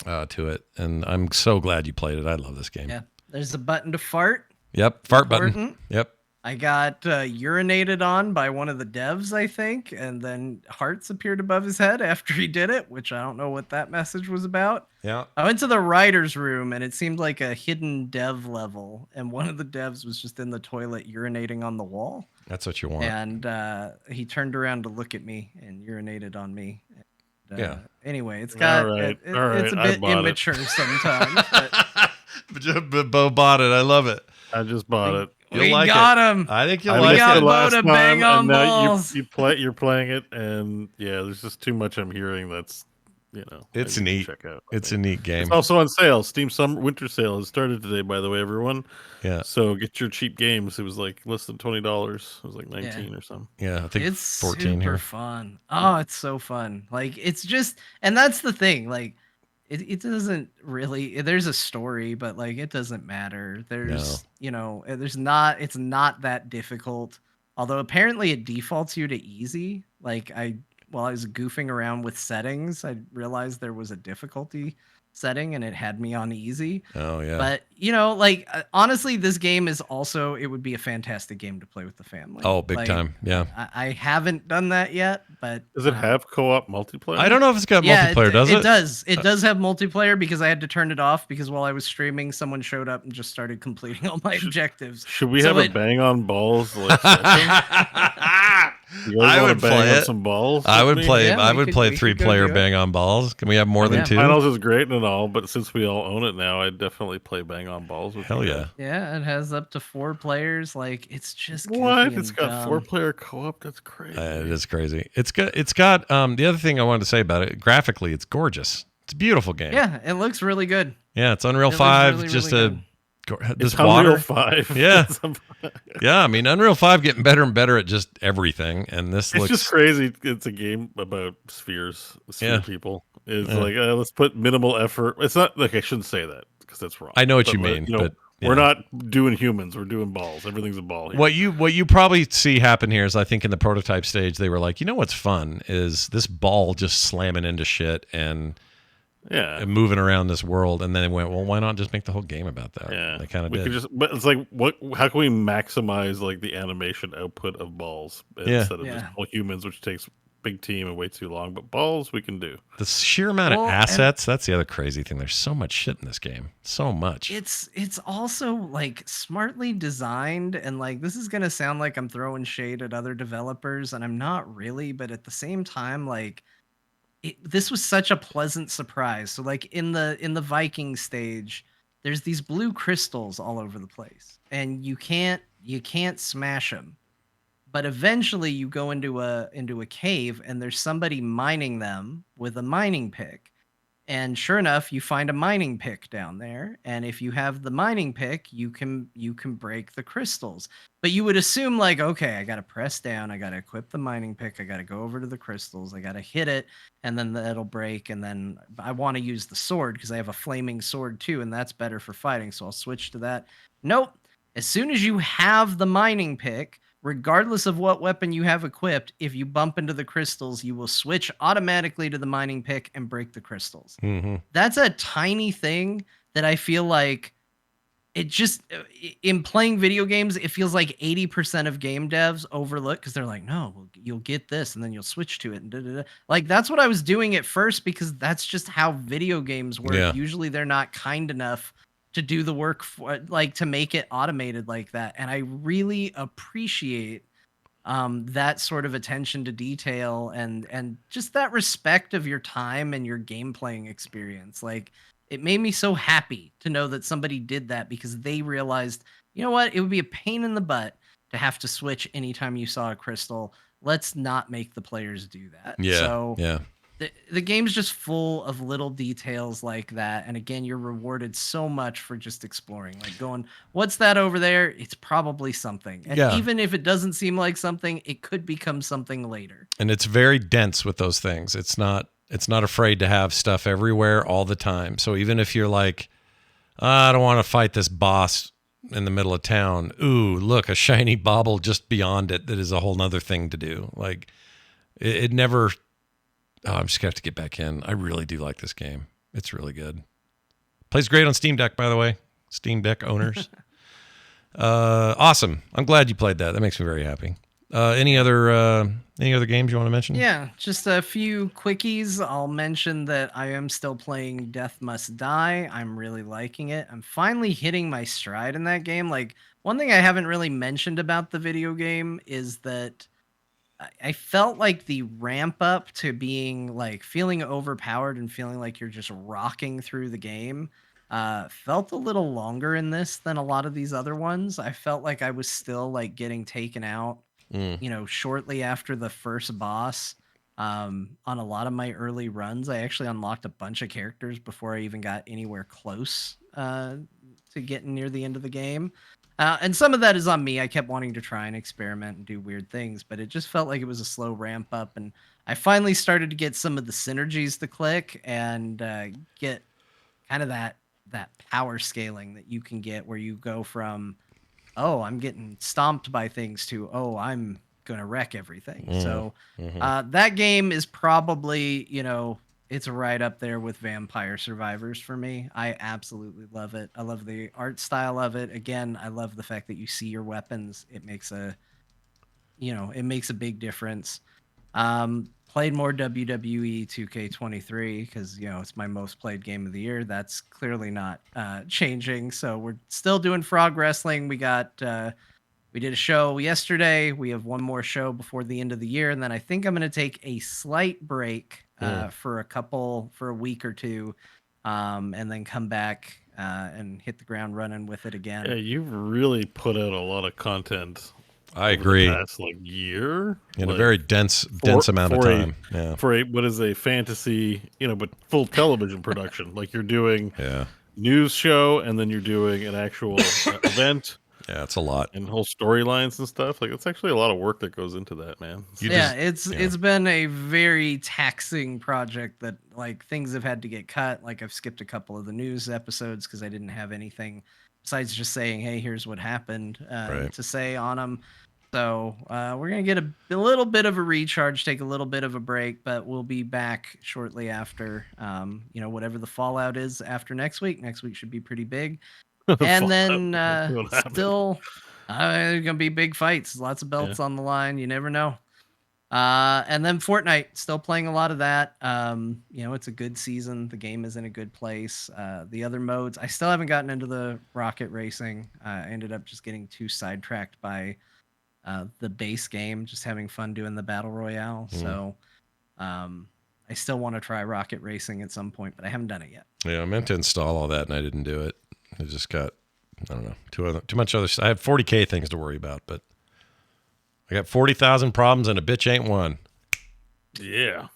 to it. And I'm so glad you played it. I love this game. Yeah. There's a button to fart. Yep. Fart button. Yep. I got urinated on by one of the devs, I think, and then hearts appeared above his head after he did it, which I don't know what that message was about. Yeah. I went to the writer's room, and it seemed like a hidden dev level, and one of the devs was just in the toilet urinating on the wall. That's what you want. And he turned around to look at me and urinated on me. And, yeah. Anyway, it's got all right. it's a bit immature sometimes. But Beau bought it. I love it. I just bought it. We got him. I think you'll I like got it. Beau to bang on balls. You're playing it, and yeah, there's just too much I'm hearing. That's it's neat. Check out. It's a neat game. It's also on sale. Steam Summer Winter Sale has started today, by the way, everyone. Yeah. So get your cheap games. It was like less than $20. It was like 19 or something. Yeah, I think it's 14 super here. fun. Oh, it's so fun. Like it's just, and that's the thing. Like it doesn't really. There's a story, but like it doesn't matter. There's there's not. It's not that difficult. Although apparently it defaults you to easy. Like while I was goofing around with settings, I realized there was a difficulty setting and it had me on easy. Oh yeah. But honestly, this game is also, it would be a fantastic game to play with the family. Oh, big time. Yeah. I haven't done that yet, but does it have co-op multiplayer? I don't know if it's got multiplayer, does it? It does. It does have multiplayer because I had to turn it off because while I was streaming, someone showed up and just started completing all my objectives. Should we have a bang on balls? Like You guys I want would to bang play on it. some balls? I with would me? play. Yeah, I we would could- play we could go 3-player do it. bang on balls. Can we have more than Yeah. 2? Finals is great and all, but since we all own it now, I'd definitely play bang on balls with Hell you yeah. guys. Yeah, it has up to 4 players. Like it's just goofy What? and It's got dumb. 4-player co-op. That's crazy. It is crazy. It's got. It's got. The other thing I wanted to say about it, graphically, it's gorgeous. It's a beautiful game. Yeah, it looks really good. Yeah, it's Unreal It looks 5. really, Just really this It's water. Unreal 5. Yeah. It's Yeah, I mean Unreal 5 getting better and better at just everything, and this looks just crazy. It's a game about sphere Yeah. people. It's Yeah. like let's put minimal effort. It's not like I shouldn't say that because that's wrong. I know what But you we're- mean, but we're yeah. not doing humans. We're doing balls. Everything's a ball here. What you probably see happen here is I think in the prototype stage they were like, you know what's fun is this ball just slamming into shit and Yeah. moving around this world, and then they went, well, why not just make the whole game about that? Yeah, They kind of we did. could just, but it's like, what? How can we maximize like the animation output of balls Yeah. instead of just Yeah. all humans, which takes big team and way too long? But balls, we can do. The sheer amount Well, of and- assets, that's the other crazy thing. There's so much shit in this game. So much. It's also like smartly designed, and like this is gonna sound like I'm throwing shade at other developers, and I'm not really, but at the same time, like this was such a pleasant surprise. So like in the Viking stage, there's these blue crystals all over the place, and you can't smash them. But eventually you go into a cave and there's somebody mining them with a mining pick. And sure enough, you find a mining pick down there, and if you have the mining pick, you can break the crystals. But you would assume like, okay, I got to press down, I got to equip the mining pick, I got to go over to the crystals, I got to hit it, and then that'll break. And then I want to use the sword because I have a flaming sword too, and that's better for fighting, so I'll switch to that. Nope. As soon as you have the mining pick, regardless of what weapon you have equipped, if you bump into the crystals, you will switch automatically to the mining pick and break the crystals. Mm-hmm. That's a tiny thing that I feel like it just, in playing video games, it feels like 80% of game devs overlook because they're like, no, you'll get this and then you'll switch to it. And da-da-da. Like, that's what I was doing at first because that's just how video games work. Yeah. Usually they're not kind enough to do the work for, like, to make it automated like that. And I really appreciate that sort of attention to detail and just that respect of your time and your game playing experience. Like, it made me so happy to know that somebody did that because they realized, you know what, it would be a pain in the butt to have to switch anytime you saw a crystal. Let's not make the players do that. Yeah. So yeah. the game's just full of little details like that. And again, you're rewarded so much for just exploring, like going, what's that over there? It's probably something. And Yeah. even if it doesn't seem like something, it could become something later. And it's very dense with those things. It's not afraid to have stuff everywhere all the time. So even if you're like, I don't want to fight this boss in the middle of town. Ooh, look, a shiny bauble just beyond it that is a whole nother thing to do. Like it never. Oh, I'm just gonna have to get back in. I really do like this game. It's really good. Plays great on Steam Deck, by the way. Steam Deck owners. Awesome. I'm glad you played that. That makes me very happy. Any other games you want to mention? Yeah, just a few quickies. I'll mention that I am still playing Death Must Die. I'm really liking it. I'm finally hitting my stride in that game. Like, one thing I haven't really mentioned about the video game is that I felt like the ramp up to being like feeling overpowered and feeling like you're just rocking through the game felt a little longer in this than a lot of these other ones. I felt like I was still like getting taken out, shortly after the first boss. On a lot of my early runs, I actually unlocked a bunch of characters before I even got anywhere close to getting near the end of the game. And some of that is on me. I kept wanting to try and experiment and do weird things, but it just felt like it was a slow ramp up. And I finally started to get some of the synergies to click and get kind of that power scaling that you can get where you go from, oh, I'm getting stomped by things to, oh, I'm going to wreck everything. So that game is probably, it's right up there with Vampire Survivors for me. I absolutely love it. I love the art style of it. Again, I love the fact that you see your weapons. It makes a big difference. Played more WWE 2K23 because, it's my most played game of the year. That's clearly not changing. So we're still doing frog wrestling. We got we did a show yesterday. We have one more show before the end of the year, and then I think I'm going to take a slight break for a week or two, and then come back and hit the ground running with it again. Yeah, you've really put out a lot of content. I agree. The past year in a very dense amount of time. For what is a fantasy, but full television production. Like you're doing news show, and then you're doing an actual event. Yeah, it's a lot, and whole storylines and stuff. Like it's actually a lot of work that goes into that, man. It's been a very taxing project that things have had to get cut. Like I've skipped a couple of the news episodes because I didn't have anything besides just saying, "Hey, here's what happened" to say on them. So we're going to get a little bit of a recharge, take a little bit of a break, but we'll be back shortly after, whatever the fallout is after next week. Next week should be pretty big. And then still going to be big fights. Lots of belts on the line. You never know. And then Fortnite, still playing a lot of that. It's a good season. The game is in a good place. The other modes, I still haven't gotten into the rocket racing. I ended up just getting too sidetracked by the base game, just having fun doing the battle royale. So I still want to try rocket racing at some point, but I haven't done it yet. Yeah, I meant to install all that and I didn't do it. I just got, I don't know, too much other stuff. I have 40K things to worry about, but I got 40,000 problems and a bitch ain't one. Yeah.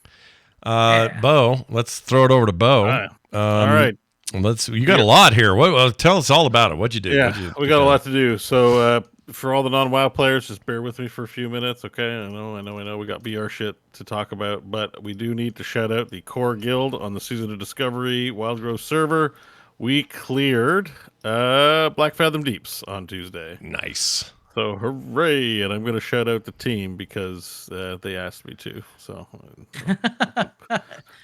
Beau, let's throw it over to Beau. All right. You got a lot here. Tell us all about it. What'd you do? Yeah, we got a lot to do. So for all the non-WoW players, just bear with me for a few minutes, okay? I know. We got BR shit to talk about, but we do need to shout out the core guild on the Season of Discovery Wildgrowth server. We cleared Black Fathom Deeps on Tuesday. Nice. So hooray! And I'm going to shout out the team because they asked me to. So,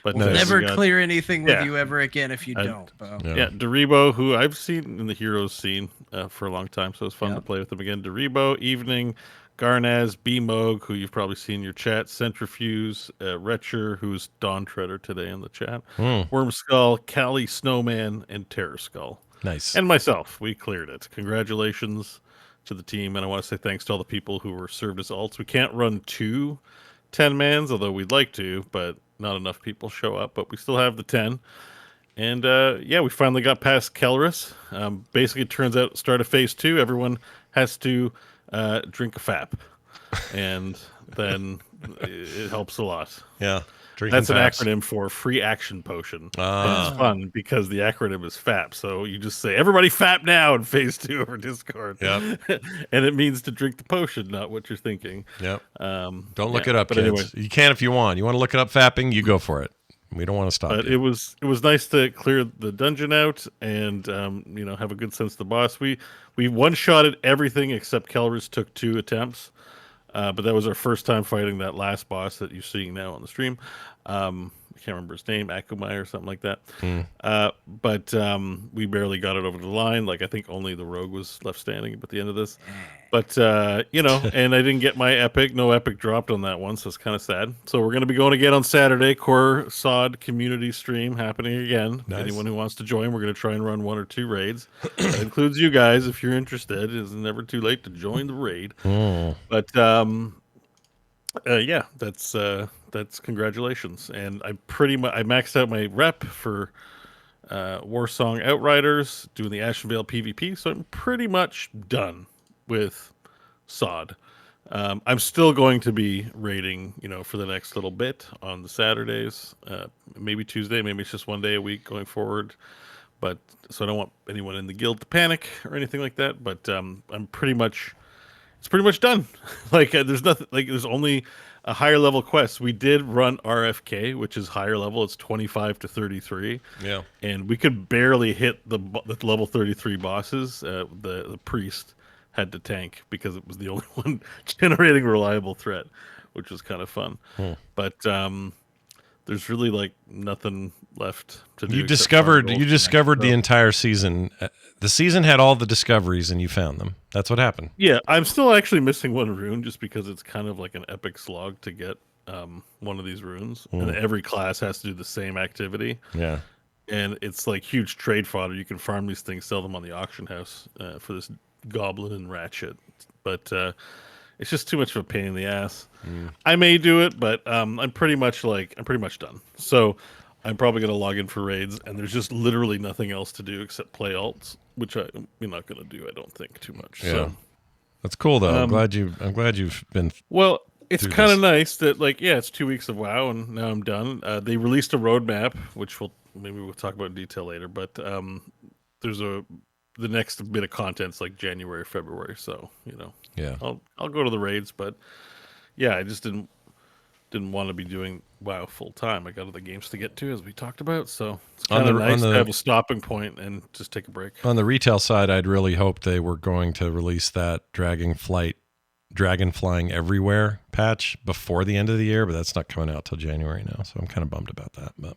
but we'll never clear anything with you ever again if you don't. Beau. Yeah, Daribo, who I've seen in the Heroes scene for a long time, so it's fun to play with him again. Daribo, Evening, Garnaz, B-Moog, who you've probably seen in your chat, Centrifuge, Retcher, who's Dawn Treader today in the chat, Worm Skull, Cali Snowman, and Terror Skull. Nice. And myself, we cleared it. Congratulations to the team, and I want to say thanks to all the people who were served as alts. We can't run 2 10-mans, although we'd like to, but not enough people show up, but we still have the 10. And we finally got past Kelris. Basically, it turns out, start of phase 2, everyone has to drink a FAP, and then it helps a lot. Yeah. That's an acronym for Free Action Potion. And it's fun because the acronym is FAP. So you just say, everybody FAP now in phase 2 over Discord. Yep. And it means to drink the potion, not what you're thinking. Yep. Don't look it up, kids. Anyway. You can if you want. You want to look it up fapping, you go for it. We don't want to stop But it was nice to clear the dungeon out and have a good sense of the boss. We one-shotted everything except Kelris took 2 attempts. But that was our first time fighting that last boss that you're seeing now on the stream. I can't remember his name, Akumai or something like that. But we barely got it over the line. I think only the rogue was left standing at the end of this. But, and I didn't get my epic. No epic dropped on that one, so it's kind of sad. So we're going to be going again on Saturday. Core SoD community stream happening again. Nice. Anyone who wants to join, we're going to try and run 1 or 2 raids. That includes you guys if you're interested. It's never too late to join the raid. But, that's congratulations. And I maxed out my rep for Warsong Outriders, doing the Ashenvale PvP, so I'm pretty much done with SoD. I'm still going to be raiding, for the next little bit on the Saturdays, maybe Tuesday, maybe it's just 1 day a week going forward. But so I don't want anyone in the guild to panic or anything like that. But it's pretty much done. There's nothing. There's only a higher level quest. We did run RFK, which is higher level. It's 25 to 33. Yeah, and we could barely hit the level 33 bosses. The priest had to tank because it was the only one generating reliable threat, which was kind of fun. But there's really nothing left to do. You discovered the entire season. The season had all the discoveries and you found them. That's what happened. Yeah, I'm still actually missing 1 rune just because it's kind of like an epic slog to get one of these runes. And every class has to do the same activity. Yeah. And it's huge trade fodder. You can farm these things, sell them on the auction house for this Goblin and Ratchet, but it's just too much of a pain in the ass. I may do it, but I'm pretty much done. So I'm probably going to log in for raids, and there's just literally nothing else to do except play alts, which I'm not going to do. I don't think too much. Yeah. So That's cool though. I'm glad you've been. well, it's do kind of this. nice that it's 2 weeks of WoW, and now I'm done. They released a roadmap, which we'll talk about in detail later. But there's the next bit of content's like January, February. So Yeah. I'll go to the raids, but yeah, I just didn't want to be doing WoW full time. I got other games to get to, as we talked about. So it's kind of nice to have a stopping point and just take a break. On the retail side, I'd really hoped they were going to release that Dragon Flying Everywhere patch before the end of the year, but that's not coming out till January now. So I'm kind of bummed about that. But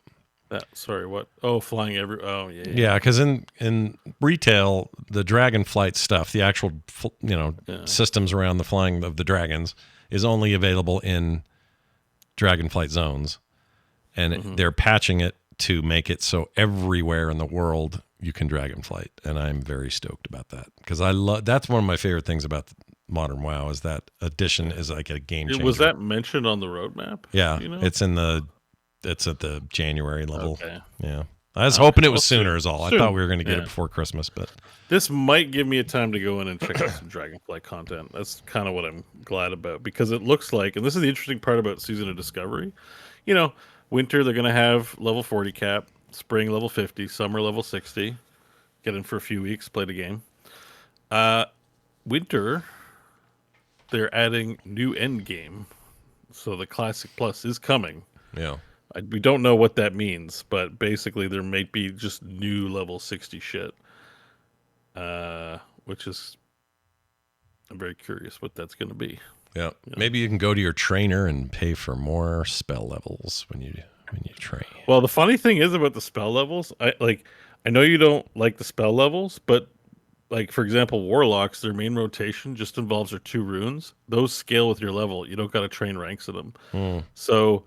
sorry, what? Oh, flying every. Oh, yeah. yeah, because in retail, the dragon flight stuff, the actual systems around the flying of the dragons is only available in Dragonflight zones, and they're patching it to make it so everywhere in the world you can Dragonflight, and I'm very stoked about that because that's one of my favorite things about modern WoW is that addition is like a game changer. Was that mentioned on the roadmap? Yeah, it's at the January level. Okay. Yeah, I was hoping it was Well, sooner. Is all. soon. I thought we were going to get it before Christmas, but this might give me a time to go in and check out some Dragonflight content. That's kind of what I'm glad about because it looks like, and this is the interesting part about Season of Discovery. Winter they're going to have level 40 cap, spring level 50, summer level 60. Get in for a few weeks, play the game. Winter, they're adding new end game, so the Classic Plus is coming. yeah. We don't know what that means, but basically there may be just new level 60 shit, which is I'm very curious what that's going to be. Yeah. Maybe you can go to your trainer and pay for more spell levels when you train. Well, the funny thing is about the spell levels, I know you don't like the spell levels, but like for example, warlocks, their main rotation just involves their 2 runes. Those scale with your level. You don't got to train ranks of them. So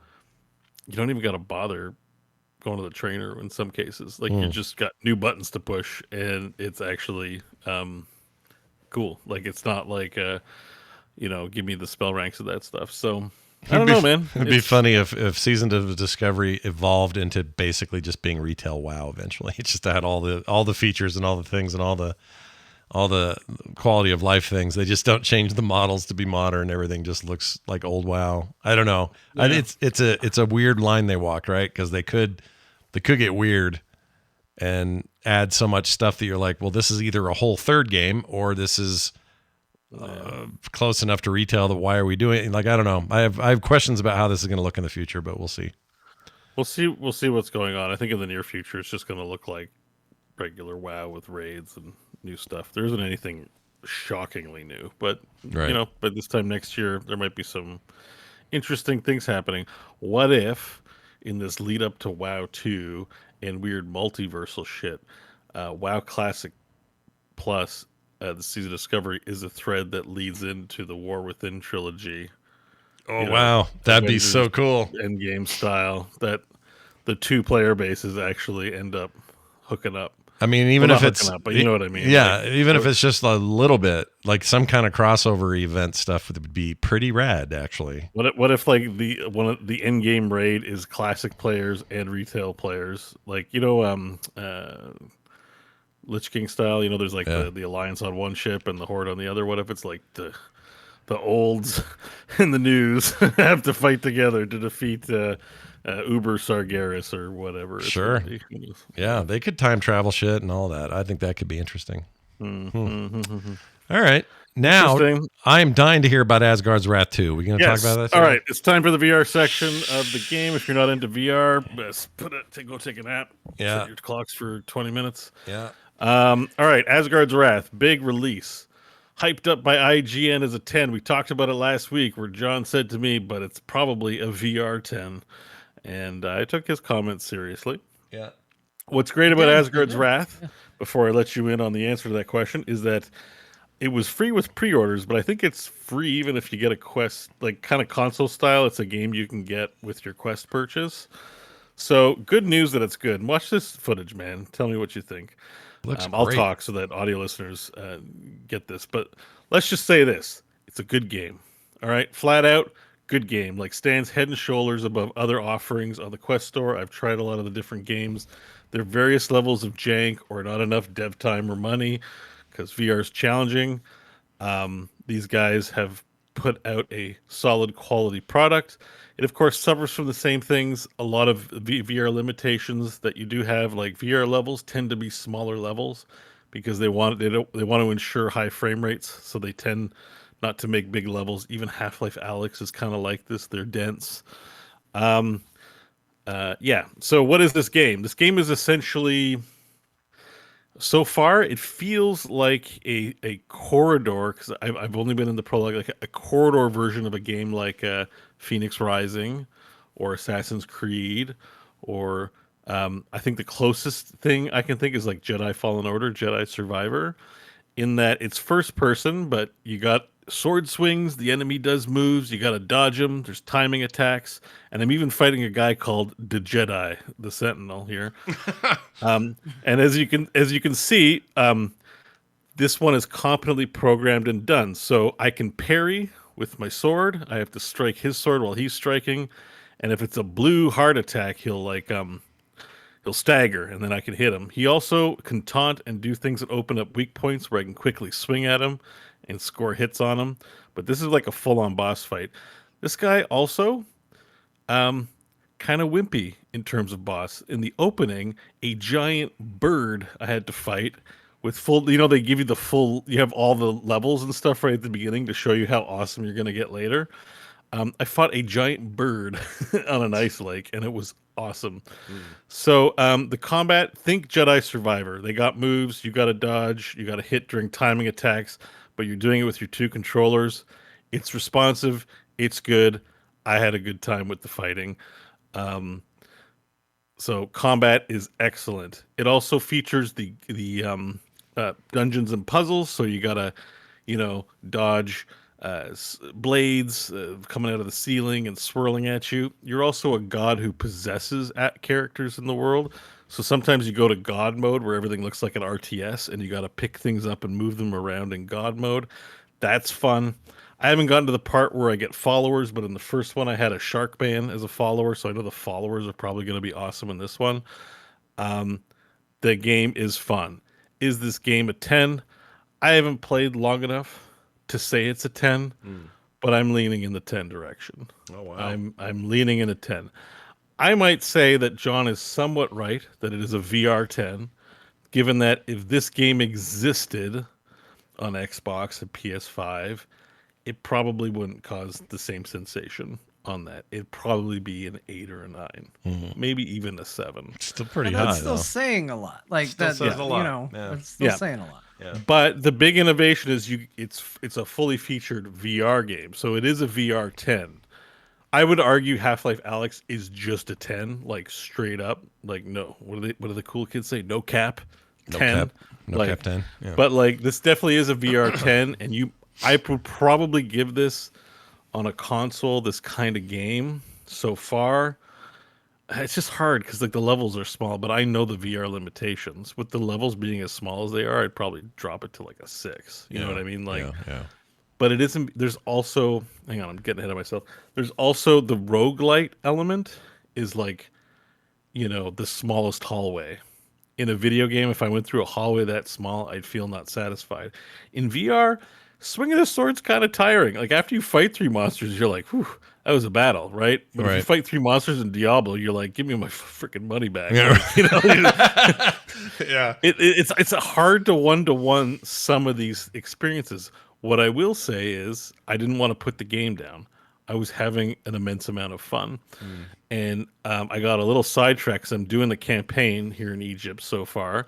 you don't even got to bother going to the trainer in some cases. Like you just got new buttons to push, and it's actually cool. Like it's not like give me the spell ranks of that stuff. So I don't know, man. It'd be funny if Season of Discovery evolved into basically just being retail WoW eventually. It just had all the features and all the things and all the quality of life things. They just don't change the models to be modern. Everything just looks like old WoW. I don't know. Yeah. It's a weird line they walk, right? Because they could get weird and add so much stuff that you're like, well, this is either a whole third game or this is close enough to retail that why are we doing it? Like, I don't know. I have questions about how this is going to look in the future, but we'll see. We'll see what's going on. I think in the near future, it's just going to look like regular WoW with raids and new stuff. There isn't anything shockingly new, but Right. But this time next year, there might be some interesting things happening. What if in this lead up to WoW 2 and weird multiversal shit, WoW Classic Plus, the Season of Discovery is a thread that leads into the War Within trilogy. Oh, wow. That'd be Avengers so cool. Endgame style, that the 2 player bases actually end up hooking up. I mean, even Well, if not it's, hooking up, but you know what I mean. Yeah, Like, even if it's just a little bit, like some kind of crossover event stuff would be pretty rad, actually. What if like the end game raid is classic players and retail players, like Lich King style. There's like the Alliance on one ship and the Horde on the other. What if it's like the olds and the news have to fight together to defeat Uber Sargeras or whatever? it's Sure. gonna be. Yeah, they could time travel shit and all that. I think that could be interesting. Mm-hmm. All right. Now, Interesting. I'm dying to hear about Asgard's Wrath 2. We going to talk Yes. about that? All right, it's time for the VR section of the game. If you're not into VR, go take a nap. Yeah. Set your clocks for 20 minutes. Yeah. All right, Asgard's Wrath, big release. Hyped up by IGN as a 10. We talked about it last week where John said to me, but it's probably a VR 10. And I took his comments seriously. Yeah. What's great about Asgard's Wrath, before I let you in on the answer to that question, is that it was free with pre-orders, but I think it's free even if you get a Quest, like kind of console style. It's a game you can get with your Quest purchase. So good news that it's good. Watch this footage, man. Tell me what you think. Looks I'll great. talk so that audio listeners get this, but let's just say this: it's a good game. All right, flat out, good game. Like stands head and shoulders above other offerings on the Quest Store. I've tried a lot of the different games. There are various levels of jank or not enough dev time or money because VR is challenging. These guys have put out a solid quality product. It of course suffers from the same things. A lot of VR limitations that you do have, like VR levels tend to be smaller levels because they want to ensure high frame rates, so they tend not to make big levels. Even Half-Life Alyx is kind of like this. They're dense. Yeah. So what is this game? This game is essentially, so far, it feels like a corridor, because I've only been in the prologue, like a corridor version of a game like Phoenix Rising or Assassin's Creed, or I think the closest thing I can think is like Jedi Fallen Order, Jedi Survivor, in that it's first person, but you got sword swings, the enemy does moves, you got to dodge them, there's timing attacks, and I'm even fighting a guy called the Jedi, the Sentinel here. And as you can see, this one is competently programmed and done. So I can parry with my sword. I have to strike his sword while he's striking, and if it's a blue heart attack, he'll stagger, and then I can hit him. He also can taunt and do things that open up weak points where I can quickly swing at him and score hits on him. But this is like a full-on boss fight. This guy also, kind of wimpy in terms of boss. In the opening, a giant bird I had to fight with full, they give you you have all the levels and stuff right at the beginning to show you how awesome you're going to get later. I fought a giant bird on an ice lake, and it was awesome. So the combat, think Jedi Survivor. They got moves, you got to dodge, you got to hit during timing attacks, but you're doing it with your two controllers. It's responsive, it's good. I had a good time with the fighting. So combat is excellent. It also features the dungeons and puzzles, so you gotta, dodge blades coming out of the ceiling and swirling at you. You're also a god who possesses characters in the world. So sometimes you go to god mode where everything looks like an RTS and you got to pick things up and move them around in god mode. That's fun. I haven't gotten to the part where I get followers, but in the first one I had a shark man as a follower, so I know the followers are probably going to be awesome in this one. The game is fun. Is this game a 10? I haven't played long enough to say it's a 10, but I'm leaning in the 10 direction. Oh wow. I'm leaning in a 10. I might say that John is somewhat right, that it is a VR 10, given that if this game existed on Xbox and PS5, it probably wouldn't cause the same sensation on that. It'd probably be an 8 or a 9, maybe even a 7. Still pretty But high, that's still though. saying a lot. Like Still that, says a lot. that's still saying a lot. Yeah. But the big innovation is it's a fully featured VR game, so it is a VR 10. I would argue Half-Life Alyx is just a 10, like straight up. Like no, what do the cool kids say? No cap, 10. No cap 10. Yeah. But like this definitely is a VR 10, and I would probably give this on a console, this kind of game so far. It's just hard because like the levels are small, but I know the VR limitations. With the levels being as small as they are, I'd probably drop it to like a 6. You know what I mean? Like, yeah. But it isn't. There's also, hang on, I'm getting ahead of myself. There's also the roguelite element is like, the smallest hallway. In a video game, if I went through a hallway that small, I'd feel not satisfied. In VR, swinging a sword's kind of tiring. Like after you fight 3 monsters, you're like, whew, that was a battle, right? But if you fight 3 monsters in Diablo, you're like, give me my freaking money back. Yeah. Yeah. It's hard to one-to-one some of these experiences. What I will say is I didn't want to put the game down. I was having an immense amount of fun. And I got a little sidetracked because I'm doing the campaign here in Egypt so far.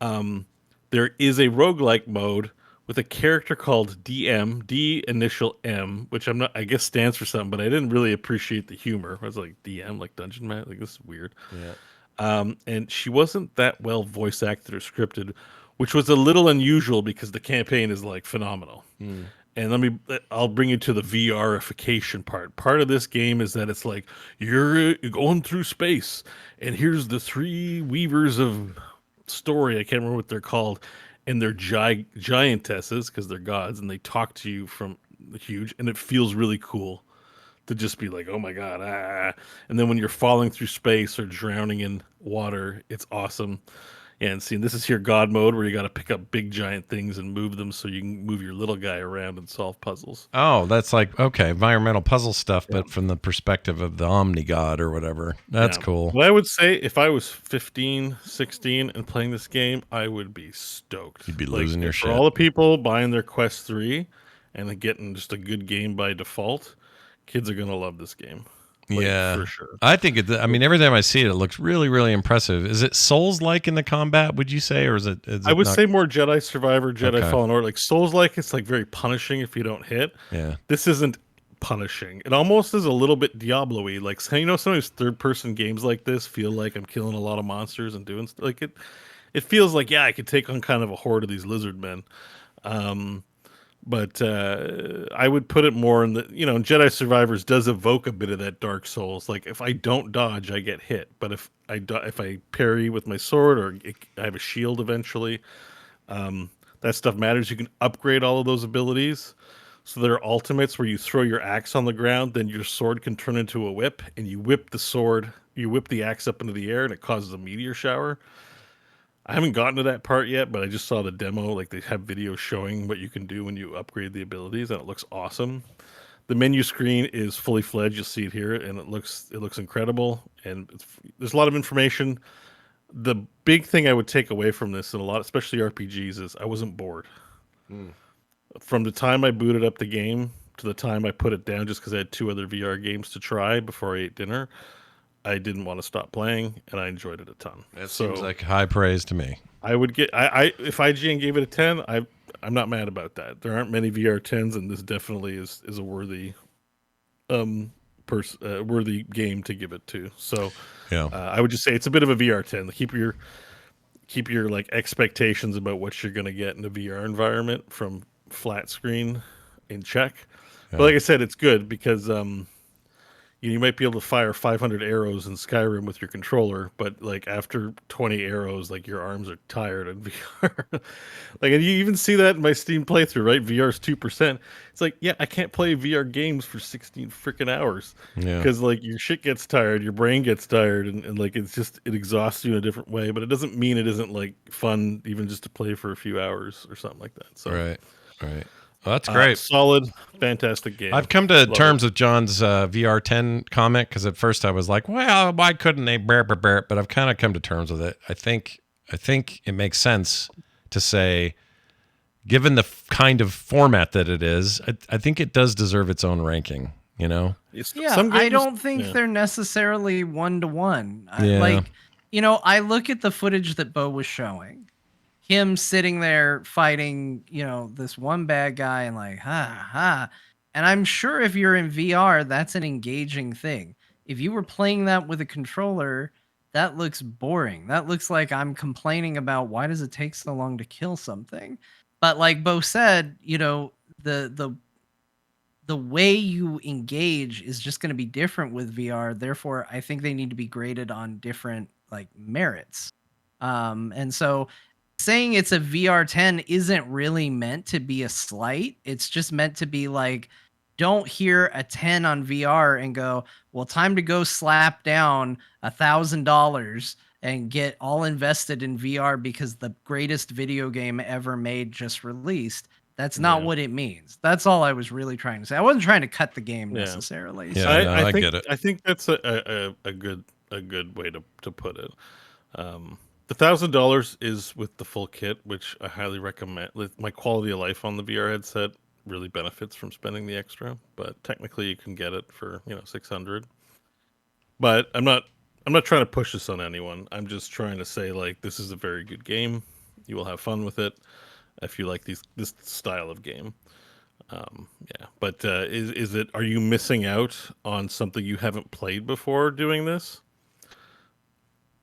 There is a roguelike mode with a character called DM, D initial M, which I guess stands for something, but I didn't really appreciate the humor. I was like, DM, like Dungeon Man? Like, this is weird. Yeah. And she wasn't that well voice acted or scripted, which was a little unusual because the campaign is like phenomenal. And I'll bring you to the VRification part. Part of this game is that it's like you're going through space, and here's the 3 weavers of story. I can't remember what they're called, and they're giantesses because they're gods, and they talk to you from huge, and it feels really cool to just be like, oh my god, ah. And then when you're falling through space or drowning in water, it's awesome. And seeing this is here God mode where you got to pick up big giant things and move them so you can move your little guy around and solve puzzles. Oh, that's like, okay, environmental puzzle stuff, but from the perspective of the Omni God or whatever. That's cool. Well, I would say if I was 15, 16 and playing this game, I would be stoked. You'd be losing your for shit. all the people buying their Quest 3 and getting just a good game by default, kids are going to love this game. Yeah, for sure. I think I mean, every time I see it, it looks really, really impressive. Is it Souls-like in the combat? Would you say, or is it? I would say more Jedi Survivor, Jedi Okay. Fallen Order, like Souls-like. It's like very punishing if you don't hit. Yeah. This isn't punishing. It almost is a little bit Diablo-y. Like, you know, sometimes third-person games like this feel like I'm killing a lot of monsters and doing stuff. Like it feels like, yeah, I could take on kind of a horde of these lizard men. But I would put it more in the, you know, Jedi Survivors does evoke a bit of that Dark Souls. Like if I don't dodge, I get hit. But if I parry with my sword or I have a shield eventually, that stuff matters. You can upgrade all of those abilities. So there are ultimates where you throw your axe on the ground, then your sword can turn into a whip, and you whip the axe up into the air, and it causes a meteor shower. I haven't gotten to that part yet, but I just saw the demo. Like they have videos showing what you can do when you upgrade the abilities, and it looks awesome. The menu screen is fully fledged. You'll see it here, and it looks incredible. And there's a lot of information. The big thing I would take away from this, and a lot, especially RPGs, is I wasn't bored. From the time I booted up the game to the time I put it down, just because I had 2 other VR games to try before I ate dinner, I didn't want to stop playing, and I enjoyed it a ton. That seems like high praise to me. I would get if IGN gave it a 10, I'm not mad about that. There aren't many VR 10s, and this definitely is a worthy worthy game to give it to. So Yeah. I would just say it's a bit of a VR 10. Keep your like expectations about what you're going to get in a VR environment from flat screen in check. But like I said, it's good because you might be able to fire 500 arrows in Skyrim with your controller, but like after 20 arrows, like your arms are tired in VR. Like, and you even see that in my Steam playthrough, right? VR's 2%. It's like, yeah, I can't play VR games for 16 freaking hours because like your shit gets tired, your brain gets tired, and like it exhausts you in a different way. But it doesn't mean it isn't like fun, even just to play for a few hours or something like that. So Right. Well, that's great. Solid, fantastic game. I've come to terms with John's VR 10 comment because at first I was like, well, why couldn't they? But I've kind of come to terms with it. I think it makes sense to say, given the kind of format that it is, I think it does deserve its own ranking. You know? Yeah, I don't think they're necessarily 1-to-1. Like, you know, I look at the footage that Beau was showing. Him sitting there fighting, you know, this one bad guy and like, ha. And I'm sure if you're in VR, that's an engaging thing. If you were playing that with a controller, that looks boring. That looks like I'm complaining about why does it take so long to kill something. But like Beau said, you know, the way you engage is just going to be different with VR. Therefore, I think they need to be graded on different like merits. And so saying it's a VR 10 isn't really meant to be a slight. It's just meant to be like, don't hear a 10 on VR and go, well, time to go slap down $1,000 and get all invested in VR because the greatest video game ever made just released. That's not what it means. That's all I was really trying to say. I wasn't trying to cut the game necessarily. Yeah, So. I get it. I think that's a good way to put it. The $1,000 is with the full kit, which I highly recommend. My quality of life on the VR headset really benefits from spending the extra, but technically you can get it for $600. But I'm not trying to push this on anyone. I'm just trying to say like this is a very good game. You will have fun with it if you like this style of game. But is it? Are you missing out on something you haven't played before doing this?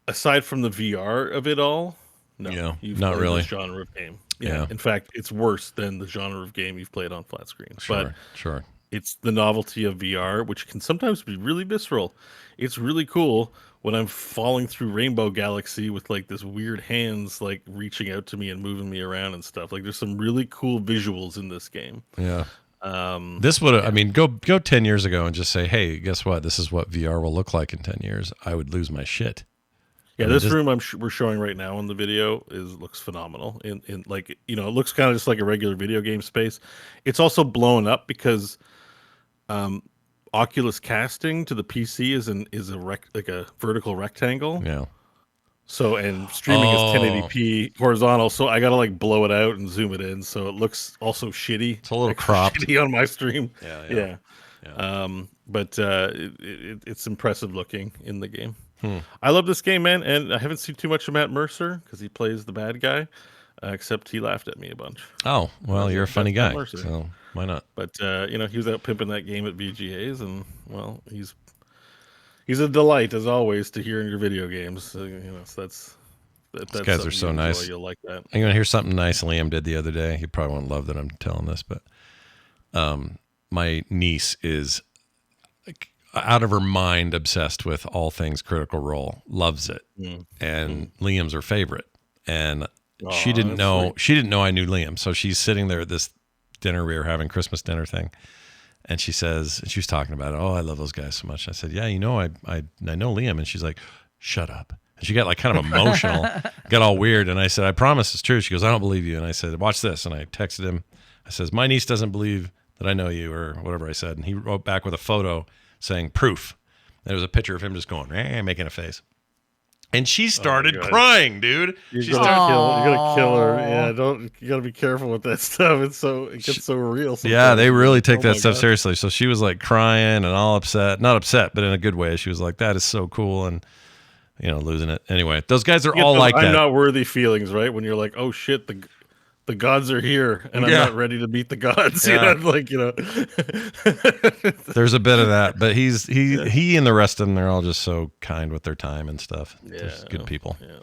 Aside from the VR of it all, no, you've not played really. this genre of game. Yeah, in fact, it's worse than the genre of game you've played on flat screen. Sure. It's the novelty of VR, which can sometimes be really visceral. It's really cool when I'm falling through Rainbow Galaxy with like this weird hands like reaching out to me and moving me around and stuff. Like there's some really cool visuals in this game. Yeah. This would, I mean, go 10 years ago and just say, hey, guess what? This is what VR will look like in 10 years. I would lose my shit. Yeah, I mean, this room we're showing right now in the video looks phenomenal. In like, you know, it looks kind of just like a regular video game space. It's also blown up because Oculus casting to the PC is a vertical rectangle. Yeah. So and streaming is 1080p horizontal. So I gotta like blow it out and zoom it in, so it looks also shitty. It's a little cropped shitty on my stream. Yeah. But it's impressive looking in the game. I love this game, man, and I haven't seen too much of Matt Mercer because he plays the bad guy. Except he laughed at me a bunch. Oh, well, you're a funny guy, so why not? But you know, he was out pimping that game at VGAs, and well, he's a delight as always to hear in your video games. So, you know, so that's these guys are so nice. You'll like that. I'm gonna hear something nice Liam did the other day. He probably won't love that I'm telling this, but my niece is like out of her mind obsessed with all things Critical Role, loves it, and Liam's her favorite, and she didn't know I knew Liam, so she's sitting there at this dinner we were having, Christmas dinner thing, and she says, and she was talking about it, oh, I love those guys so much. I said, yeah, you know, I know Liam, and she's like, shut up. And she got like kind of emotional, got all weird, and I said, I promise it's true. She goes, I don't believe you. And I said, watch this, and I texted him. I says, my niece doesn't believe that I know you, or whatever I said, and he wrote back with a photo saying proof. There was a picture of him just going, making a face. And she started crying, dude. You're gonna kill her. Yeah, you gotta be careful with that stuff. It gets so real sometimes. Yeah, they really take that stuff seriously. So she was like crying and all upset. Not upset, but in a good way. She was like, that is so cool, and you know, losing it. Anyway, those guys are all like that. I'm not worthy feelings, right? When you're like, oh shit, the gods are here, and I'm not ready to beat the gods. Yeah. You know, like, you know. There's a bit of that, but he and the rest of them, they're all just so kind with their time and stuff. Yeah, just good people. Yeah.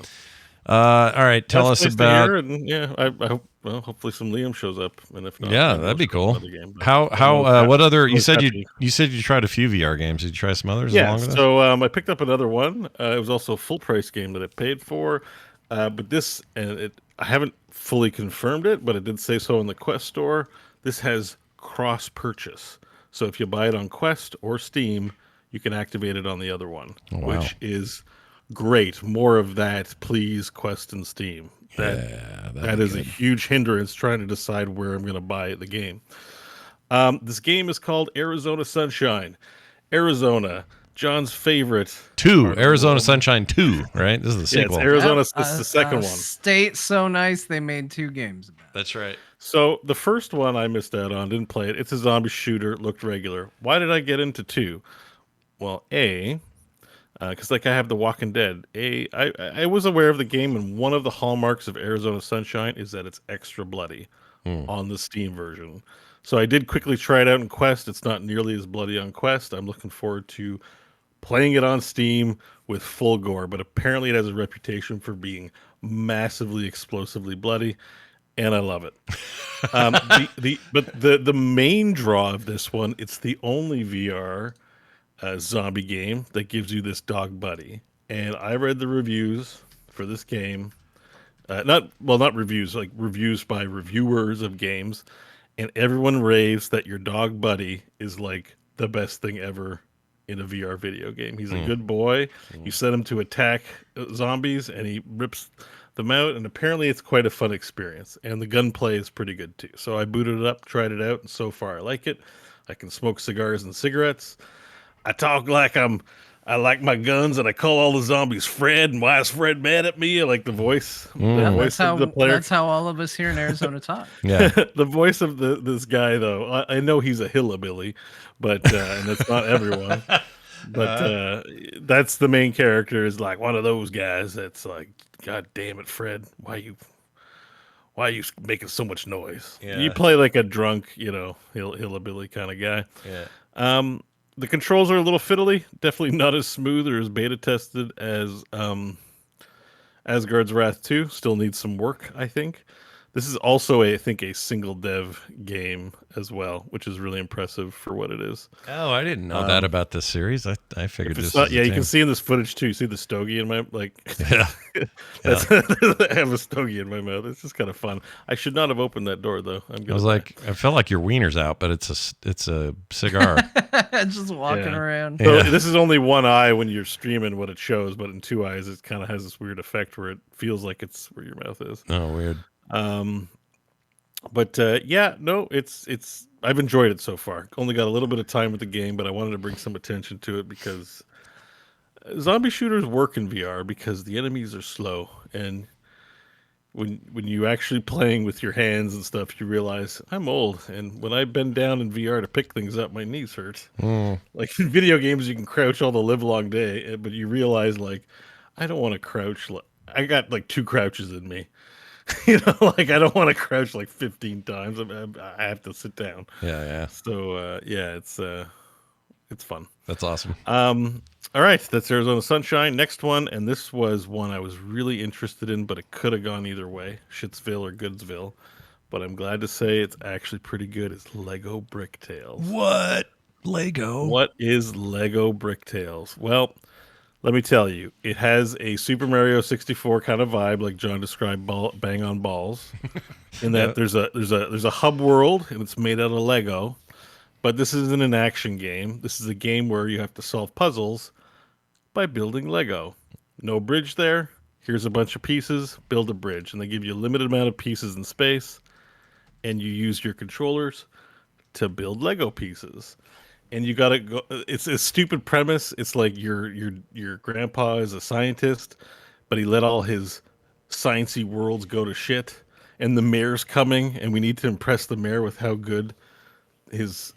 All right, tell us about. I hope. Well, hopefully some Liam shows up, and if not, that'd be cool. How what other? You said you tried a few VR games. Did you try some others? Yeah. Along with So I picked up another one. It was also a full price game that I paid for, but this I haven't fully confirmed it, but it did say so in the Quest store. This has cross purchase, so if you buy it on Quest or Steam, you can activate it on the other one, which is great. More of that, please. Quest and Steam. That is a huge hindrance trying to decide where I'm going to buy the game. This game is called Arizona Sunshine. Arizona, John's favorite. Arizona Sunshine 2, right? This is the sequel. Yeah, it's Arizona. This is the second one. State so nice they made 2 games about it. That's right. So the first one I missed out on, didn't play it. It's a zombie shooter, looked regular. Why did I get into 2? Well, because like I have The Walking Dead. I was aware of the game, and one of the hallmarks of Arizona Sunshine is that it's extra bloody on the Steam version. So I did quickly try it out in Quest. It's not nearly as bloody on Quest. I'm looking forward to playing it on Steam with full gore, but apparently it has a reputation for being massively explosively bloody, and I love it. The main draw of this one, it's the only VR zombie game that gives you this dog buddy. And I read the reviews for this game, not reviews, like reviews by reviewers of games, and everyone raves that your dog buddy is like the best thing ever in a VR video game. He's a good boy. You set him to attack zombies, and he rips them out, and apparently it's quite a fun experience. And the gunplay is pretty good too. So I booted it up, tried it out, and so far I like it. I can smoke cigars and cigarettes. I talk like I like my guns, and I call all the zombies Fred. And why is Fred mad at me? I like the voice. The voice of the player. That's how all of us here in Arizona talk. Yeah. The voice of this guy, though, I know he's a hillbilly, but and that's not everyone. But that's the main character, is like one of those guys that's like, God damn it, Fred, why are you making so much noise? Yeah. You play like a drunk, hillbilly kind of guy. Yeah. The controls are a little fiddly, definitely not as smooth or as beta tested as Asgard's Wrath 2. Still needs some work, I think. This is also, I think, a single dev game as well, which is really impressive for what it is. Oh, I didn't know that about this series. I figured If it's this not, was yeah, a you team. can see in this footage too. You see the stogie in my Yeah. That's, I have a stogie in my mouth. It's just kind of fun. I should not have opened that door though. I'm I gonna was like, I felt like your wiener's out, but it's a cigar. Just walking Yeah. around. So Yeah. this is only one eye when you're streaming what it shows, but in two eyes it kind of has this weird effect where it feels like it's where your mouth is. Oh, weird. But yeah, no, it's I've enjoyed it so far. Only got a little bit of time with the game, but I wanted to bring some attention to it because zombie shooters work in VR because the enemies are slow, and when you actually playing with your hands and stuff, you realize I'm old, and when I bend down in VR to pick things up, my knees hurt. Like in video games, you can crouch all the live long day, but you realize like I don't want to crouch. I got like 2 crouches in me. You know, like I don't want to crouch like 15 times. I have to sit down. Yeah. So yeah, it's fun. That's awesome. All right, that's Arizona Sunshine. Next one, and this was one I was really interested in, but it could have gone either way, Shitsville or Goodsville. But I'm glad to say it's actually pretty good. It's Lego Bricktales. What? Lego? What is Lego Bricktales? Well, let me tell you, it has a Super Mario 64 kind of vibe, like John described, bang on balls. In that there's a hub world, and it's made out of Lego. But this isn't an action game. This is a game where you have to solve puzzles by building Lego. No bridge there. Here's a bunch of pieces. Build a bridge, and they give you a limited amount of pieces in space, and you use your controllers to build Lego pieces. And you gotta go. It's a stupid premise. It's like your grandpa is a scientist, but he let all his sciencey worlds go to shit. And the mayor's coming, and we need to impress the mayor with how good his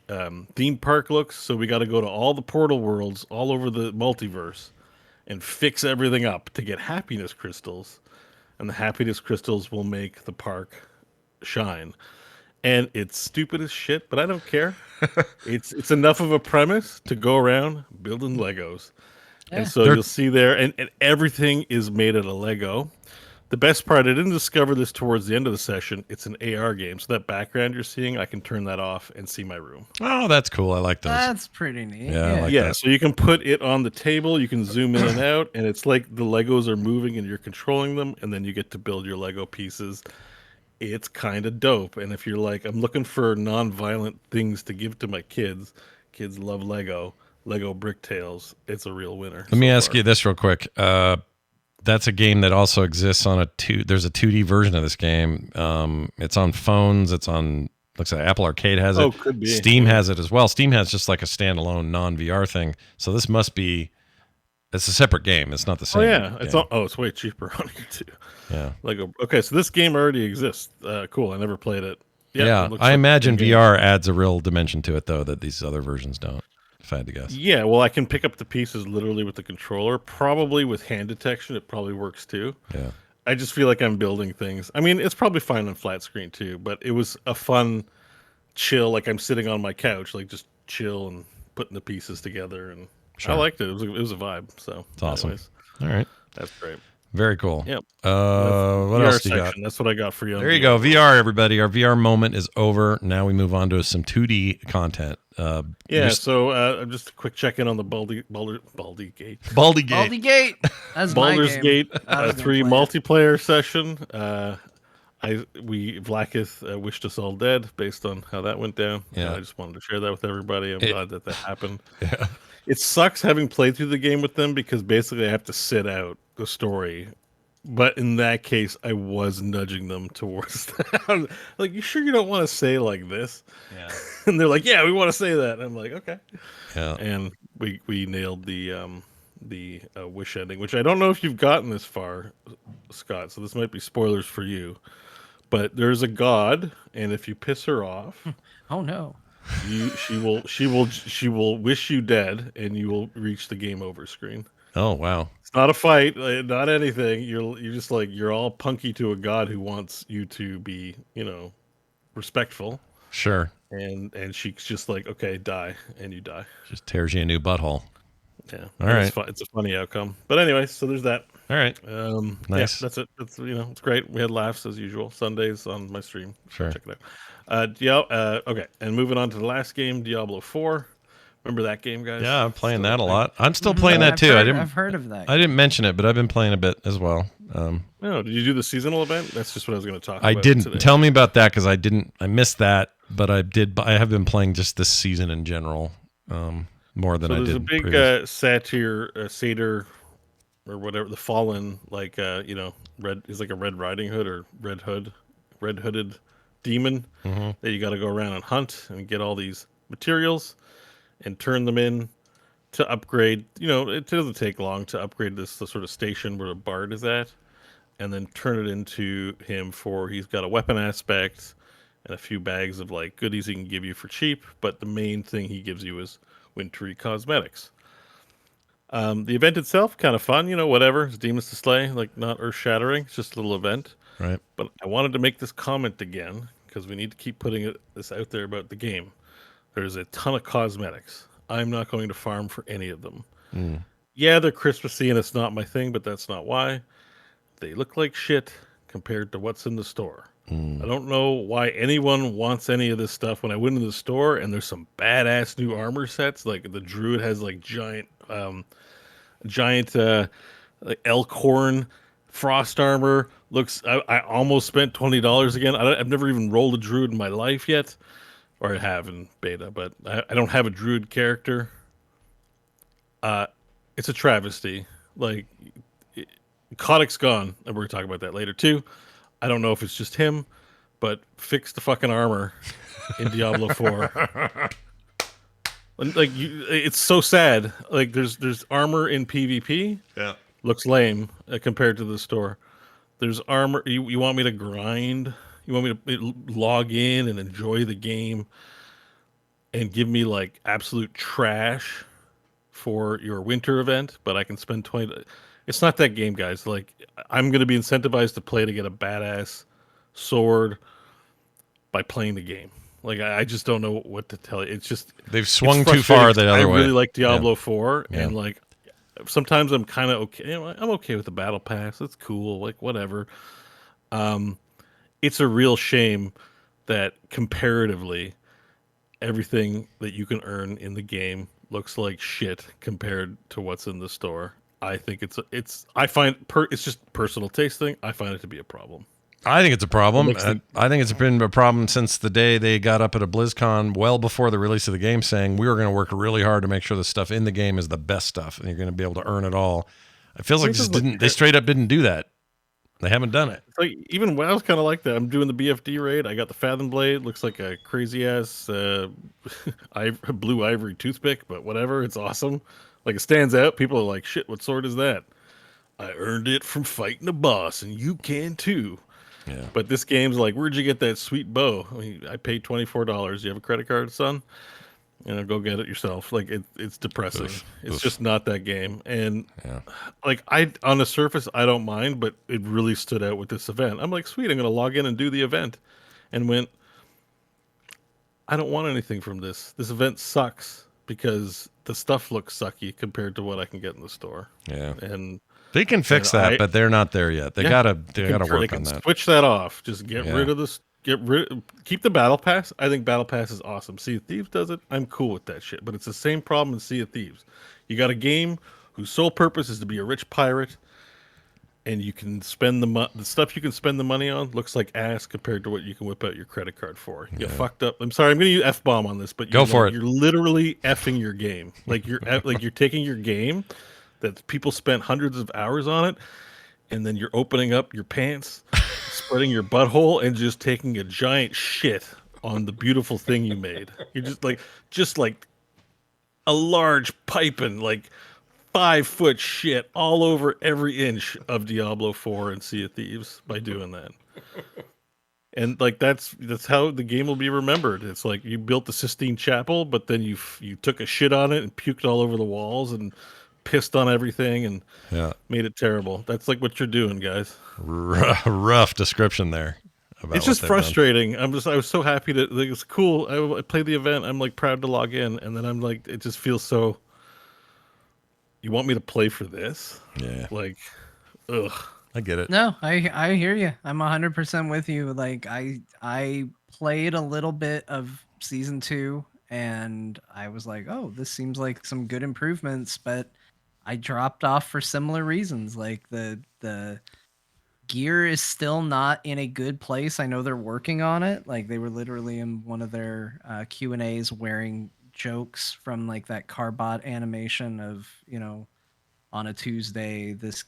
theme park looks. So we got to go to all the portal worlds all over the multiverse and fix everything up to get happiness crystals. And the happiness crystals will make the park shine. And it's stupid as shit, but I don't care. It's enough of a premise to go around building Legos. Yeah. And so you'll see there, and everything is made out of Lego. The best part, I didn't discover this towards the end of the session. It's an AR game. So that background you're seeing, I can turn that off and see my room. Oh, that's cool. I like those. That's pretty neat. Yeah, I like Yeah, that. so you can put it on the table, you can zoom in and out, and it's like the Legos are moving and you're controlling them, and then you get to build your Lego pieces. It's kind of dope. And if you're like, I'm looking for non-violent things to give to my kids, kids love Lego Bricktales, it's a real winner. Let me ask you this real quick. That's a game that also exists on there's a 2D version of this game. It's on phones. It's on, looks like Apple Arcade has it. Oh, could be. Steam has it as well. Steam has just like a standalone non-VR thing. So this must be, it's a separate game. It's not the same. Oh yeah, game. it's way cheaper on here too. Yeah. Lego. Okay, so this game already exists. Cool. I never played it. Yeah. It looks I like imagine a game. VR adds a real dimension to it though that these other versions don't, if I had to guess. Yeah, well, I can pick up the pieces literally with the controller. Probably with hand detection, it probably works too. Yeah. I just feel like I'm building things. I mean, it's probably fine on flat screen too, but it was a fun chill. Like I'm sitting on my couch, like just chill and putting the pieces together, and Sure. I liked it. It was a vibe. So It's awesome. anyways, All right. that's great. Very cool. Yep. What VR else do you got? section. That's what I got for you. on There you VR. go. VR, everybody. Our VR moment is over. Now we move on to some 2D content. Yeah. So just a quick check in on the Baldy Gate. Baldy Gate. Baldy Gate. That's Baldur's my game. Gate I was gonna 3 play it. multiplayer session. Vlakith wished us all dead based on how that went down. Yeah. I just wanted to share that with everybody. I'm glad that happened. Yeah. It sucks having played through the game with them because basically I have to sit out the story. But in that case, I was nudging them towards that. Like, you sure you don't want to say like this? Yeah. And they're like, yeah, we want to say that. And I'm like, okay. Yeah. And we nailed the wish ending, which I don't know if you've gotten this far, Scott. So this might be spoilers for you. But there's a god, and if you piss her off, Oh no. she will wish you dead, and you will reach the game over screen. Oh, wow. It's not a fight, not anything. You're just like you're all punky to a god who wants you to be, respectful. Sure. And she's just like, okay, die, and you die. Just tears you a new butthole. Yeah. All And right. It's a funny outcome. But anyway, so there's that. All right. Nice. Nice. That's it. That's it's great. We had laughs as usual. Sundays on my stream. Sure. Check it out. Okay, and moving on to the last game, Diablo 4. Remember that game, guys? Yeah, I'm playing Still that a thing? lot. I'm still playing that I've too. I've heard of that. I didn't mention it, but I've been playing a bit as well. No, did you do the seasonal event? That's just what I was going to talk I about didn't. today. Tell me about that because I missed that, but I did. I have been playing just this season in general, more than I did. There's a big satyr or whatever, the fallen, like red is like a Red Riding Hood or red hooded demon that you got to go around and hunt and get all these materials and turn them in to upgrade. It doesn't take long to upgrade the sort of station where the bard is at, and then turn it into him for he's got a weapon aspect and a few bags of like goodies he can give you for cheap, but the main thing he gives you is wintry cosmetics. The event itself, kind of fun, whatever. It's demons to slay, like not earth-shattering. It's just a little event. Right. But I wanted to make this comment again because we need to keep putting this out there about the game. There's a ton of cosmetics. I'm not going to farm for any of them. Yeah, they're Christmassy and it's not my thing, but that's not why. They look like shit compared to what's in the store. I don't know why anyone wants any of this stuff. When I went into the store and there's some badass new armor sets, like the druid has like giant like elk horn frost armor. I almost spent $20 again. I've never even rolled a druid in my life yet, or I have in beta, but I don't have a druid character. It's a travesty. Like Kotick's gone, and we're gonna talk about that later too. I don't know if it's just him, but fix the fucking armor in Diablo 4. Like it's so sad. Like there's armor in PvP. Yeah. Looks lame compared to the store. There's armor. You want me to grind? You want me to log in and enjoy the game and give me like absolute trash for your winter event? But I can spend 20. It's not that game, guys. Like I'm going to be incentivized to play to get a badass sword by playing the game. Like I just don't know what to tell you. It's just They've swung too far the other way. I really like Diablo 4, Yeah. and like sometimes I'm kind of okay. I'm okay with the battle pass. It's cool. Like whatever. It's a real shame that comparatively, everything that you can earn in the game looks like shit compared to what's in the store. I think it's just personal tasting. I find it to be a problem. I think it's a problem. I think it's been a problem since the day they got up at a BlizzCon, well before the release of the game, saying we were going to work really hard to make sure the stuff in the game is the best stuff, and you're going to be able to earn it all. It feels like they straight up didn't do that. They haven't done it. It's like even WoW's kind of like that. I'm doing the BFD raid. I got the Fathom Blade. Looks like a crazy ass blue ivory toothpick, but whatever. It's awesome. Like it stands out. People are like, "Shit, what sword is that?" I earned it from fighting a boss, and you can too. Yeah. But this game's like, where'd you get that sweet bow? I paid $24. You have a credit card, son? Go get it yourself. Like it's depressing. It's just not that game. And like on the surface, I don't mind, but it really stood out with this event. I'm like, sweet, I'm gonna log in and do the event, and went. I don't want anything from this. This event sucks because the stuff looks sucky compared to what I can get in the store. Yeah. And they can fix that, but they're not there yet. They gotta work on that. Switch that off. Just get rid of this. Keep the battle pass. I think battle pass is awesome. Sea of Thieves does it. I'm cool with that shit. But it's the same problem in Sea of Thieves. You got a game whose sole purpose is to be a rich pirate, and you can spend the stuff you can spend the money on looks like ass compared to what you can whip out your credit card for. You fucked up. I'm sorry. I'm going to use F-bomb on this, but go for it. You're literally effing your game. Like you're taking your game that people spent hundreds of hours on it, and then you're opening up your pants, spreading your butthole, and just taking a giant shit on the beautiful thing you made. You're just like a large piping, like 5-foot shit all over every inch of Diablo 4 and Sea of Thieves by doing that. And like that's how the game will be remembered. It's like you built the Sistine Chapel, but then you took a shit on it and puked all over the walls and pissed on everything and made it terrible. That's like what you're doing, guys. Rough description there. It's just frustrating. I was so happy to. Like, it's cool. I played the event. I'm like proud to log in, and then I'm like, it just feels so. You want me to play for this? Yeah. Like, Ugh. I get it. No, I hear you. I'm 100% with you. Like I played a little bit of season 2 and I was like, "Oh, this seems like some good improvements," but I dropped off for similar reasons. Like the gear is still not in a good place. I know they're working on it. Like they were literally in one of their Q&As wearing jokes from like that Carbot animation of, on a Tuesday, this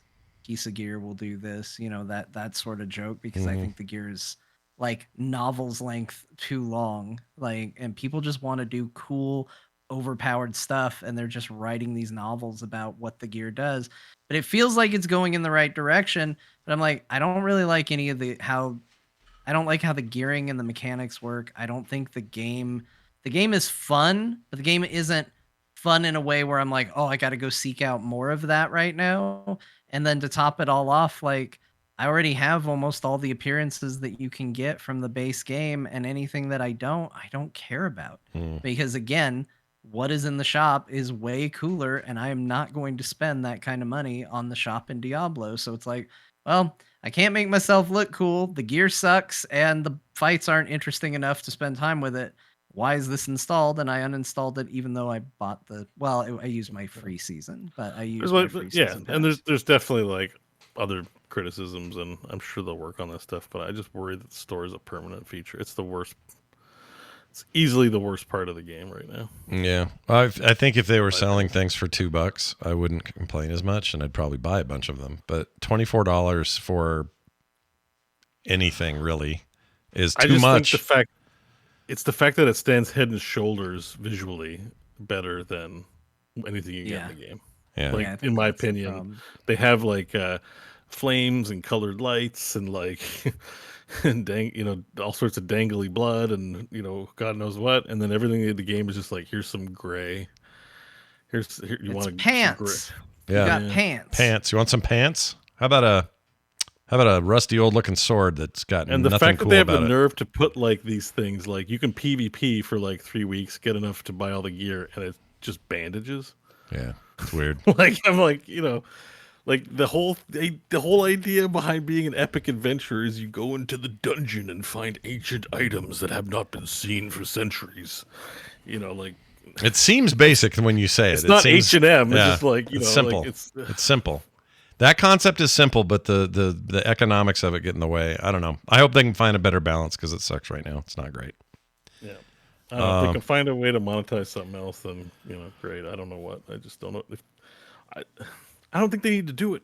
piece of gear will do this, that sort of joke, because I think the gear is like novels length too long. Like, and people just want to do cool, overpowered stuff, and they're just writing these novels about what the gear does. But it feels like it's going in the right direction. But I'm like, I don't really like any of I don't like how the gearing and the mechanics work. I don't think the game is fun, but the game isn't fun in a way where I'm like, oh, I got to go seek out more of that right now. And then to top it all off, like I already have almost all the appearances that you can get from the base game, and anything that I don't care about. Because again, what is in the shop is way cooler, and I am not going to spend that kind of money on the shop in Diablo. So it's like, well, I can't make myself look cool. The gear sucks, and the fights aren't interesting enough to spend time with it. Why is this installed? And I uninstalled it, even though I bought I used my free season, but I used my free season pass. And there's definitely like other criticisms, and I'm sure they'll work on that stuff. But I just worry that the store is a permanent feature. It's the worst. It's easily the worst part of the game right now. Yeah, I think if they were selling things for $2, I wouldn't complain as much, and I'd probably buy a bunch of them. But $24 for anything really is too much. Think it's the fact that it stands head and shoulders visually better than anything you get in the game. Yeah, like in my opinion, they have like flames and colored lights and like and all sorts of dangly blood and God knows what, and then everything in the game is just like, here's some gray. Here you want pants. Yeah, you got pants. Pants. You want some pants? How about a rusty old looking sword that's got and the nothing fact cool that they have about the it? nerve to put like these things, like you can PvP for like 3 weeks, get enough to buy all the gear, and it's just bandages. Yeah, it's weird. Like I'm like, like the whole idea behind being an epic adventure is you go into the dungeon and find ancient items that have not been seen for centuries. Like it seems basic when you say it. It's not seems, H&M. Yeah, it's just like it's simple. Like it's simple. That concept is simple, but the economics of it get in the way. I don't know. I hope they can find a better balance, because it sucks right now. It's not great. Yeah. I don't know, if they can find a way to monetize something else, then great. I don't know what. I just don't know. I don't think they need to do it.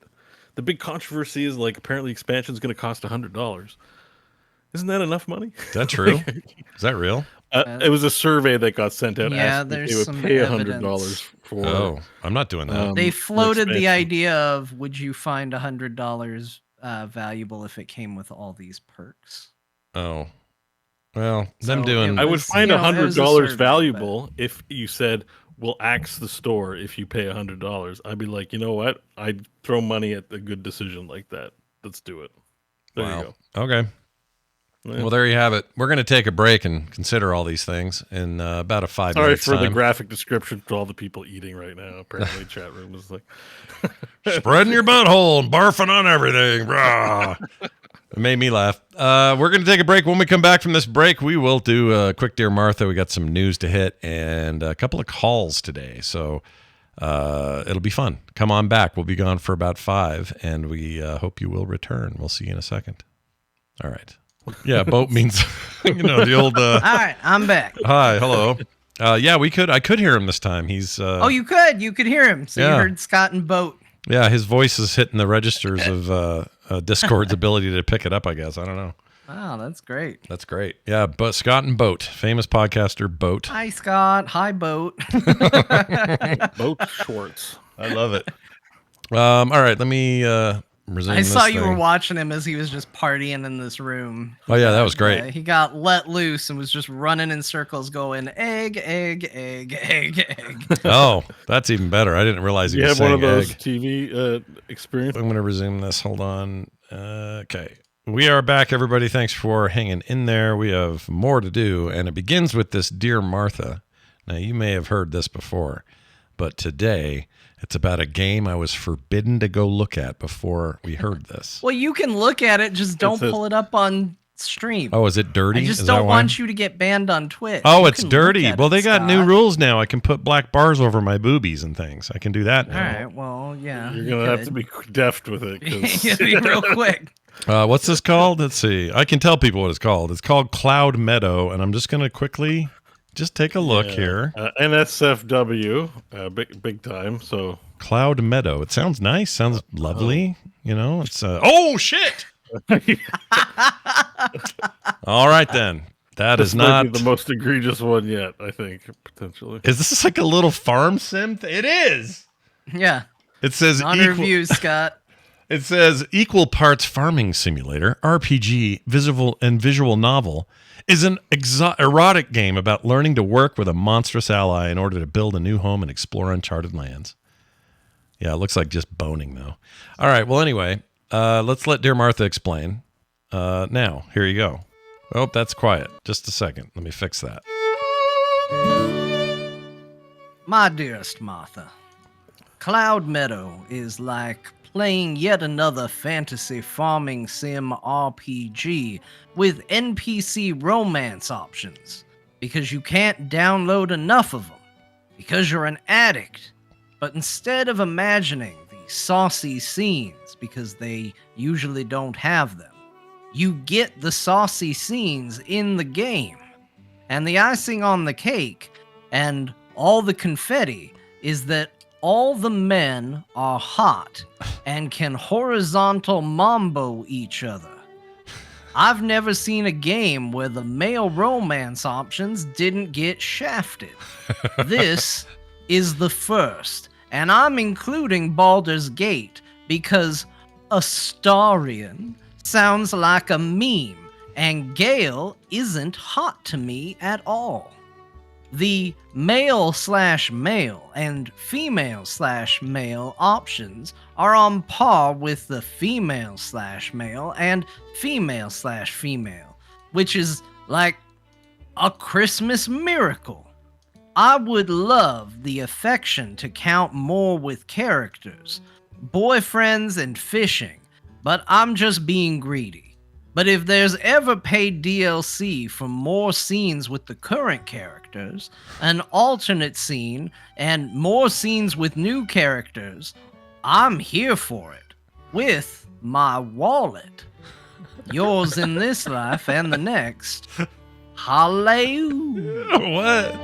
The big controversy is like apparently expansion is going to cost $100. Isn't that enough money? Is that true? Is that real? It was a survey that got sent out. Yeah, asking if there's they would some pay evidence. $100 for. Oh, I'm not doing that. They floated the expansion. idea of, would you find $100 valuable if it came with all these perks? Oh, well, them So doing. it I would was, find it was a $100 survey, valuable if you said, "We'll axe the store if you pay $100." I'd be like, you know what? I'd throw money at a good decision like that. Let's do it. There you go. Okay. Yeah. Well, there you have it. We're going to take a break and consider all these things in about a 5 Sorry minutes for the time. graphic description to all the people eating right now. Apparently, chat room is like Spreading your butthole and barfing on everything. Rah. It made me laugh. We're going to take a break. When we come back from this break, we will do a quick Dear Martha. We got some news to hit and a couple of calls today. So it'll be fun. Come on back. We'll be gone for about 5, and we hope you will return. We'll see you in a second. All right. Yeah, boat means, the old... All right, I'm back. Hi, hello. Yeah, I could hear him this time. He's... Oh, you could hear him. So Yeah. you heard Scott and Boat. Yeah, his voice is hitting the registers of Discord's ability to pick it up, I guess. I don't know. Wow, that's great. That's great. Yeah, but Scott and Boat, famous podcaster Boat. Hi, Scott. Hi, Boat. Boat Schwartz. I love it. All right, let me resume I saw this you were thing. watching him as he was just partying in this room. Oh, yeah, that was great. He got let loose and was just running in circles going, egg, egg, egg, egg, egg. Oh, that's even better. I didn't realize he You was have one saying of those egg. TV experience. I'm going to resume this. Hold on. Okay. We are back, everybody. Thanks for hanging in there. We have more to do, and it begins with this Dear Martha. Now, you may have heard this before, But today, it's about a game I was forbidden to go look at before we heard this. Well, you can look at it, just don't pull it up on stream. Oh, is it dirty? I just Is don't that why? want you to get banned on Twitch. Oh, You it's can dirty. look at Well, it, they got new Scott. rules now. I can put black bars over my boobies and things. I can do that All now. right, well, yeah. You're going to have to be deft with it. 'cause- Yeah, be real quick. What's this called? Let's see. I can tell people what it's called. It's called Cloud Meadow, and I'm just going to quickly just take a look here. NSFW, big time. So Cloud Meadow. It sounds nice. Sounds lovely. You know, it's oh shit. All right then. That this is might not be the most egregious one yet. I think potentially. Is this like a little farm sim? It is. Yeah. It says On review, Scott. It says equal parts farming simulator, RPG, visual novel is an erotic game about learning to work with a monstrous ally in order to build a new home and explore uncharted lands. Yeah, it looks like just boning though. All right. Well, anyway, let's let Dear Martha explain. Now, here you go. Oh, that's quiet. Just a second. Let me fix that. My dearest Martha, Cloud Meadow is like playing yet another fantasy farming sim RPG with NPC romance options because you can't download enough of them because you're an addict. But instead of imagining the saucy scenes because they usually don't have them, you get the saucy scenes in the game. And the icing on the cake and all the confetti is that all the men are hot and can horizontal mambo each other. I've never seen a game where the male romance options didn't get shafted. This is the first, and I'm including Baldur's Gate because Astarion sounds like a meme, and Gale isn't hot to me at all. The male/male and female/male options are on par with the female/male and female/female, which is like a Christmas miracle. I would love the affection to count more with characters, boyfriends and fishing, but I'm just being greedy. But if there's ever paid DLC for more scenes with the current characters, an alternate scene, and more scenes with new characters, I'm here for it. With my wallet. Yours in this life and the next. Hallelujah. What?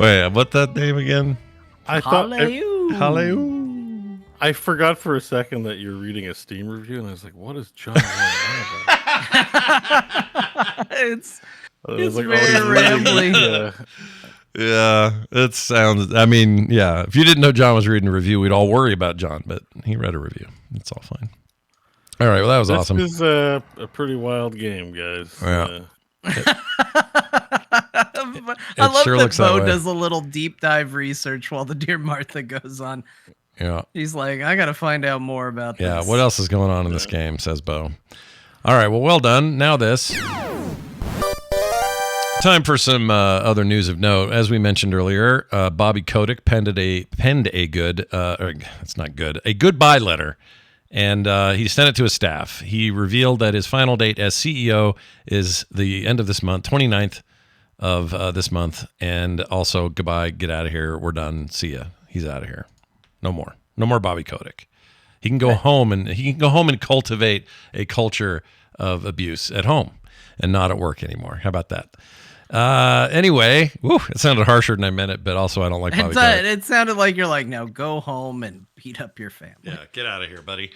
Wait, what's that name again? I thought Hallelujah. Hallelujah. I forgot for a second that you're reading a Steam review, and I was like, "What is John going on about?" It's It's very he's rambling. Yeah, it sounds. I mean, yeah. If you didn't know John was reading a review, we'd all worry about John, but he read a review. It's all fine. All right. Well, that was awesome. This is a pretty wild game, guys. Yeah. I love sure that looks that Beau way. does a little deep dive research while the Dear Martha goes on. Yeah. He's like, I gotta find out more about Yeah. this. What else is going on in this game? Says Beau. All right. Well done. Now this. Time for some other news of note. As we mentioned earlier, Bobby Kotick penned a good. It's not good. A goodbye letter. And he sent it to his staff. He revealed that his final date as CEO is the end of this month, 29th of this month. And also, goodbye, get out of here. We're done. See ya. He's out of here. No more. No more Bobby Kotick. He can go home and cultivate a culture of abuse at home and not at work anymore. How about that? Anyway, it sounded harsher than I meant it, but also I don't like Bobby Kotick. It sounded like you're like, now go home and beat up your family. Yeah, get out of here, buddy.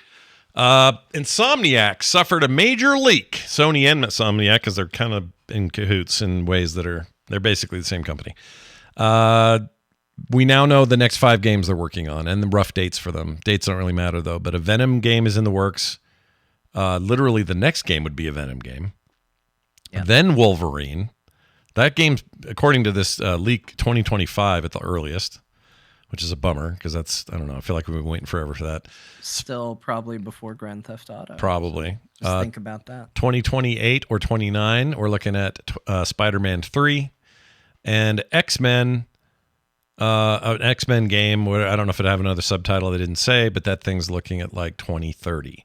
Insomniac suffered a major leak. Sony and Insomniac, because they're kind of in cahoots in ways that they're basically the same company. We now know the next 5 games they're working on and the rough dates for them. Dates don't really matter, though, but a Venom game is in the works. Literally, the next game would be a Venom game. Yeah. Then Wolverine. That game's, according to this leak, 2025 at the earliest, which is a bummer because that's, I don't know, I feel like we've been waiting forever for that. Still probably before Grand Theft Auto. Probably. Just think about that. 2028 or 29, we're looking at Spider-Man 3 and X-Men an X-Men game. Where I don't know if it have another subtitle they didn't say, but that thing's looking at like 2030.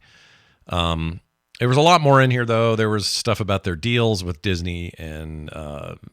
There was a lot more in here, though. There was stuff about their deals with Disney and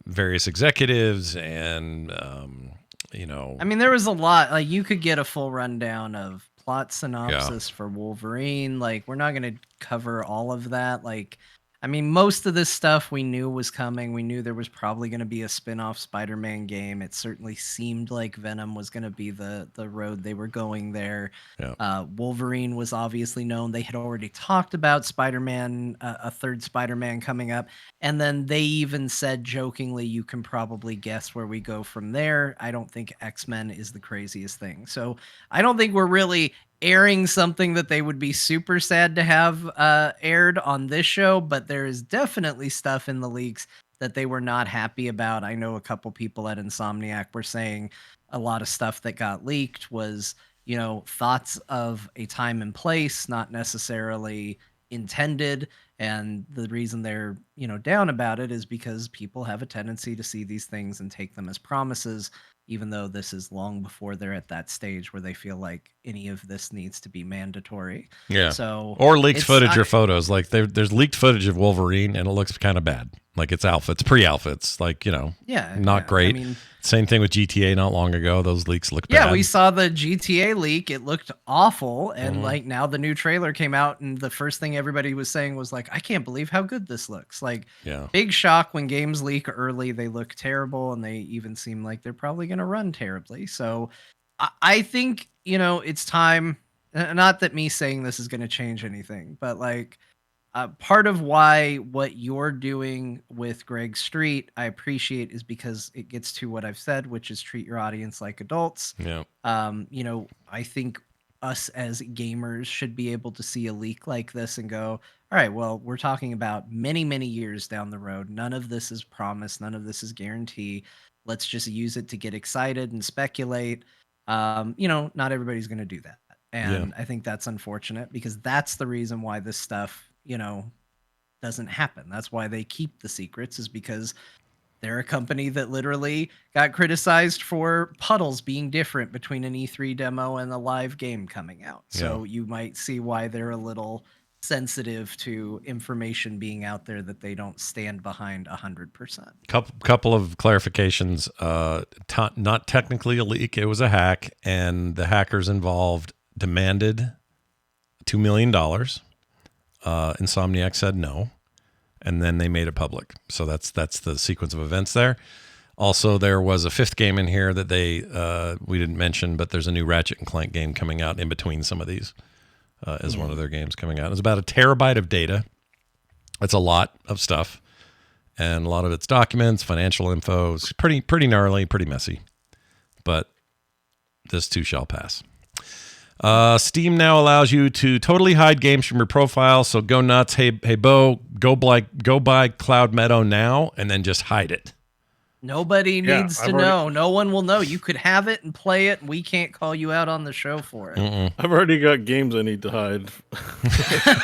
various executives, and I mean, there was a lot. Like, you could get a full rundown of plot synopsis for Wolverine. Like, we're not going to cover all of that. Like, I mean, most of this stuff we knew was coming. We knew there was probably going to be a spin-off Spider-Man game. It certainly seemed like Venom was going to be the road they were going there. Yeah. Wolverine was obviously known. They had already talked about Spider-Man, a third Spider-Man coming up. And then they even said jokingly, you can probably guess where we go from there. I don't think X-Men is the craziest thing. So I don't think we're really airing something that they would be super sad to have aired on this show, but there is definitely stuff in the leaks that they were not happy about. I know a couple people at Insomniac were saying a lot of stuff that got leaked was, thoughts of a time and place, not necessarily intended. And the reason they're, down about it is because people have a tendency to see these things and take them as promises, even though this is long before they're at that stage where they feel like any of this needs to be mandatory. Yeah. So or leaked footage or photos. Like there's leaked footage of Wolverine, and it looks kind of bad. Like it's alpha, it's pre-alpha. It's like not great. I mean, same thing with GTA not long ago. Those leaks look bad. Yeah, we saw the GTA leak. It looked awful, and like now the new trailer came out, and the first thing everybody was saying was like, "I can't believe how good this looks." Like, big shock when games leak early. They look terrible, and they even seem like they're probably going to run terribly. So, I think it's time. Not that me saying this is going to change anything, but like. Part of why what you're doing with Greg Street I appreciate is because it gets to what I've said, which is treat your audience like adults. Yeah. I think us as gamers should be able to see a leak like this and go, all right, well, we're talking about many, many years down the road. None of this is promised. None of this is guarantee. Let's just use it to get excited and speculate. Not everybody's going to do that. And I think that's unfortunate because that's the reason why this stuff doesn't happen. That's why they keep the secrets, is because they're a company that literally got criticized for puddles being different between an E3 demo and a live game coming out. So you might see why they're a little sensitive to information being out there that they don't stand behind 100%. Couple of clarifications. Not technically a leak. It was a hack, and the hackers involved demanded $2 million. Insomniac said no, and then they made it public. So that's the sequence of events there. Also, there was a fifth game in here that we didn't mention, but there's a new Ratchet and Clank game coming out in between some of these as one of their games coming out. It's about 1 terabyte of data. That's a lot of stuff, and a lot of it's documents, financial info. It's pretty gnarly, pretty messy, but this too shall pass. Steam now allows you to totally hide games from your profile. So go nuts. Hey, Beau, go buy Cloud Meadow now and then just hide it. Nobody needs to know. No one will know. You could have it and play it, and we can't call you out on the show for it. I've already got games I need to hide.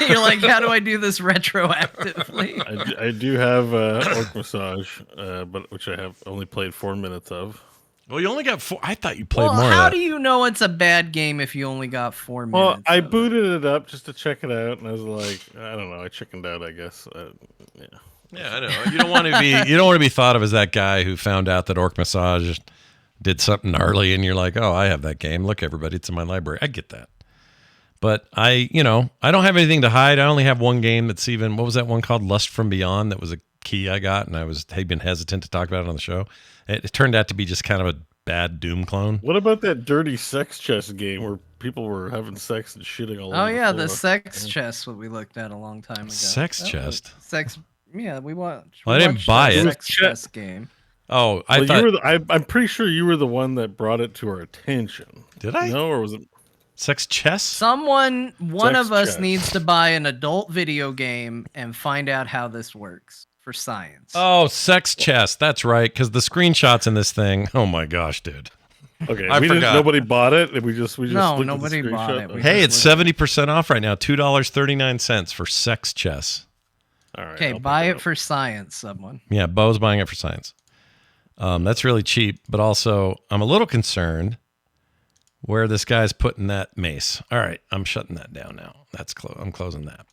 You're like, how do I do this retroactively? I do have Orc Massage, but which I have only played 4 minutes of. Well, you only got 4. I thought you played more. How do you know it's a bad game if you only got 4 minutes? Well, I booted it up just to check it out, and I was like, I don't know, I chickened out, I guess. Yeah, I know. You don't want to be thought of as that guy who found out that Orc Massage did something gnarly, and you're like, oh, I have that game. Look, everybody, it's in my library. I get that. But I don't have anything to hide. I only have one game that's even, what was that one called? Lust from Beyond. That was a key I got, and had been hesitant to talk about it on the show. It turned out to be just kind of a bad Doom clone. What about that dirty sex chest game where people were having sex and shitting all over? Oh yeah, the sex chest. What we looked at a long time ago. Sex chest. Sex. Yeah, we watched. Well, I didn't buy it. Sex chest game. Oh, I thought I'm pretty sure you were the one that brought it to our attention. Did I? No, or was it sex chess? One Sex of us chess. needs to buy an adult video game and find out how this works. For science. Oh, sex chess. That's right. Because the screenshots in this thing. Oh my gosh, dude. Okay, I forgot. Nobody bought it. We just No, looked at nobody the bought screenshot. it. Hey, it's 70% off right now. $2.39 for sex chess. All right. Okay, buy it for science, someone. Yeah, Beau's buying it for science. That's really cheap, but also I'm a little concerned where this guy's putting that mace. All right, I'm shutting that down now. I'm closing that.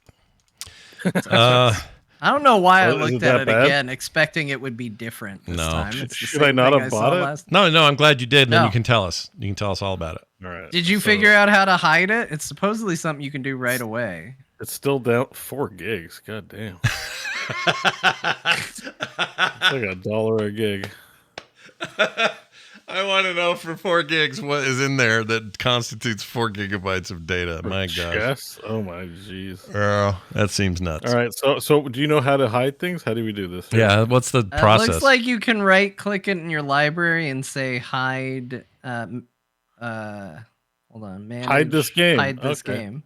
I don't know why I Is looked it at that it bad? again, expecting it would be different this No. time. It's the Should I same not thing have I bought saw it? last. No, I'm glad you did. And then No. you can tell us. You can tell us all about it. All right. Did you figure out how to hide it? It's supposedly something you can do right away. It's still down 4 gigs. God damn. It's like $1 a gig. I want to know for 4 gigs what is in there that constitutes 4 gigabytes of data. My gosh. Yes. Oh my jeez. Oh, that seems nuts. All right. So do you know how to hide things? How do we do this? Yeah, what's the It process? looks like you can right click it in your library and say hide. Hold on, manage, Hide this game. Hide this Okay. game.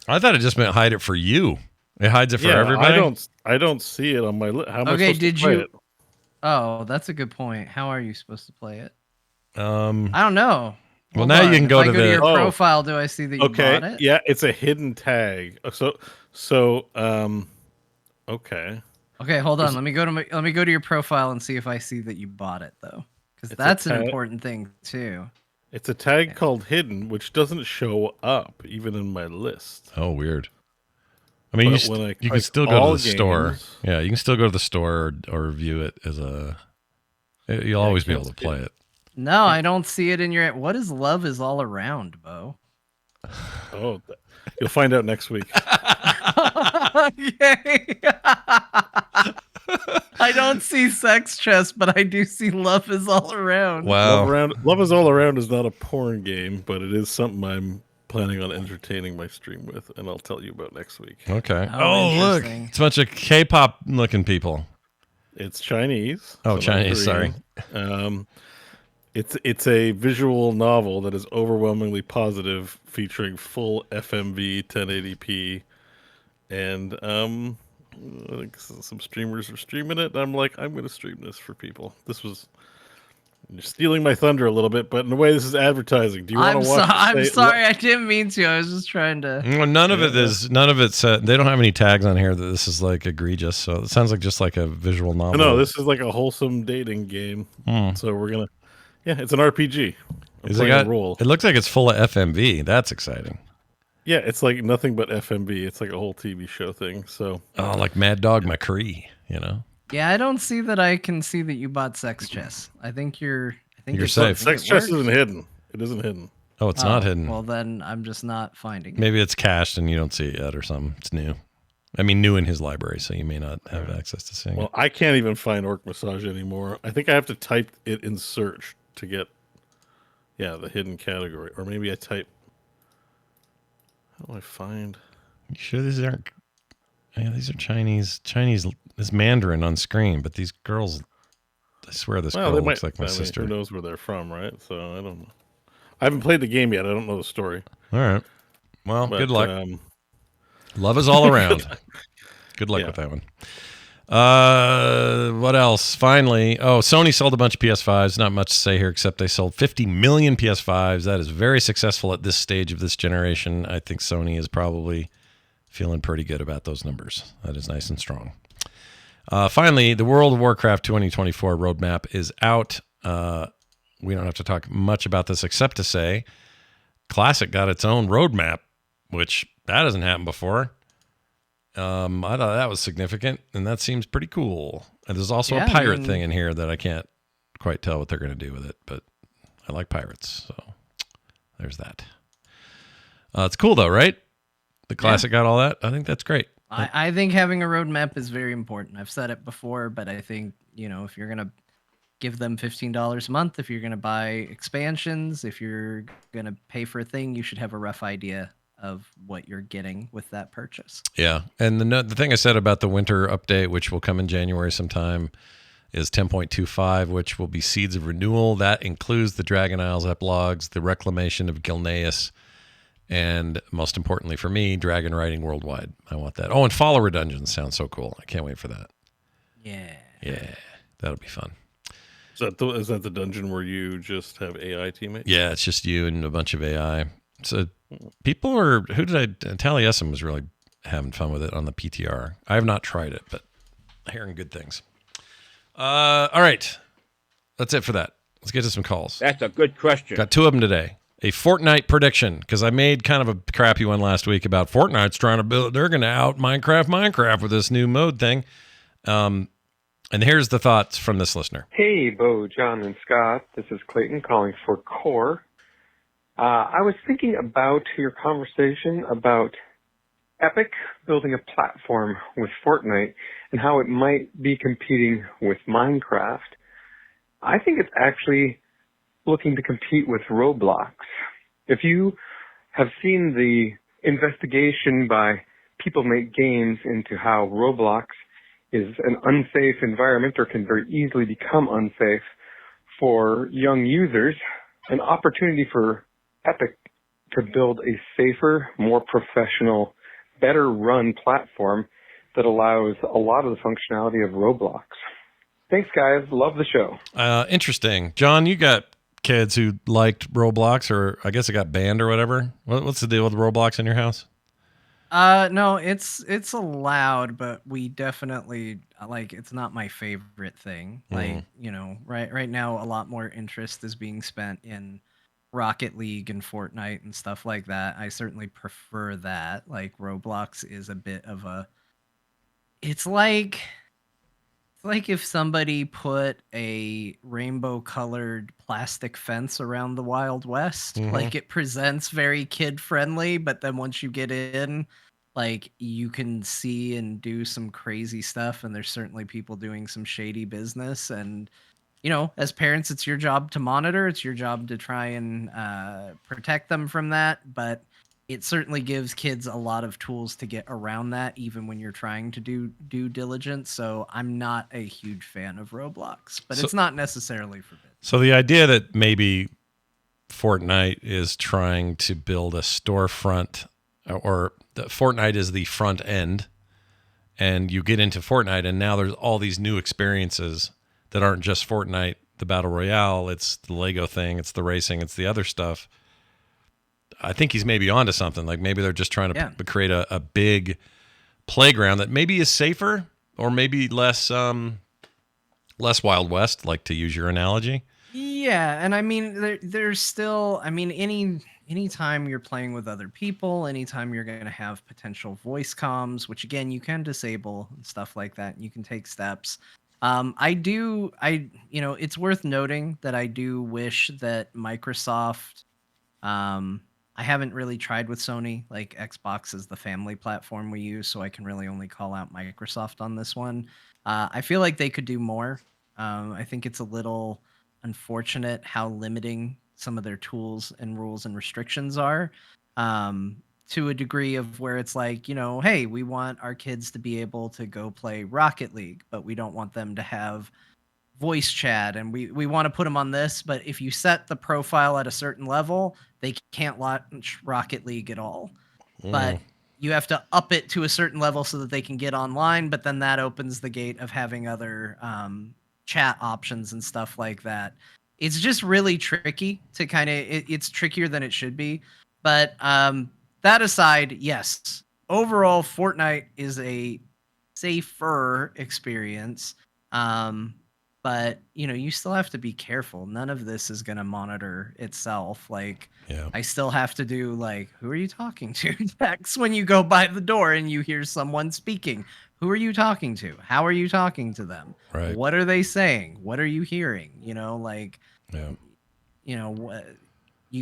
I thought it just meant hide it for you. It hides it for everybody. I don't see it on my list. How am I Okay, supposed did to play you? it? Oh, that's a good point. How are you supposed to play it? I don't know. Well, Hold now you on. can If go I to go the. your Oh. profile. Do I see that you Okay. bought it? Yeah, it's a hidden tag. Okay. Okay, hold on. Let me go to your profile and see if I see that you bought it though, because It's a that's an tag. important thing too. It's a tag called hidden, which doesn't show up even in my list. Oh, weird. I mean, But you when I can click still go to all the store. games- Yeah, you can still go to the store or view it as a. You'll always be able to play it. No, I don't see it in your. What is love is all around, Beau? Oh, you'll find out next week. Yay! I don't see sex chest, but I do see love is all around. Wow. Love is All Around is not a porn game, but it is something I'm planning on entertaining my stream with, and I'll tell you about next week. Okay. Oh, Oh, look. interesting. It's a bunch of K-pop looking people. It's Chinese. Oh, not Chinese, sorry. Korean. It's a visual novel that is overwhelmingly positive, featuring full FMV 1080p, and I think some streamers are streaming it. I'm like, I'm going to stream this for people. You're stealing my thunder a little bit, but in a way, this is advertising. Do you want to watch? I'm sorry, I didn't mean to. I was just trying to. Well, none of it's. They don't have any tags on here that this is like egregious. So it sounds like just like a visual novel. No, this is like a wholesome dating game. So we're gonna. Yeah, it's an RPG. Is it got? It looks like it's full of FMV. That's exciting. Yeah, it's like nothing but FMV. It's like a whole TV show thing. So. Oh, like Mad Dog McCree, you know. Yeah, I don't see that. I can see that you bought sex chess. I think you're safe. Sex chest isn't hidden. It isn't hidden. Oh, it's not hidden. Well, then I'm just not finding it. Maybe it's cached and you don't see it yet or something. It's new. I mean, new in his library, so you may not have access to seeing Well, it. I can't even find Orc Massage anymore. I think I have to type it in search to get, the hidden category. Or maybe I type. How do I find? You sure these aren't? Yeah, these are Chinese. There's Mandarin on screen, but these girls. I swear this girl looks like my sister. Who knows where they're from, right? So I don't know. I haven't played the game yet. I don't know the story. All right. Well, But, good luck. Love is all around. Good luck with that one. What else? Finally, Sony sold a bunch of PS5s. Not much to say here, except they sold 50 million PS5s. That is very successful at this stage of this generation. I think Sony is probably feeling pretty good about those numbers. That is nice and strong. Finally, the World of Warcraft 2024 roadmap is out. We don't have to talk much about this except to say Classic got its own roadmap, which that hasn't happened before. I thought that was significant, and that seems pretty cool. And there's also a pirate thing in here that I can't quite tell what they're going to do with it, but I like pirates, so there's that. It's cool, though, right? The Classic got all that. I think that's great. I think having a roadmap is very important. I've said it before, but I think, if you're going to give them $15 a month, if you're going to buy expansions, if you're going to pay for a thing, you should have a rough idea of what you're getting with that purchase. Yeah. And the thing I said about the winter update, which will come in January sometime, is 10.25, which will be Seeds of Renewal. That includes the Dragon Isles epilogues, the reclamation of Gilneas, and most importantly for me, dragon riding worldwide. I want that. Oh, and follower dungeons sounds so cool. I can't wait for that. Yeah. Yeah. That'll be fun. Is that the dungeon where you just have AI teammates? Yeah, it's just you and a bunch of AI. So people are, Taliesin was really having fun with it on the PTR. I have not tried it, but hearing good things. All right. That's it for that. Let's get to some calls. That's a good question. Got two of them today. A Fortnite prediction, because I made kind of a crappy one last week about Fortnite's trying to build, they're going to out Minecraft with this new mode thing. And here's the thoughts from this listener. Hey, Beau, John, and Scott. This is Clayton calling for Core. I was thinking about your conversation about Epic building a platform with Fortnite and how it might be competing with Minecraft. I think it's actually looking to compete with Roblox. If you have seen the investigation by People Make Games into how Roblox is an unsafe environment or can very easily become unsafe for young users, an opportunity for Epic to build a safer, more professional, better run platform that allows a lot of the functionality of Roblox. Thanks, guys. Love the show. Interesting. John, you got kids who liked Roblox, or I guess it got banned or whatever. What's the deal with Roblox in your house? No, it's allowed, but we definitely it's not my favorite thing. Like, right now a lot more interest is being spent in Rocket League and Fortnite and stuff like that. I certainly prefer that. Like, Roblox is a bit of a it's like if somebody put a rainbow colored plastic fence around the Wild West. Like, it presents very kid friendly, but then once you get in, like, you can see and do some crazy stuff, and there's certainly people doing some shady business. And as parents, it's your job to monitor. It's your job to try and protect them from that. But it certainly gives kids a lot of tools to get around that, even when you're trying to do due diligence. So I'm not a huge fan of Roblox, but it's not necessarily forbidden. So the idea that maybe Fortnite is trying to build a storefront, or Fortnite is the front end, and you get into Fortnite, and now there's all these new experiences that aren't just Fortnite, the Battle Royale, it's the Lego thing, it's the racing, it's the other stuff. I think he's maybe onto something. Like, maybe they're just trying to create a big playground that maybe is safer, or maybe less Wild West, like, to use your analogy. Yeah, and I mean, there's still, I mean, anytime you're playing with other people, anytime you're going to have potential voice comms, which again you can disable and stuff like that, and you can take steps. It's worth noting that I do wish that Microsoft, I haven't really tried with Sony. Like, Xbox is the family platform we use, so I can really only call out Microsoft on this one. I feel like they could do more. I think it's a little unfortunate how limiting some of their tools and rules and restrictions are, to a degree of where it's like, hey, we want our kids to be able to go play Rocket League, but we don't want them to have voice chat, and we want to put them on this, but if you set the profile at a certain level, they can't launch Rocket League at all. But you have to up it to a certain level so that they can get online, but then that opens the gate of having other chat options and stuff like that. It's just really tricky to kind of, it's trickier than it should be. But that aside, yes, overall, Fortnite is a safer experience. But you still have to be careful. None of this is going to monitor itself. Like, I still have to do, like, who are you talking to? Text when you go by the door and you hear someone speaking. Who are you talking to? How are you talking to them? Right. What are they saying? What are you hearing? You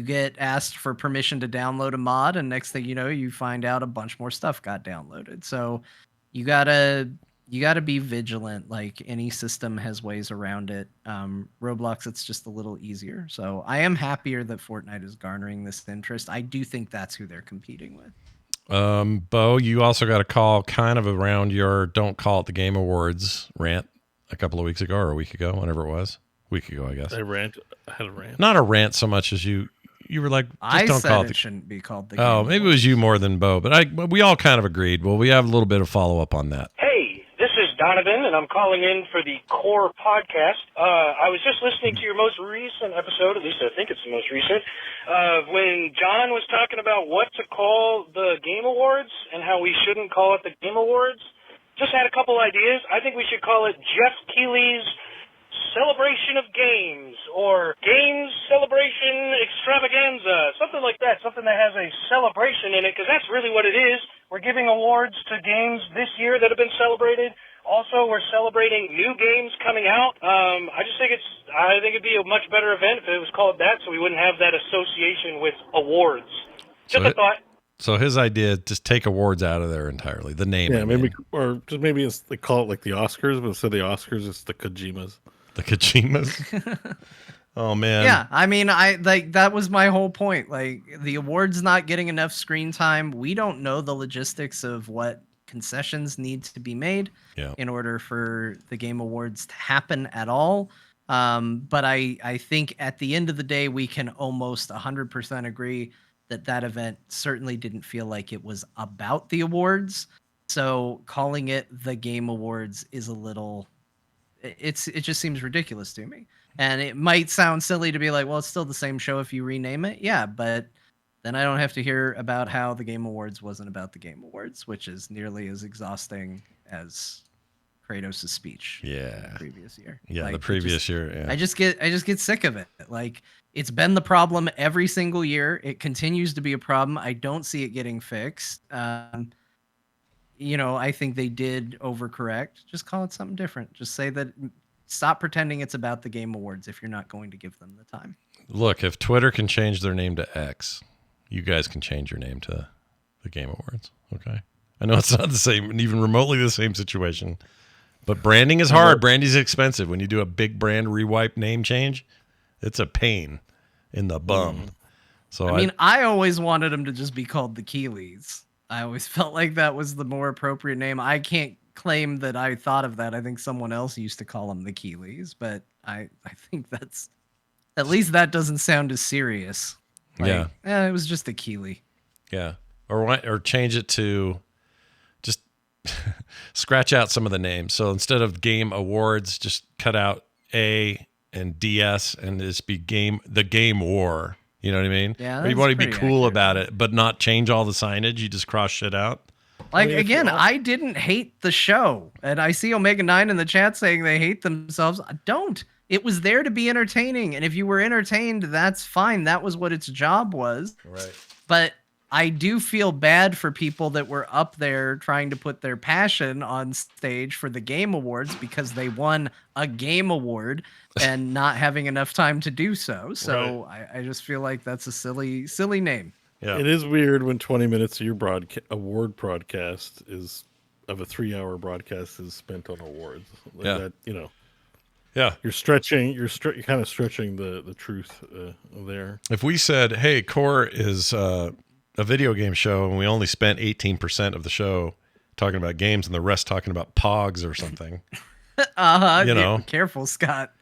get asked for permission to download a mod, and next thing you know, you find out a bunch more stuff got downloaded. So you gotta be vigilant. Like, any system has ways around it. Roblox, it's just a little easier. So I am happier that Fortnite is garnering this interest. I do think that's who they're competing with. Beau, you also got a call kind of around your "Don't Call It the Game Awards" rant a couple of weeks ago, or a week ago, whenever it was. A week ago, I guess. I had a rant. Not a rant so much as you were like, just don't call it. It shouldn't be called the Game Oh, maybe it was you more than Beau, but we all kind of agreed. Well, we have a little bit of follow up on that. Hey, this is Donovan, and I'm calling in for the Core podcast. I was just listening to your most recent episode, at least I think it's the most recent, when John was talking about what to call the Game Awards and how we shouldn't call it the Game Awards. Just had a couple ideas. I think we should call it Jeff Keighley's celebration of games or games celebration extravaganza, something like that, something that has a celebration in it, because that's really what it is. We're giving awards to games this year that have been celebrated. Also, we're celebrating new games coming out. I think it'd be a much better event if it was called that, so we wouldn't have that association with awards. Just a thought. So his idea, just take awards out of there entirely. The name. Yeah, maybe they call it like the Oscars, but instead of the Oscars, it's the Kojimas. The Kojimas. Oh man. Yeah, I mean, that was my whole point. Like, the awards not getting enough screen time. We don't know the logistics of what concessions need to be made in order for the Game Awards to happen at all. But I think at the end of the day, we can almost 100% agree that event certainly didn't feel like it was about the awards. So calling it the Game Awards is a little, it just seems ridiculous to me. And it might sound silly to be like, well, it's still the same show if you rename it. Yeah, but then I don't have to hear about how the Game Awards wasn't about the Game Awards, which is nearly as exhausting as Kratos' speech. Yeah. The previous year. Yeah, like, the previous year. Yeah. I just get sick of it. Like, it's been the problem every single year. It continues to be a problem. I don't see it getting fixed. I think they did overcorrect. Just call it something different. Just say that. Stop pretending it's about the Game Awards if you're not going to give them the time. Look, if Twitter can change their name to X, you guys can change your name to the Game Awards. Okay. I know it's not the same, even remotely the same situation, but branding is hard. Branding is expensive. When you do a big brand rewipe name change, it's a pain in the bum. So I always wanted them to just be called the Keeleys. I always felt like that was the more appropriate name. I can't claim that I thought of that. I think someone else used to call them the Keeleys, but I think that's, at least that doesn't sound as serious. Like, it was just a Keeley. Yeah. Or change it to just scratch out some of the names. So instead of Game Awards, just cut out A and DS and just be the Game War. You know what I mean? Yeah. Or you want to be cool about it, but not change all the signage. You just cross shit out. Like, again, I didn't hate the show. And I see Omega 9 in the chat saying they hate themselves. I don't. It was there to be entertaining. And if you were entertained, that's fine. That was what its job was. Right. But I do feel bad for people that were up there trying to put their passion on stage for the Game Awards because they won a Game Award and not having enough time to do so. So I just feel like that's a silly name. Yeah. It is weird when 20 minutes of your award broadcast is of a 3-hour broadcast is spent on awards. Like that, Yeah. You're kind of stretching the truth there. If we said, hey, Core is a video game show and we only spent 18% of the show talking about games and the rest talking about pogs or something. Careful, Scott.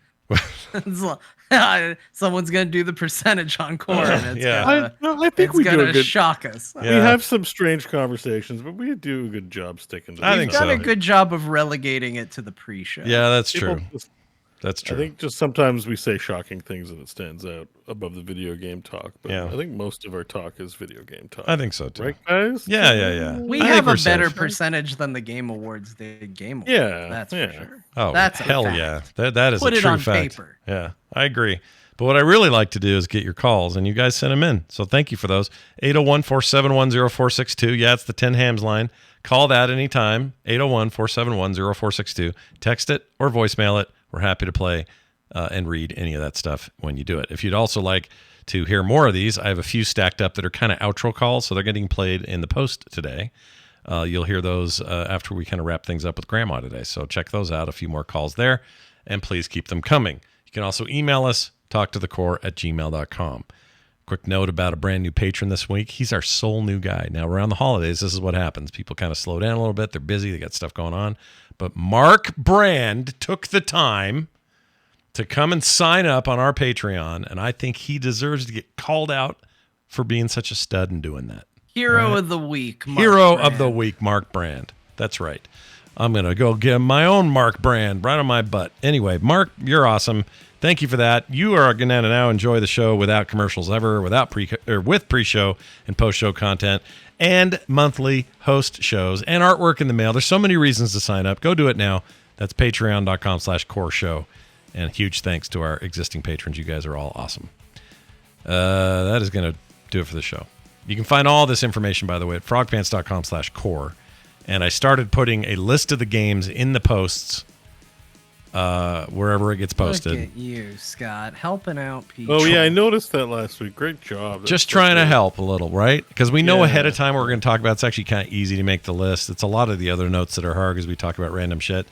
Someone's gonna do the percentage on Core. And I think we do shock us. We have some strange conversations, but we do a good job sticking to. We've done a good job of relegating it to the pre-show. Yeah, that's true. That's true. I think just sometimes we say shocking things and it stands out above the video game talk. But I think most of our talk is video game talk. I think so too. Right, guys? Yeah. We have a better percentage than the Game Awards did Game Awards. Yeah. That's for sure. Oh, that's hell yeah. That is Put a it true on fact. Paper. Yeah, I agree. But what I really like to do is get your calls, and you guys send them in. So thank you for those. 801-471-0462. Yeah, it's the 10 Hams line. Call that anytime. 801-471-0462. Text it or voicemail it. We're happy to play and read any of that stuff when you do it. If you'd also like to hear more of these, I have a few stacked up that are kind of outro calls, so they're getting played in the post today. You'll hear those after we kind of wrap things up with Grandma today. So check those out. A few more calls there, and please keep them coming. You can also email us, talktothecore@gmail.com. Quick note about a brand new patron this week. He's our sole new guy. Now, around the holidays, this is what happens. People kind of slow down a little bit. They're busy. They got stuff going on. But Mark Brand took the time to come and sign up on our Patreon, and I think he deserves to get called out for being such a stud and doing that. Hero of the week, Mark Hero Brand. of the week, Mark Brand. That's right. I'm going to go get my own Mark Brand right on my butt. Anyway, Mark, you're awesome. Thank you for that. You are going to now enjoy the show without commercials ever, with pre-show and post-show content, and monthly host shows and artwork in the mail. There's so many reasons to sign up. Go do it now. That's patreon.com/core show. And huge thanks to our existing patrons. You guys are all awesome. That is going to do it for the show. You can find all this information, by the way, at frogpants.com/core. And I started putting a list of the games in the posts wherever it gets posted. Look at you, Scott, helping out people. Oh, yeah, I noticed that last week. Great job. Just trying to help a little, right? Because we know ahead of time what we're going to talk about. It's actually kind of easy to make the list. It's a lot of the other notes that are hard because we talk about random shit.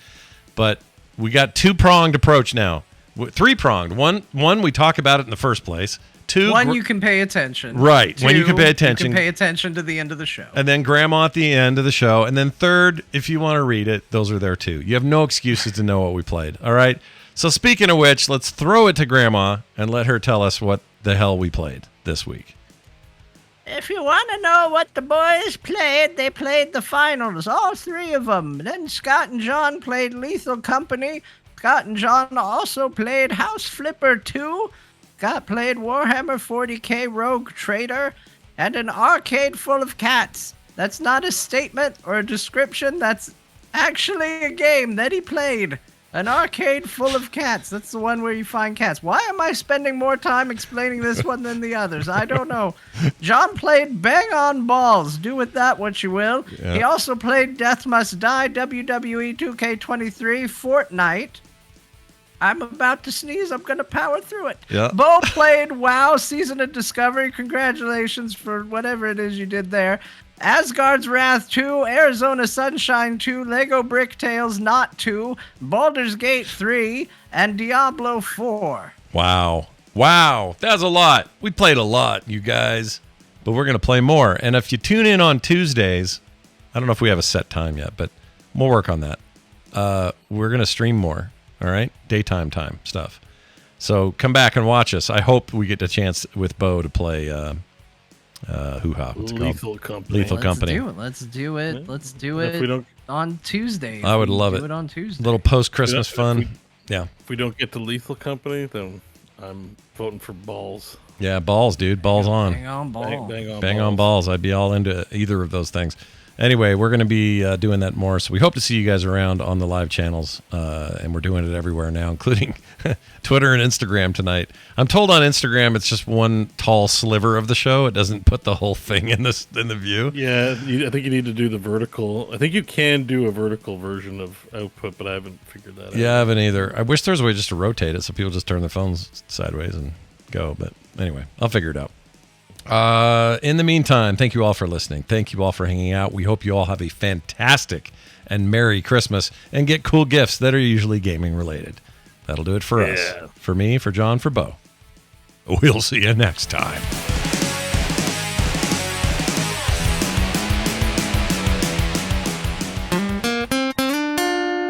But we got two-pronged approach now. Three-pronged. One, we talk about it in the first place. Two, one, you can pay attention. Right. Two, when you can pay attention. You can pay attention to the end of the show. And then grandma at the end of the show. And then third, if you want to read it, those are there too. You have no excuses to know what we played. All right? So speaking of which, let's throw it to grandma and let her tell us what the hell we played this week. If you want to know what the boys played, they played the finals, all three of them. Then Scott and John played Lethal Company. Scott and John also played House Flipper 2. Scott played Warhammer 40k Rogue Trader, and an arcade full of cats. That's not a statement or a description. That's actually a game that he played. An arcade full of cats. That's the one where you find cats. Why am I spending more time explaining this one than the others? I don't know. John played Bang on Balls. Do with that what you will. Yeah. He also played Death Must Die, WWE 2K23, Fortnite. I'm about to sneeze. I'm going to power through it. Yeah. Beau played WoW Season of Discovery. Congratulations for whatever it is you did there. Asgard's Wrath 2, Arizona Sunshine 2, Lego Bricktales Not 2, Baldur's Gate 3, and Diablo 4. Wow. That's a lot. We played a lot, you guys. But we're going to play more. And if you tune in on Tuesdays, I don't know if we have a set time yet, but we'll work on that. We're going to stream more. All right? Daytime time stuff. So come back and watch us. I hope we get the chance with Beau to play Hoo-Ha. What's it Lethal called? Company. Lethal Company. Let's do it. Yeah. Let's do If it we don't, on Tuesday. I would love it. Do it on Tuesday. Little post-Christmas Yeah, fun. Yeah. if we don't get to Lethal Company, then I'm voting for Balls. Yeah, balls, dude. Balls on. Bang on ball. Bang on balls. I'd be all into either of those things. Anyway, we're going to be doing that more. So we hope to see you guys around on the live channels. And we're doing it everywhere now, including Twitter and Instagram tonight. I'm told on Instagram it's just one tall sliver of the show. It doesn't put the whole thing in the view. Yeah, I think you need to do the vertical. I think you can do a vertical version of output, but I haven't figured that out. Yeah, I haven't either. I wish there was a way just to rotate it so people just turn their phones sideways and go. But anyway, I'll figure it out. In the meantime, thank you all for listening. Thank you all for hanging out. We hope you all have a fantastic and Merry Christmas and get cool gifts that are usually gaming related. That'll do it for us. For me, for John, for Beau. We'll see you next time.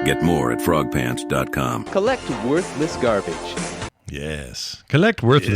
Get more at frogpants.com. Collect worthless garbage. Yes. Collect worthless